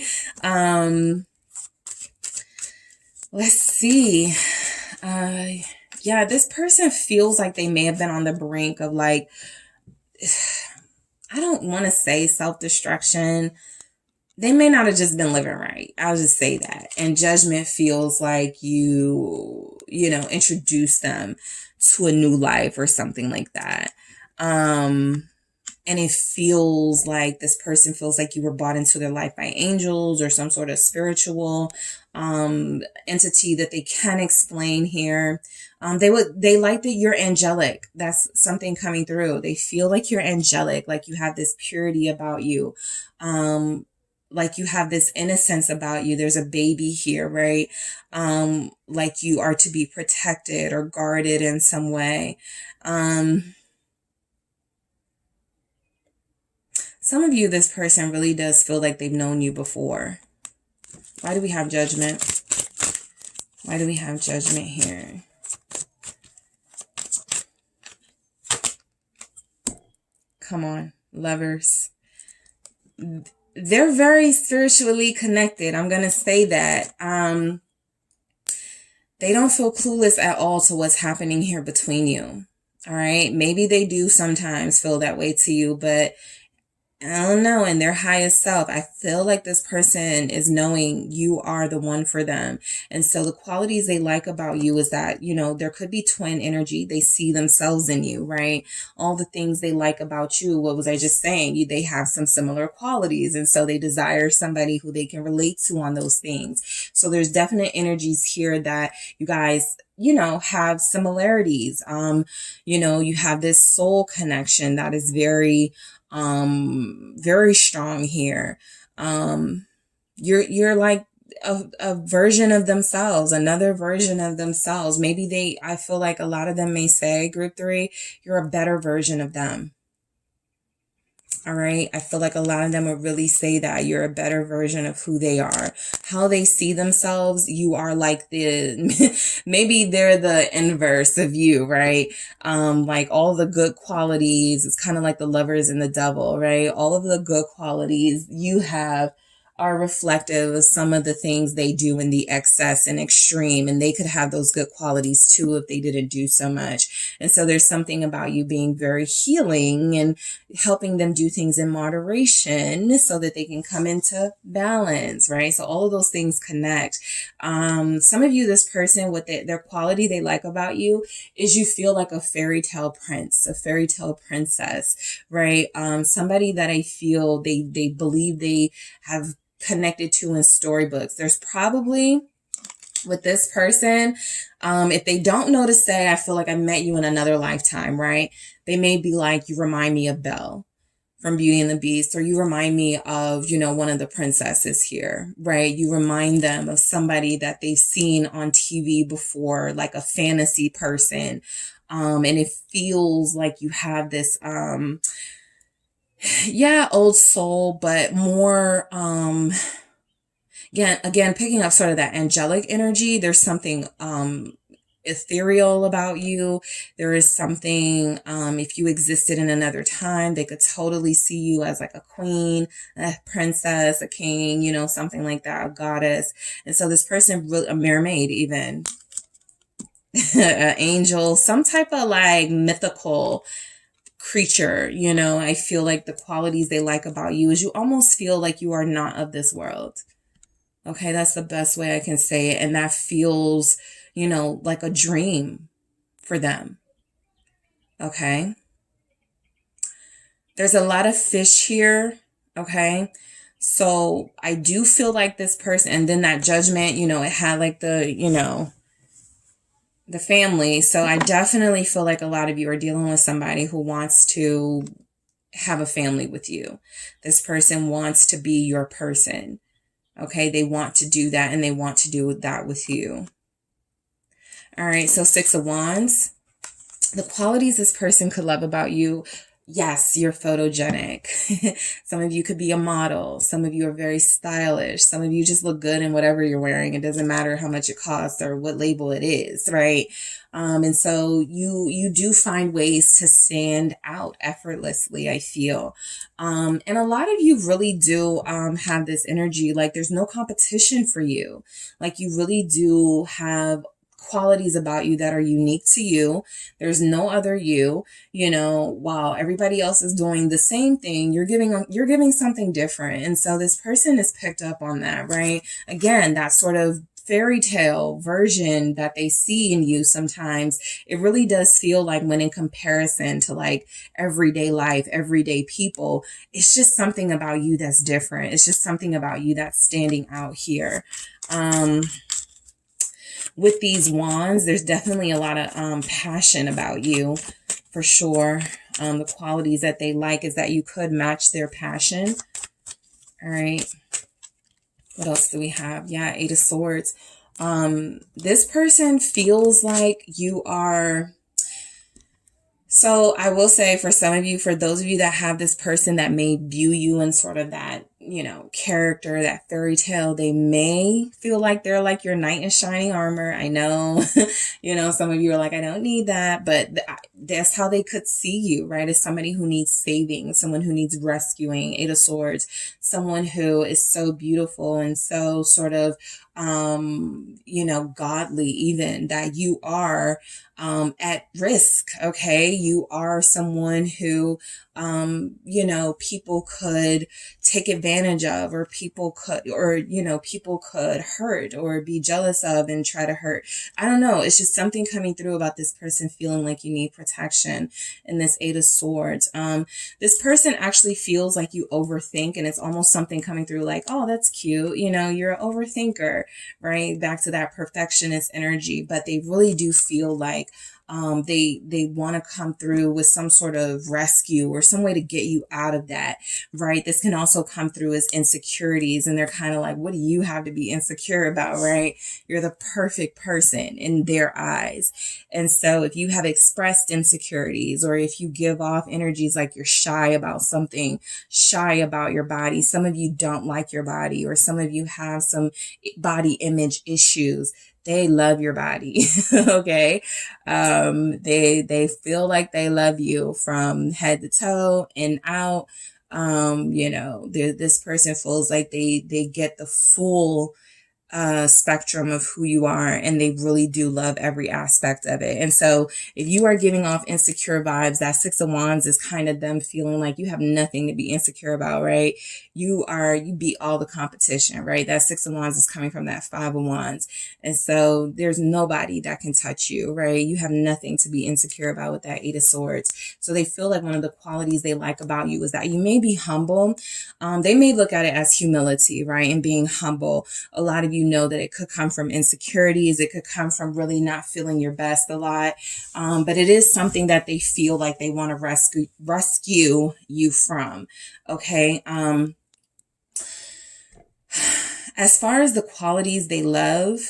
Let's see. Yeah, this person feels like they may have been on the brink of, like, I don't want to say self-destruction. They may not have just been living right. I'll just say that. And Judgment feels like you know, introduce them to a new life or something like that. And it feels like this person feels like you were brought into their life by angels or some sort of spiritual entity that they can't explain here. They like that you're angelic. That's something coming through. They feel like you're angelic, like you have this purity about you. Like you have this innocence about you. There's a baby here, right? Like you are to be protected or guarded in some way. Some of you, this person really does feel like they've known you before. Why do we have Judgment? Why do we have Judgment here? Come on, Lovers. They're very spiritually connected. I'm going to say that. They don't feel clueless at all to what's happening here between you. All right. Maybe they do sometimes feel that way to you, but I don't know, in their highest self, I feel like this person is knowing you are the one for them. And so the qualities they like about you is that, you know, there could be twin energy. They see themselves in you, right? All the things they like about you. What was I just saying? They have some similar qualities. And so they desire somebody who they can relate to on those things. So there's definite energies here that you guys, you know, have similarities. You know, you have this soul connection that is very strong here. You're like a version of themselves, another version of themselves. Maybe I feel like a lot of them may say, Group 3, you're a better version of them. All right. I feel like a lot of them would really say that you're a better version of who they are, how they see themselves. You are like maybe they're the inverse of you, right? Like all the good qualities. It's kind of like the Lovers and the Devil, right? All of the good qualities you have are reflective of some of the things they do in the excess and extreme. And they could have those good qualities too if they didn't do so much. And so there's something about you being very healing and helping them do things in moderation so that they can come into balance, right? So all of those things connect. Some of you, this person, what their quality they like about you is you feel like a fairy tale prince, a fairy tale princess, right? Somebody that I feel they believe they have connected to in storybooks. There's probably, with this person, if they don't know to say, I feel like I met you in another lifetime, right? They may be like, you remind me of Belle. from Beauty and the Beast, or you remind me of, you know, one of the princesses here, right? You remind them of somebody that they've seen on TV before, like a fantasy person. And it feels like you have this, yeah, old soul, but more, again, picking up sort of that angelic energy. There's something, ethereal about you. There is something, if you existed in another time, they could totally see you as like a queen, a princess, a king, you know, something like that, a goddess. And so this person, really, a mermaid even, an angel, some type of like mythical creature, you know. I feel like the qualities they like about you is you almost feel like you are not of this world. Okay, that's the best way I can say it. And that feels, you know, like a dream for them. Okay. There's a lot of fish here. Okay. So I do feel like this person, and then that judgment, you know, it had like the, you know, the family. So I definitely feel like a lot of you are dealing with somebody who wants to have a family with you. This person wants to be your person. Okay. They want to do that, and they want to do that with you. All right, so Six of Wands. The qualities this person could love about you. Yes, you're photogenic. Some of you could be a model. Some of you are very stylish. Some of you just look good in whatever you're wearing. It doesn't matter how much it costs or what label it is, right? And so you do find ways to stand out effortlessly, I feel. And a lot of you really do have this energy, like there's no competition for you. Like you really do have qualities about you that are unique to you. There's no other you, you know, while everybody else is doing the same thing, you're giving something different. And so this person is picked up on that, right? Again, that sort of fairy tale version that they see in you sometimes, it really does feel like, when in comparison to like everyday life, everyday people, it's just something about you that's different. It's just something about you that's standing out here. With these wands, there's definitely a lot of passion about you, for sure. The qualities that they like is that you could match their passion. All right. What else do we have? Yeah, Eight of Swords. This person feels like you are... So I will say, for some of you, for those of you that have this person that may view you in sort of that, you know, character, that fairy tale, they may feel like they're like your knight in shining armor. I know, you know, some of you are like, I don't need that, but that's how they could see you, right? As somebody who needs saving, someone who needs rescuing. Eight of Swords, someone who is so beautiful and so sort of, you know, godly, even, that you are at risk. Okay. You are someone who, you know, people could take advantage of, or people could, or, you know, people could hurt or be jealous of and try to hurt. I don't know. It's just something coming through about this person feeling like you need protection in this Eight of Swords. This person actually feels like you overthink, and it's almost something coming through like, oh, that's cute. You know, you're an overthinker, right? Back to that perfectionist energy, but they really do feel like they want to come through with some sort of rescue or some way to get you out of that, right? This can also come through as insecurities, and they're kind of like, what do you have to be insecure about, right? You're the perfect person in their eyes. And so if you have expressed insecurities, or if you give off energies like you're shy about something, shy about your body, some of you don't like your body, or some of you have some body image issues, they love your body. Okay. They feel like they love you from head to toe and out. You know, this person feels like they get the full spectrum of who you are, and they really do love every aspect of it. And so if you are giving off insecure vibes, that Six of Wands is kind of them feeling like you have nothing to be insecure about, right? You beat all the competition, right? That Six of Wands is coming from that Five of Wands. And so there's nobody that can touch you, right? You have nothing to be insecure about with that Eight of Swords. So they feel like one of the qualities they like about you is that you may be humble, They may look at it as humility, right? And being humble. A lot of you know that it could come from insecurities. It could come from really not feeling your best a lot. But it is something that they feel like they want to rescue you from. Okay. As far as the qualities they love,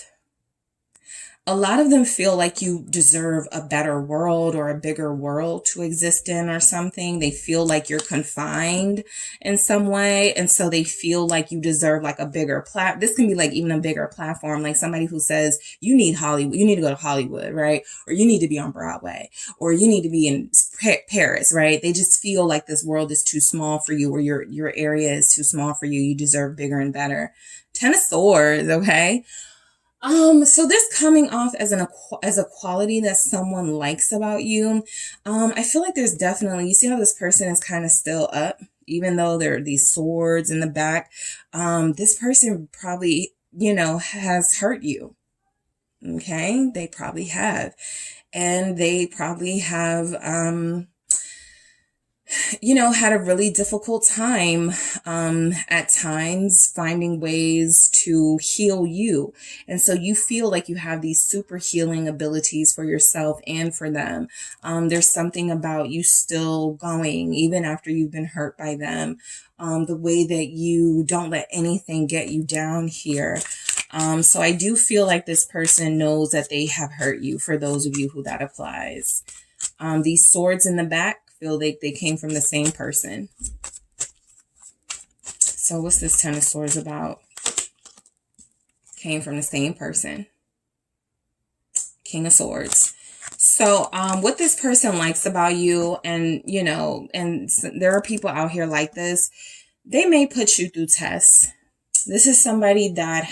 a lot of them feel like you deserve a better world or a bigger world to exist in or something. They feel like you're confined in some way. And so they feel like you deserve like a bigger this can be like even a bigger platform, like somebody who says you need Hollywood, you need to go to Hollywood, right? Or you need to be on Broadway, or you need to be in Paris, right? They just feel like this world is too small for you, or your area is too small for you. You deserve bigger and better. 10 of Swords, okay? So this coming off as a quality that someone likes about you. I feel like there's definitely, you see how this person is kind of still up, even though there are these swords in the back. This person probably, has hurt you. Okay. They probably have, and they probably have, had a really difficult time at times finding ways to heal you. And so you feel like you have these super healing abilities for yourself and for them. There's something about you still going, even after you've been hurt by them. The way that you don't let anything get you down here. So I do feel like this person knows that they have hurt you, for those of you who that applies. These swords in the back feel like they came from the same person. So what's this 10 of Swords about? Came from the same person. King of Swords. So what this person likes about you, and and there are people out here like this, they may put you through tests. This is somebody that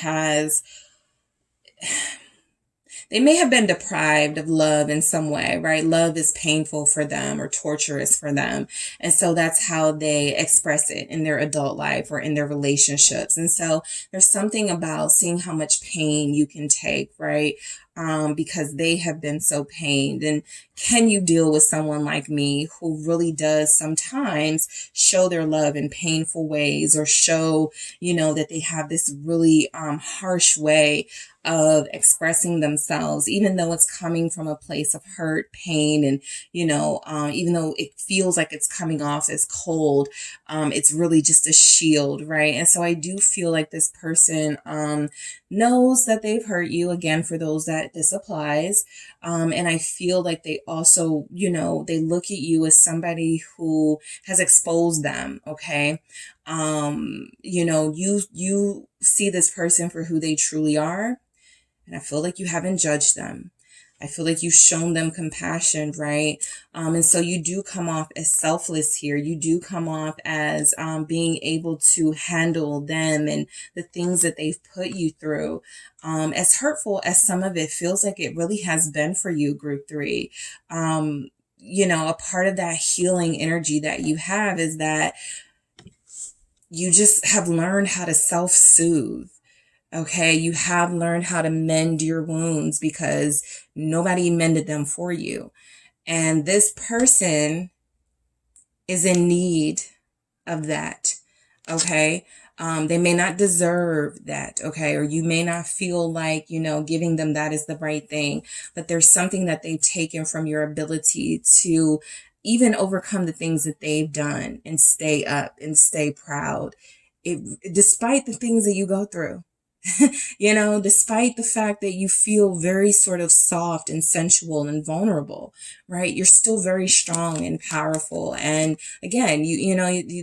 they may have been deprived of love in some way, right? Love is painful for them or torturous for them. And so that's how they express it in their adult life or in their relationships. And so there's something about seeing how much pain you can take, right? Because they have been so pained. And can you deal with someone like me who really does sometimes show their love in painful ways, or show, that they have this really harsh way of expressing themselves, even though it's coming from a place of hurt, pain, and, even though it feels like it's coming off as cold, it's really just a shield, right? And so I do feel like this person knows that they've hurt you, again, for those that this applies. And I feel like they also, they look at you as somebody who has exposed them, okay? You see this person for who they truly are. And I feel like you haven't judged them. I feel like you've shown them compassion, right? And so you do come off as selfless here. You do come off as being able to handle them and the things that they've put you through. As hurtful as some of it feels like it really has been for you, Group 3. A part of that healing energy that you have is that you just have learned how to self-soothe. Okay, you have learned how to mend your wounds because nobody mended them for you. And this person is in need of that. Okay, they may not deserve that. Okay, or you may not feel like, giving them that is the right thing. But there's something that they've taken from your ability to even overcome the things that they've done and stay up and stay proud, despite the things that you go through. Despite the fact that you feel very sort of soft and sensual and vulnerable, right? You're still very strong and powerful. And again,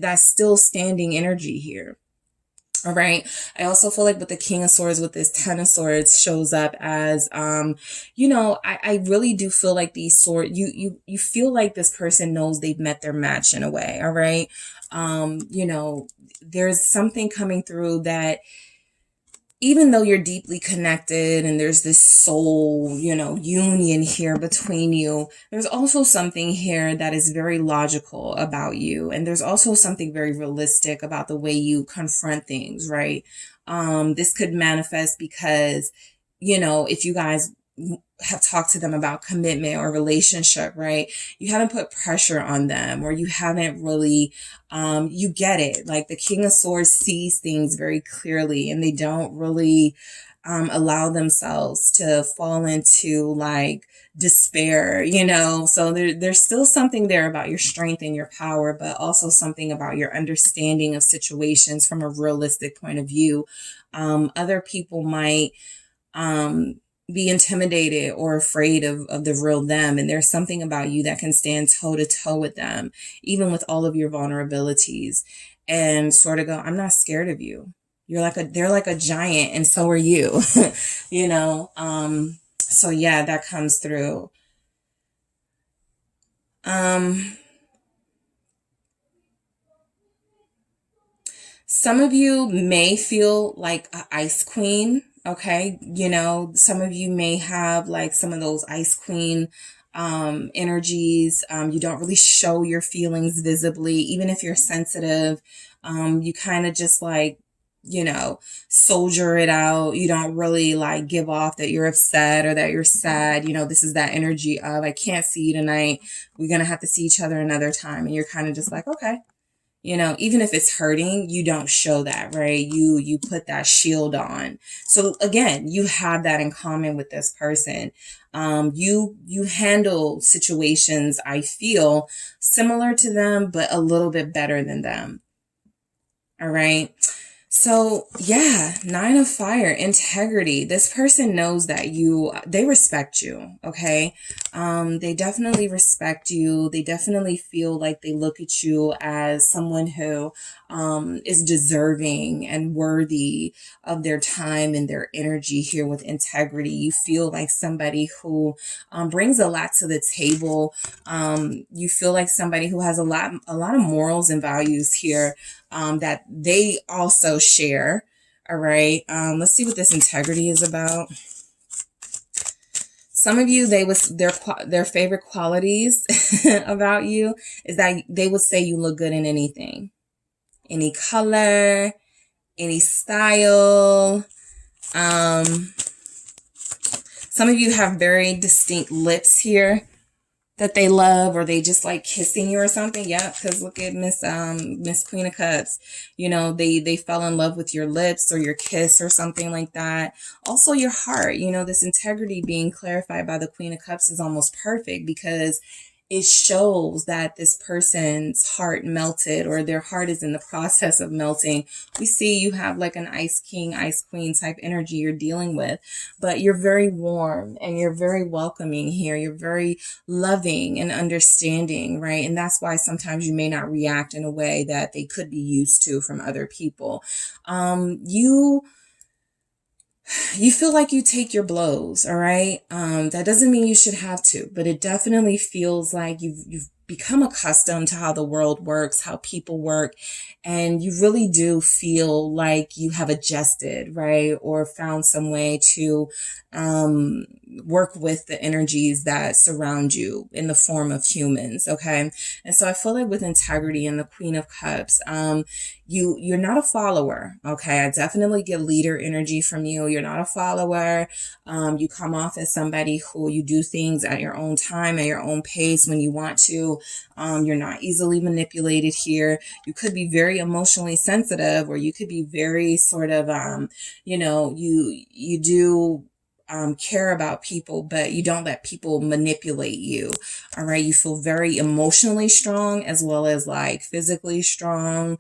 that's still standing energy here. All right. I also feel like with the King of Swords, with this 10 of Swords shows up as, I really do feel like these swords, you feel like this person knows they've met their match in a way. All right. There's something coming through that, even though you're deeply connected and there's this soul, union here between you, there's also something here that is very logical about you. And there's also something very realistic about the way you confront things, right? This could manifest because, if you guys have talked to them about commitment or relationship, right? You haven't put pressure on them, or you haven't really, you get it. Like the King of Swords sees things very clearly, and they don't really allow themselves to fall into like despair, you know? So there's still something there about your strength and your power, but also something about your understanding of situations from a realistic point of view. Other people might, be intimidated or afraid of the real them. And there's something about you that can stand toe to toe with them, even with all of your vulnerabilities, and sort of go, I'm not scared of you. They're like a giant, and so are you, you know? So yeah, that comes through. Some of you may feel like an ice queen. Okay. You know, some of you may have like some of those ice queen energies. You don't really show your feelings visibly, even if you're sensitive. You kind of just like, you know, soldier it out. You don't really like give off that you're upset or that you're sad. You know, this is that energy of, I can't see you tonight. We're going to have to see each other another time. And you're kind of just like, okay. You know, even if it's hurting, you don't show that, right? You put that shield on. So again, you have that in common with this person. You handle situations, I feel, similar to them, but a little bit better than them. All right. So yeah, 9 of Fire, integrity. This person knows that they respect you. Okay. They definitely respect you. They definitely feel like they look at you as someone who, is deserving and worthy of their time and their energy here with integrity. You feel like somebody who, brings a lot to the table. You feel like somebody who has a lot of morals and values here, that they also share. All right. Let's see what this integrity is about. Some of you, their favorite qualities about you is that they would say you look good in anything, any color, any style. Some of you have very distinct lips here that they love, or they just like kissing you or something. Yeah, because look at Miss Queen of Cups. You know, they fell in love with your lips or your kiss or something like that. Also your heart. You know, this integrity being clarified by the Queen of Cups is almost perfect, because it shows that this person's heart melted, or their heart is in the process of melting. We see you have like an ice king, ice queen type energy you're dealing with, but you're very warm and you're very welcoming here. You're very loving and understanding, right? And that's why sometimes you may not react in a way that they could be used to from other people. You feel like you take your blows, all right? That doesn't mean you should have to, but it definitely feels like you've become accustomed to how the world works, how people work, and you really do feel like you have adjusted, right? Or found some way to work with the energies that surround you in the form of humans, okay? And so I feel like with integrity and the Queen of Cups, you're not a follower, okay? I definitely get leader energy from you. You're not a follower. You come off as somebody who you do things at your own time, at your own pace when you want to. You're not easily manipulated here. You could be very emotionally sensitive, or you could be very sort of, you know, you do care about people, but you don't let people manipulate you. All right. You feel very emotionally strong as well as like physically strong.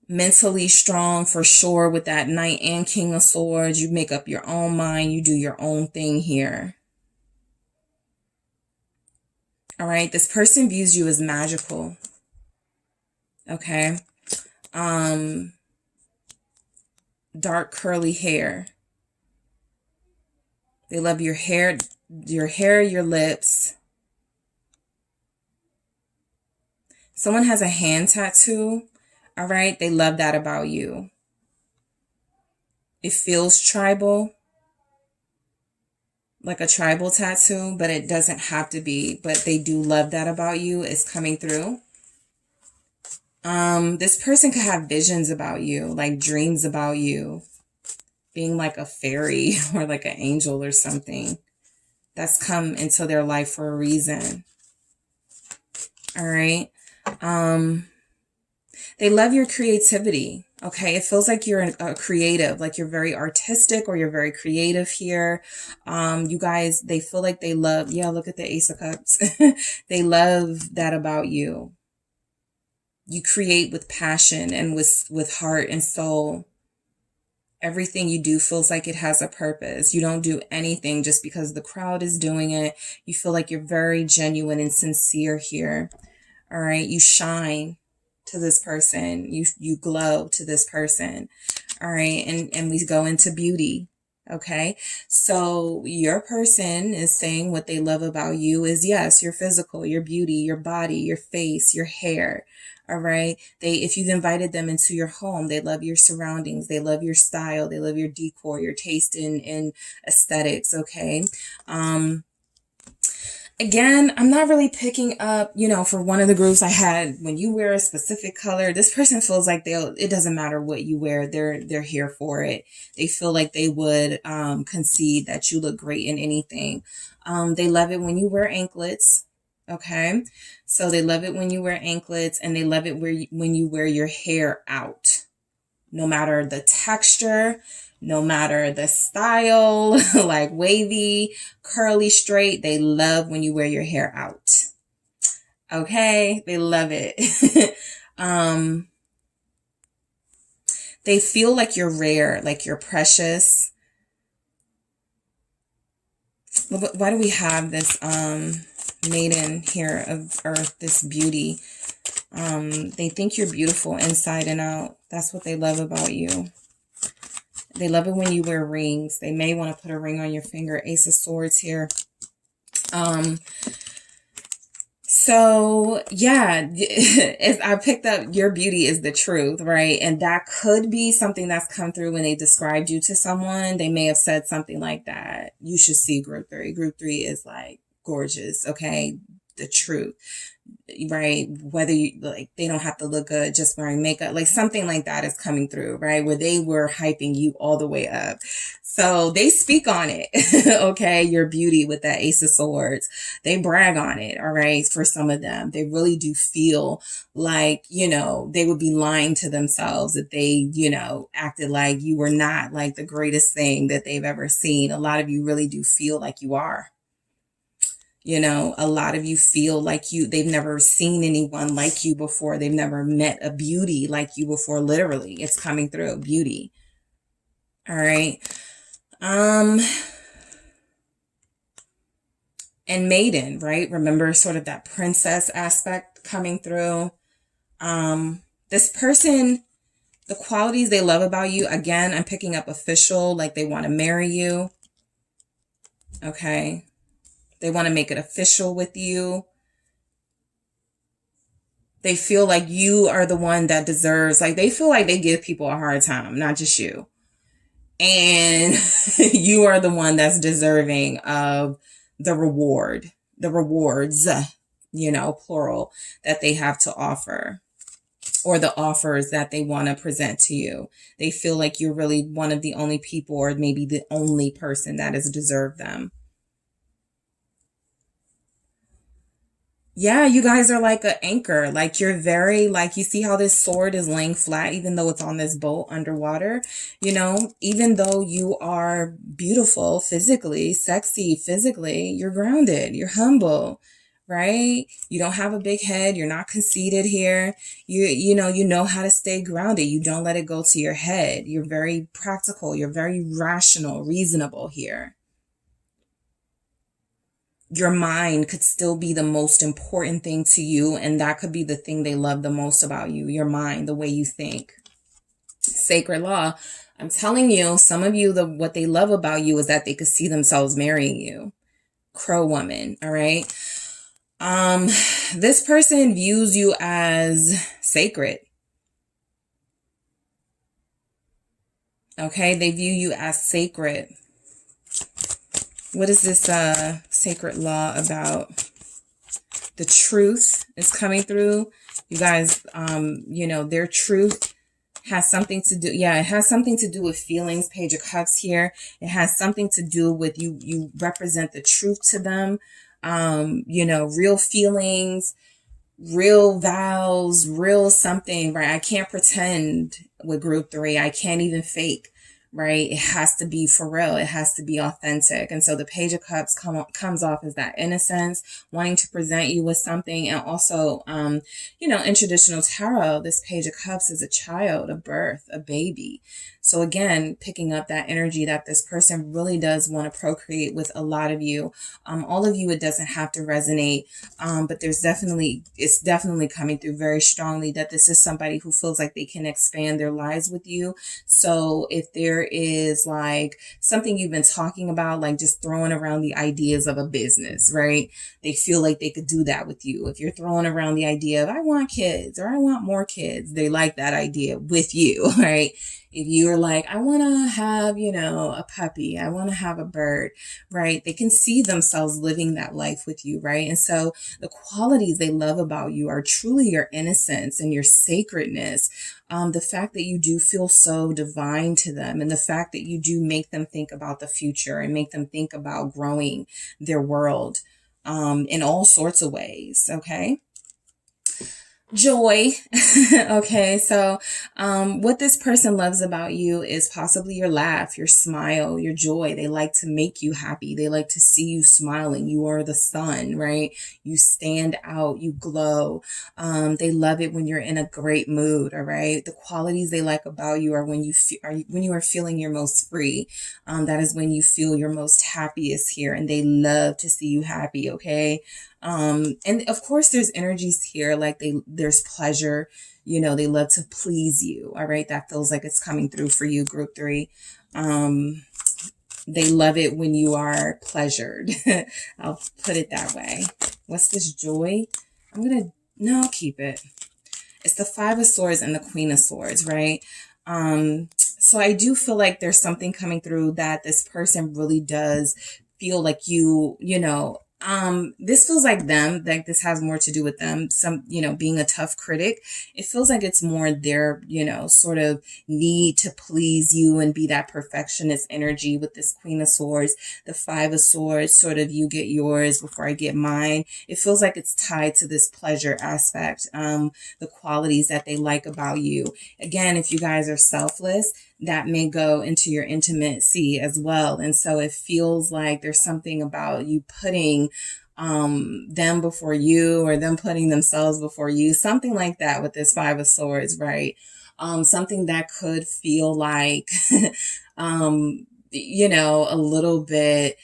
Mentally strong for sure with that Knight and King of Swords. You make up your own mind. You do your own thing here. All right. This person views you as magical. Okay. Dark curly hair. They love your hair, your lips. Someone has a hand tattoo. All right. They love that about you. It feels tribal, like a tribal tattoo, but it doesn't have to be, but they do love that about you. It's coming through. This person could have visions about you, like dreams about you. being like a fairy or like an angel or something that's come into their life for a reason. All right. They love your creativity. Okay. It feels like you're a creative, like you're very artistic or you're very creative here. You guys, they feel like they love, yeah, look at the Ace of Cups. They love that about you. You create with passion and with heart and soul. Everything you do feels like it has a purpose. You don't do anything just because the crowd is doing it. You feel like you're very genuine and sincere here. All right. You shine to this person. You glow to this person. All right. And we go into beauty. Okay. So your person is saying what they love about you is, yes, your physical, your beauty, your body, your face, your hair. All right. If you've invited them into your home, they love your surroundings. They love your style. They love your decor, your taste in aesthetics. Okay. Again, I'm not really picking up, for one of the groups I had, when you wear a specific color, this person feels like it doesn't matter what you wear. They're here for it. They feel like they would, concede that you look great in anything. They love it when you wear anklets. Okay. So they love it when you wear anklets, and they love it when you wear your hair out, no matter the texture, no matter the style, like wavy, curly, straight. They love when you wear your hair out. Okay. They love it. They feel like you're rare, like you're precious. Why do we have this, maiden here of earth, this beauty? They think you're beautiful inside and out. That's what they love about you. They love it when you wear rings. They may want to put a ring on your finger. Ace of Swords here. So yeah, I picked up your beauty is the truth, right? And that could be something that's come through when they described you to someone. They may have said something like that. You should see group 3. Group 3 is like gorgeous. Okay. The truth, right? Whether you like, they don't have to look good just wearing makeup, like something like that is coming through, right? Where they were hyping you all the way up. So they speak on it. Okay. Your beauty with that Ace of Swords, they brag on it. All right. For some of them, they really do feel like, they would be lying to themselves if they, acted like you were not like the greatest thing that they've ever seen. A lot of you really do feel like you are. A lot of you feel like they've never seen anyone like you before. They've never met a beauty like you before. Literally, it's coming through, beauty. All right. And maiden, right? Remember sort of that princess aspect coming through. This person, the qualities they love about you, again, I'm picking up official, like they want to marry you. Okay. They want to make it official with you. They feel like you are the one that deserves, like they feel like they give people a hard time, not just you. And you are the one that's deserving of the rewards, plural, that they have to offer, or the offers that they want to present to you. They feel like you're really one of the only people, or maybe the only person that has deserved them. Yeah, you guys are like an anchor. Like you're very, like you see how this sword is laying flat, even though it's on this boat underwater, even though you are beautiful physically, sexy physically, you're grounded, you're humble, right? You don't have a big head. You're not conceited here. You know how to stay grounded. You don't let it go to your head. You're very practical. You're very rational, reasonable here. Your mind could still be the most important thing to you, and that could be the thing they love the most about you, your mind, the way you think. Sacred law. I'm telling you, some of you, what they love about you is that they could see themselves marrying you. Crow woman, all right? This person views you as sacred. Okay, they view you as sacred. What is this sacred law about? The truth is coming through. You guys, their truth Has something to do, yeah, it has something to do with feelings. Page of Cups here. It has something to do with you represent the truth to them. You know, real feelings, real vows, real something, right? I can't pretend with group 3. I can't even fake, right? It has to be for real. It has to be authentic. And so the Page of Cups comes off as that innocence, wanting to present you with something. And also, you know, in traditional tarot, this Page of Cups is a child, a birth, a baby. So again, picking up that energy that this person really does want to procreate with a lot of you. All of you, it doesn't have to resonate, but it's definitely coming through very strongly that this is somebody who feels like they can expand their lives with you. So if there is like something you've been talking about, like just throwing around the ideas of a business, right? They feel like they could do that with you. If you're throwing around the idea of I want kids or I want more kids, they like that idea with you, right? If you're like, I want to have, you know, a puppy, I want to have a bird, right? They can see themselves living that life with you, right? And so the qualities they love about you are truly your innocence and your sacredness. The fact that you do feel so divine to them, and the fact that you do make them think about the future and make them think about growing their world in all sorts of ways, okay? Joy. Okay, so what this person loves about you is possibly your laugh, your smile, your joy. They like to make you happy. They like to see you smiling. You are the sun, right? You stand out, you glow. They love it when you're in a great mood, all right? The qualities they like about you are when you are feeling your most free. That is when you feel your most happiest here, and they love to see you happy, okay? And of course there's energies here, like there's pleasure, you know, they love to please you. All right. That feels like it's coming through for you, group 3. They love it when you are pleasured. I'll put it that way. What's this joy? I'll keep it. It's the 5 of Swords and the Queen of Swords, right? So I do feel like there's something coming through that this person really does feel like you know, this feels like them, like this has more to do with them, you know, being a tough critic. It feels like it's more their, you know, sort of need to please you and be that perfectionist energy with this Queen of Swords, the 5 of Swords, sort of you get yours before I get mine. It feels like it's tied to this pleasure aspect, the qualities that they like about you. Again, if you guys are selfless, that may go into your intimacy as well. And so it feels like there's something about you putting them before you, or them putting themselves before you, something like that with this 5 of Swords, right? Something that could feel like, you know, a little bit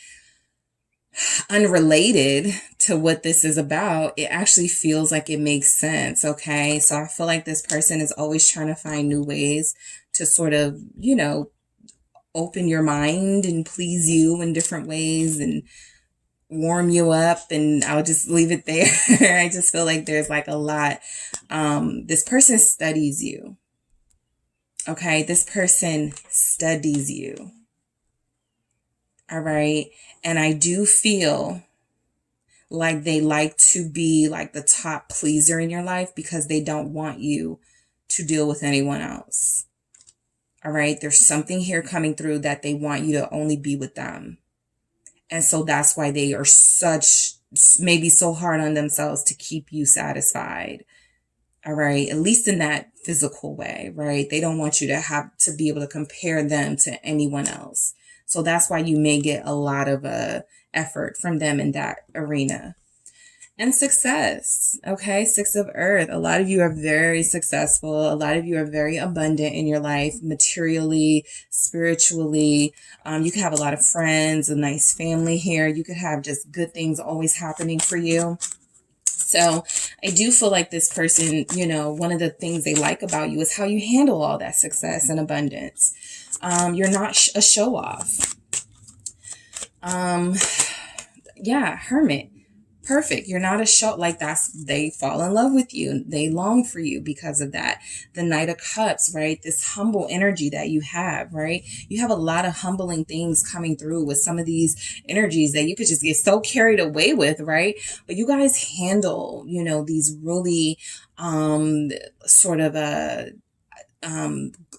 unrelated to what this is about. It actually feels like it makes sense. Okay. So I feel like this person is always trying to find new ways to sort of, you know, open your mind and please you in different ways and warm you up. And I'll just leave it there. I just feel like there's like a lot. This person studies you. Okay. This person studies you. All right. And I do feel like they like to be like the top pleaser in your life because they don't want you to deal with anyone else. All right. There's something here coming through that they want you to only be with them. And so that's why they are maybe so hard on themselves to keep you satisfied. All right. At least in that physical way, right? They don't want you to have to be able to compare them to anyone else. So that's why you may get a lot of effort from them in that arena. And success. Okay. 6 of Earth. A lot of you are very successful. A lot of you are very abundant in your life, materially, spiritually. You could have a lot of friends, a nice family here. You could have just good things always happening for you. So I do feel like this person, you know, one of the things they like about you is how you handle all that success and abundance. You're not a show off. Yeah, Hermit. Perfect. You're not a show, like they fall in love with you. They long for you because of that. The Knight of Cups, right? This humble energy that you have, right? You have a lot of humbling things coming through with some of these energies that you could just get so carried away with, right? But you guys handle, you know, these really, sort of,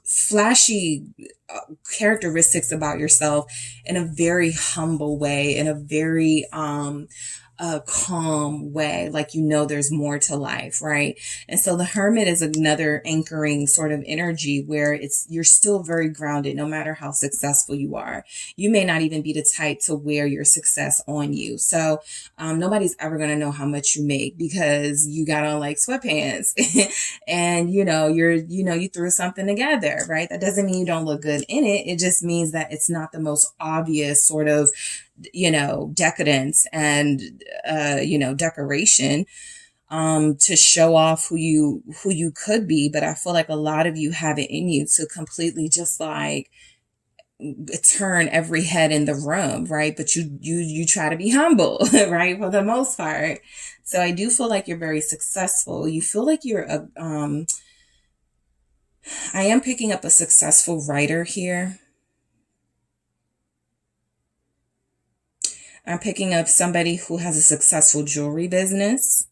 flashy characteristics about yourself in a very humble way, in a very calm way, like, you know, there's more to life, right? And so the Hermit is another anchoring sort of energy where you're still very grounded no matter how successful you are. You may not even be the type to wear your success on you. So nobody's ever going to know how much you make because you got on like sweatpants and you threw something together, right? That doesn't mean you don't look good in it. It just means that it's not the most obvious sort of decadence and decoration to show off who you could be. But I feel like a lot of you have it in you to completely just like turn every head in the room, right? But you try to be humble, right, for the most part. So I do feel like you're very successful. You feel like you're I am picking up a successful writer here. I'm picking up somebody who has a successful jewelry business.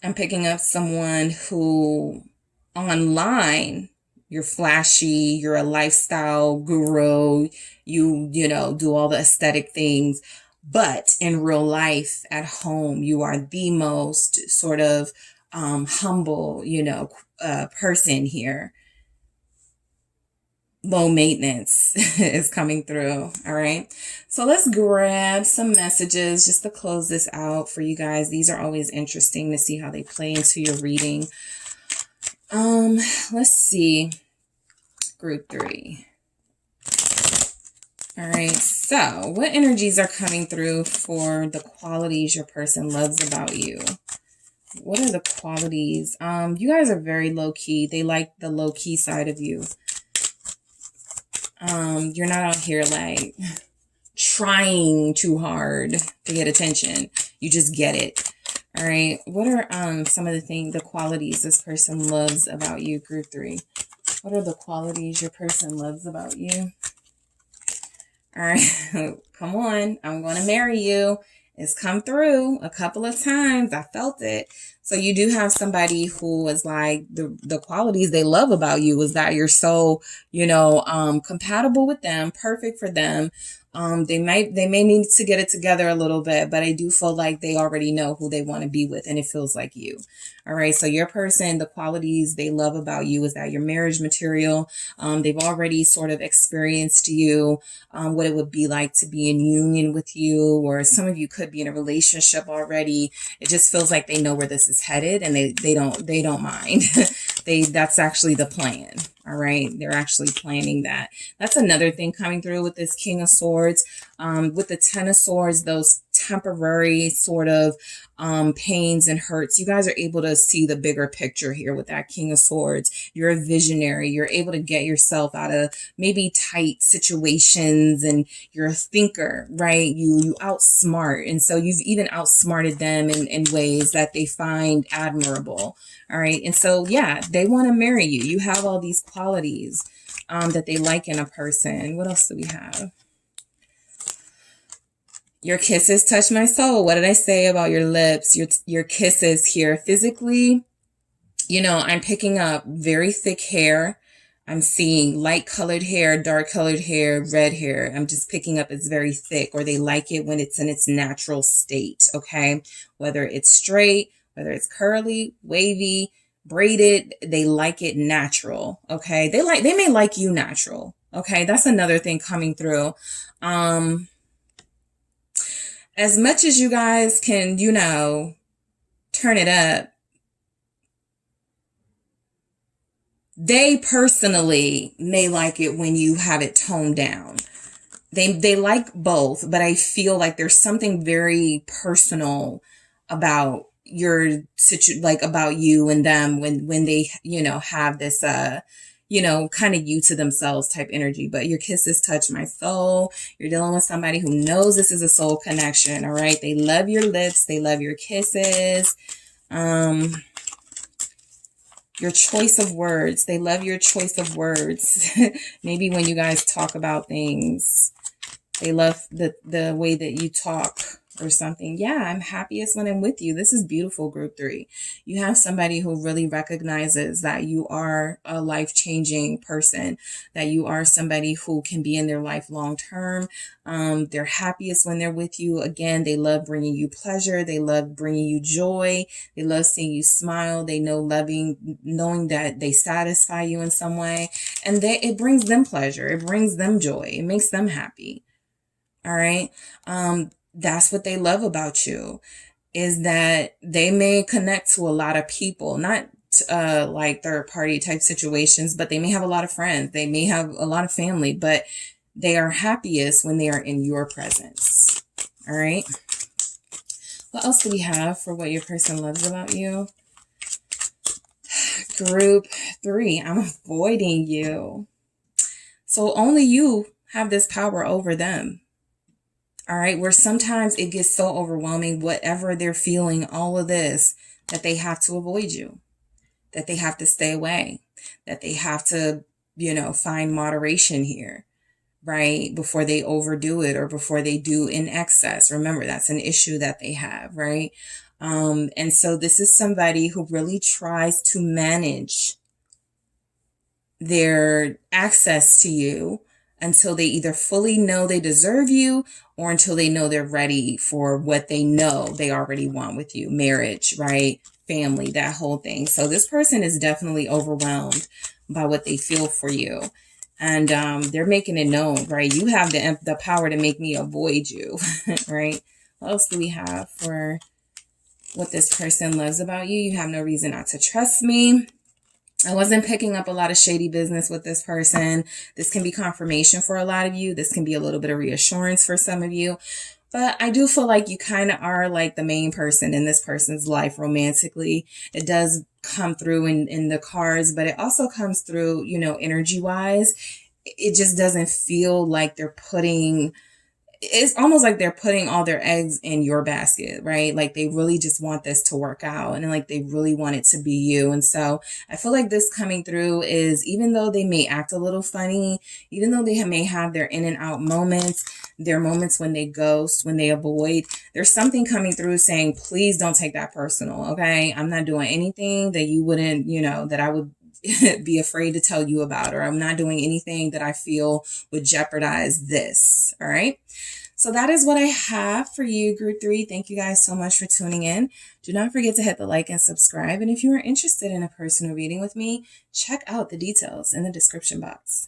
I'm picking up someone who online, you're flashy, you're a lifestyle guru, you do all the aesthetic things, but in real life at home, you are the most sort of humble, person here. Low maintenance is coming through. All right. So let's grab some messages just to close this out for you guys. These are always interesting to see how they play into your reading. Let's see. Group 3. All right. So what energies are coming through for the qualities your person loves about you? What are the qualities? You guys are very low key. They like the low key side of you. You're not out here like trying too hard to get attention. You just get it. All right. What are some of the qualities this person loves about you, Group 3? What are the qualities your person loves about you? All right. Come on. I'm going to marry you. It's come through a couple of times. I felt it. So you do have somebody who is like the qualities they love about you is that you're so, compatible with them, perfect for them. They may need to get it together a little bit, but I do feel like they already know who they want to be with, and it feels like you. All right. So your person, the qualities they love about you is that you're marriage material. They've already sort of experienced you, what it would be like to be in union with you, or some of you could be in a relationship already. It just feels like they know where this is headed, and they don't mind. That's actually the plan. All right. They're actually planning that. That's another thing coming through with this King of Swords. With the Ten of Swords, those temporary sort of pains and hurts, you guys are able to see the bigger picture here with that King of Swords. You're a visionary. You're able to get yourself out of maybe tight situations, and you're a thinker, right? You outsmart. And so you've even outsmarted them in ways that they find admirable. All right. And so, yeah, they want to marry you. You have all these qualities that they like in a person. What else do we have? Your kisses touch my soul. What did I say about your lips? Your kisses here. Physically, I'm picking up very thick hair. I'm seeing light colored hair, dark colored hair, red hair. I'm just picking up it's very thick, or they like it when it's in its natural state. Okay. Whether it's straight, whether it's curly, wavy, braided, they like it natural. Okay. They may like you natural. Okay. That's another thing coming through. As much as you guys can, turn it up, they personally may like it when you have it toned down. They like both, but I feel like there's something very personal about about you and them when they, have this, kind of you to themselves type energy. But your kisses touch my soul. You're dealing with somebody who knows this is a soul connection. All right. They love your lips. They love your kisses. Your choice of words. They love your choice of words. Maybe when you guys talk about things, they love the way that you talk or something. Yeah, I'm happiest when I'm with you. This is beautiful, group 3. You have somebody who really recognizes that you are a life-changing person, that you are somebody who can be in their life long term. They're happiest when they're with you. Again, they love bringing you pleasure. They love bringing you joy. They love seeing you smile. They know knowing that they satisfy you in some way. And it brings them pleasure. It brings them joy. It makes them happy. All right. That's what they love about you, is that they may connect to a lot of people, not like third party type situations, but they may have a lot of friends. They may have a lot of family, but they are happiest when they are in your presence. All right. What else do we have for what your person loves about you? Group 3, I'm avoiding you. So only you have this power over them. All right, where sometimes it gets so overwhelming, whatever they're feeling, all of this, that they have to avoid you, that they have to stay away, that they have to, find moderation here, right? Before they overdo it or before they do in excess. Remember, that's an issue that they have, right? And so this is somebody who really tries to manage their access to you until they either fully know they deserve you or until they know they're ready for what they know they already want with you. Marriage, right? Family, that whole thing. So this person is definitely overwhelmed by what they feel for you. And they're making it known, right? You have the power to make me avoid you, right? What else do we have for what this person loves about you? You have no reason not to trust me. I wasn't picking up a lot of shady business with this person. This can be confirmation for a lot of you. This can be a little bit of reassurance for some of you. But I do feel like you kind of are like the main person in this person's life romantically. It does come through in the cards, but it also comes through, energy wise. It just doesn't feel like it's almost like they're putting all their eggs in your basket, right? Like they really just want this to work out and like they really want it to be you. And so I feel like this coming through is, even though they may act a little funny, even though they may have their in and out moments, their moments when they ghost, when they avoid, there's something coming through saying, please don't take that personal. Okay. I'm not doing anything that you wouldn't, that I would be afraid to tell you about, or I'm not doing anything that I feel would jeopardize this. All right. So that is what I have for you, group 3. Thank you guys so much for tuning in. Do not forget to hit the like and subscribe. And if you are interested in a personal reading with me, check out the details in the description box.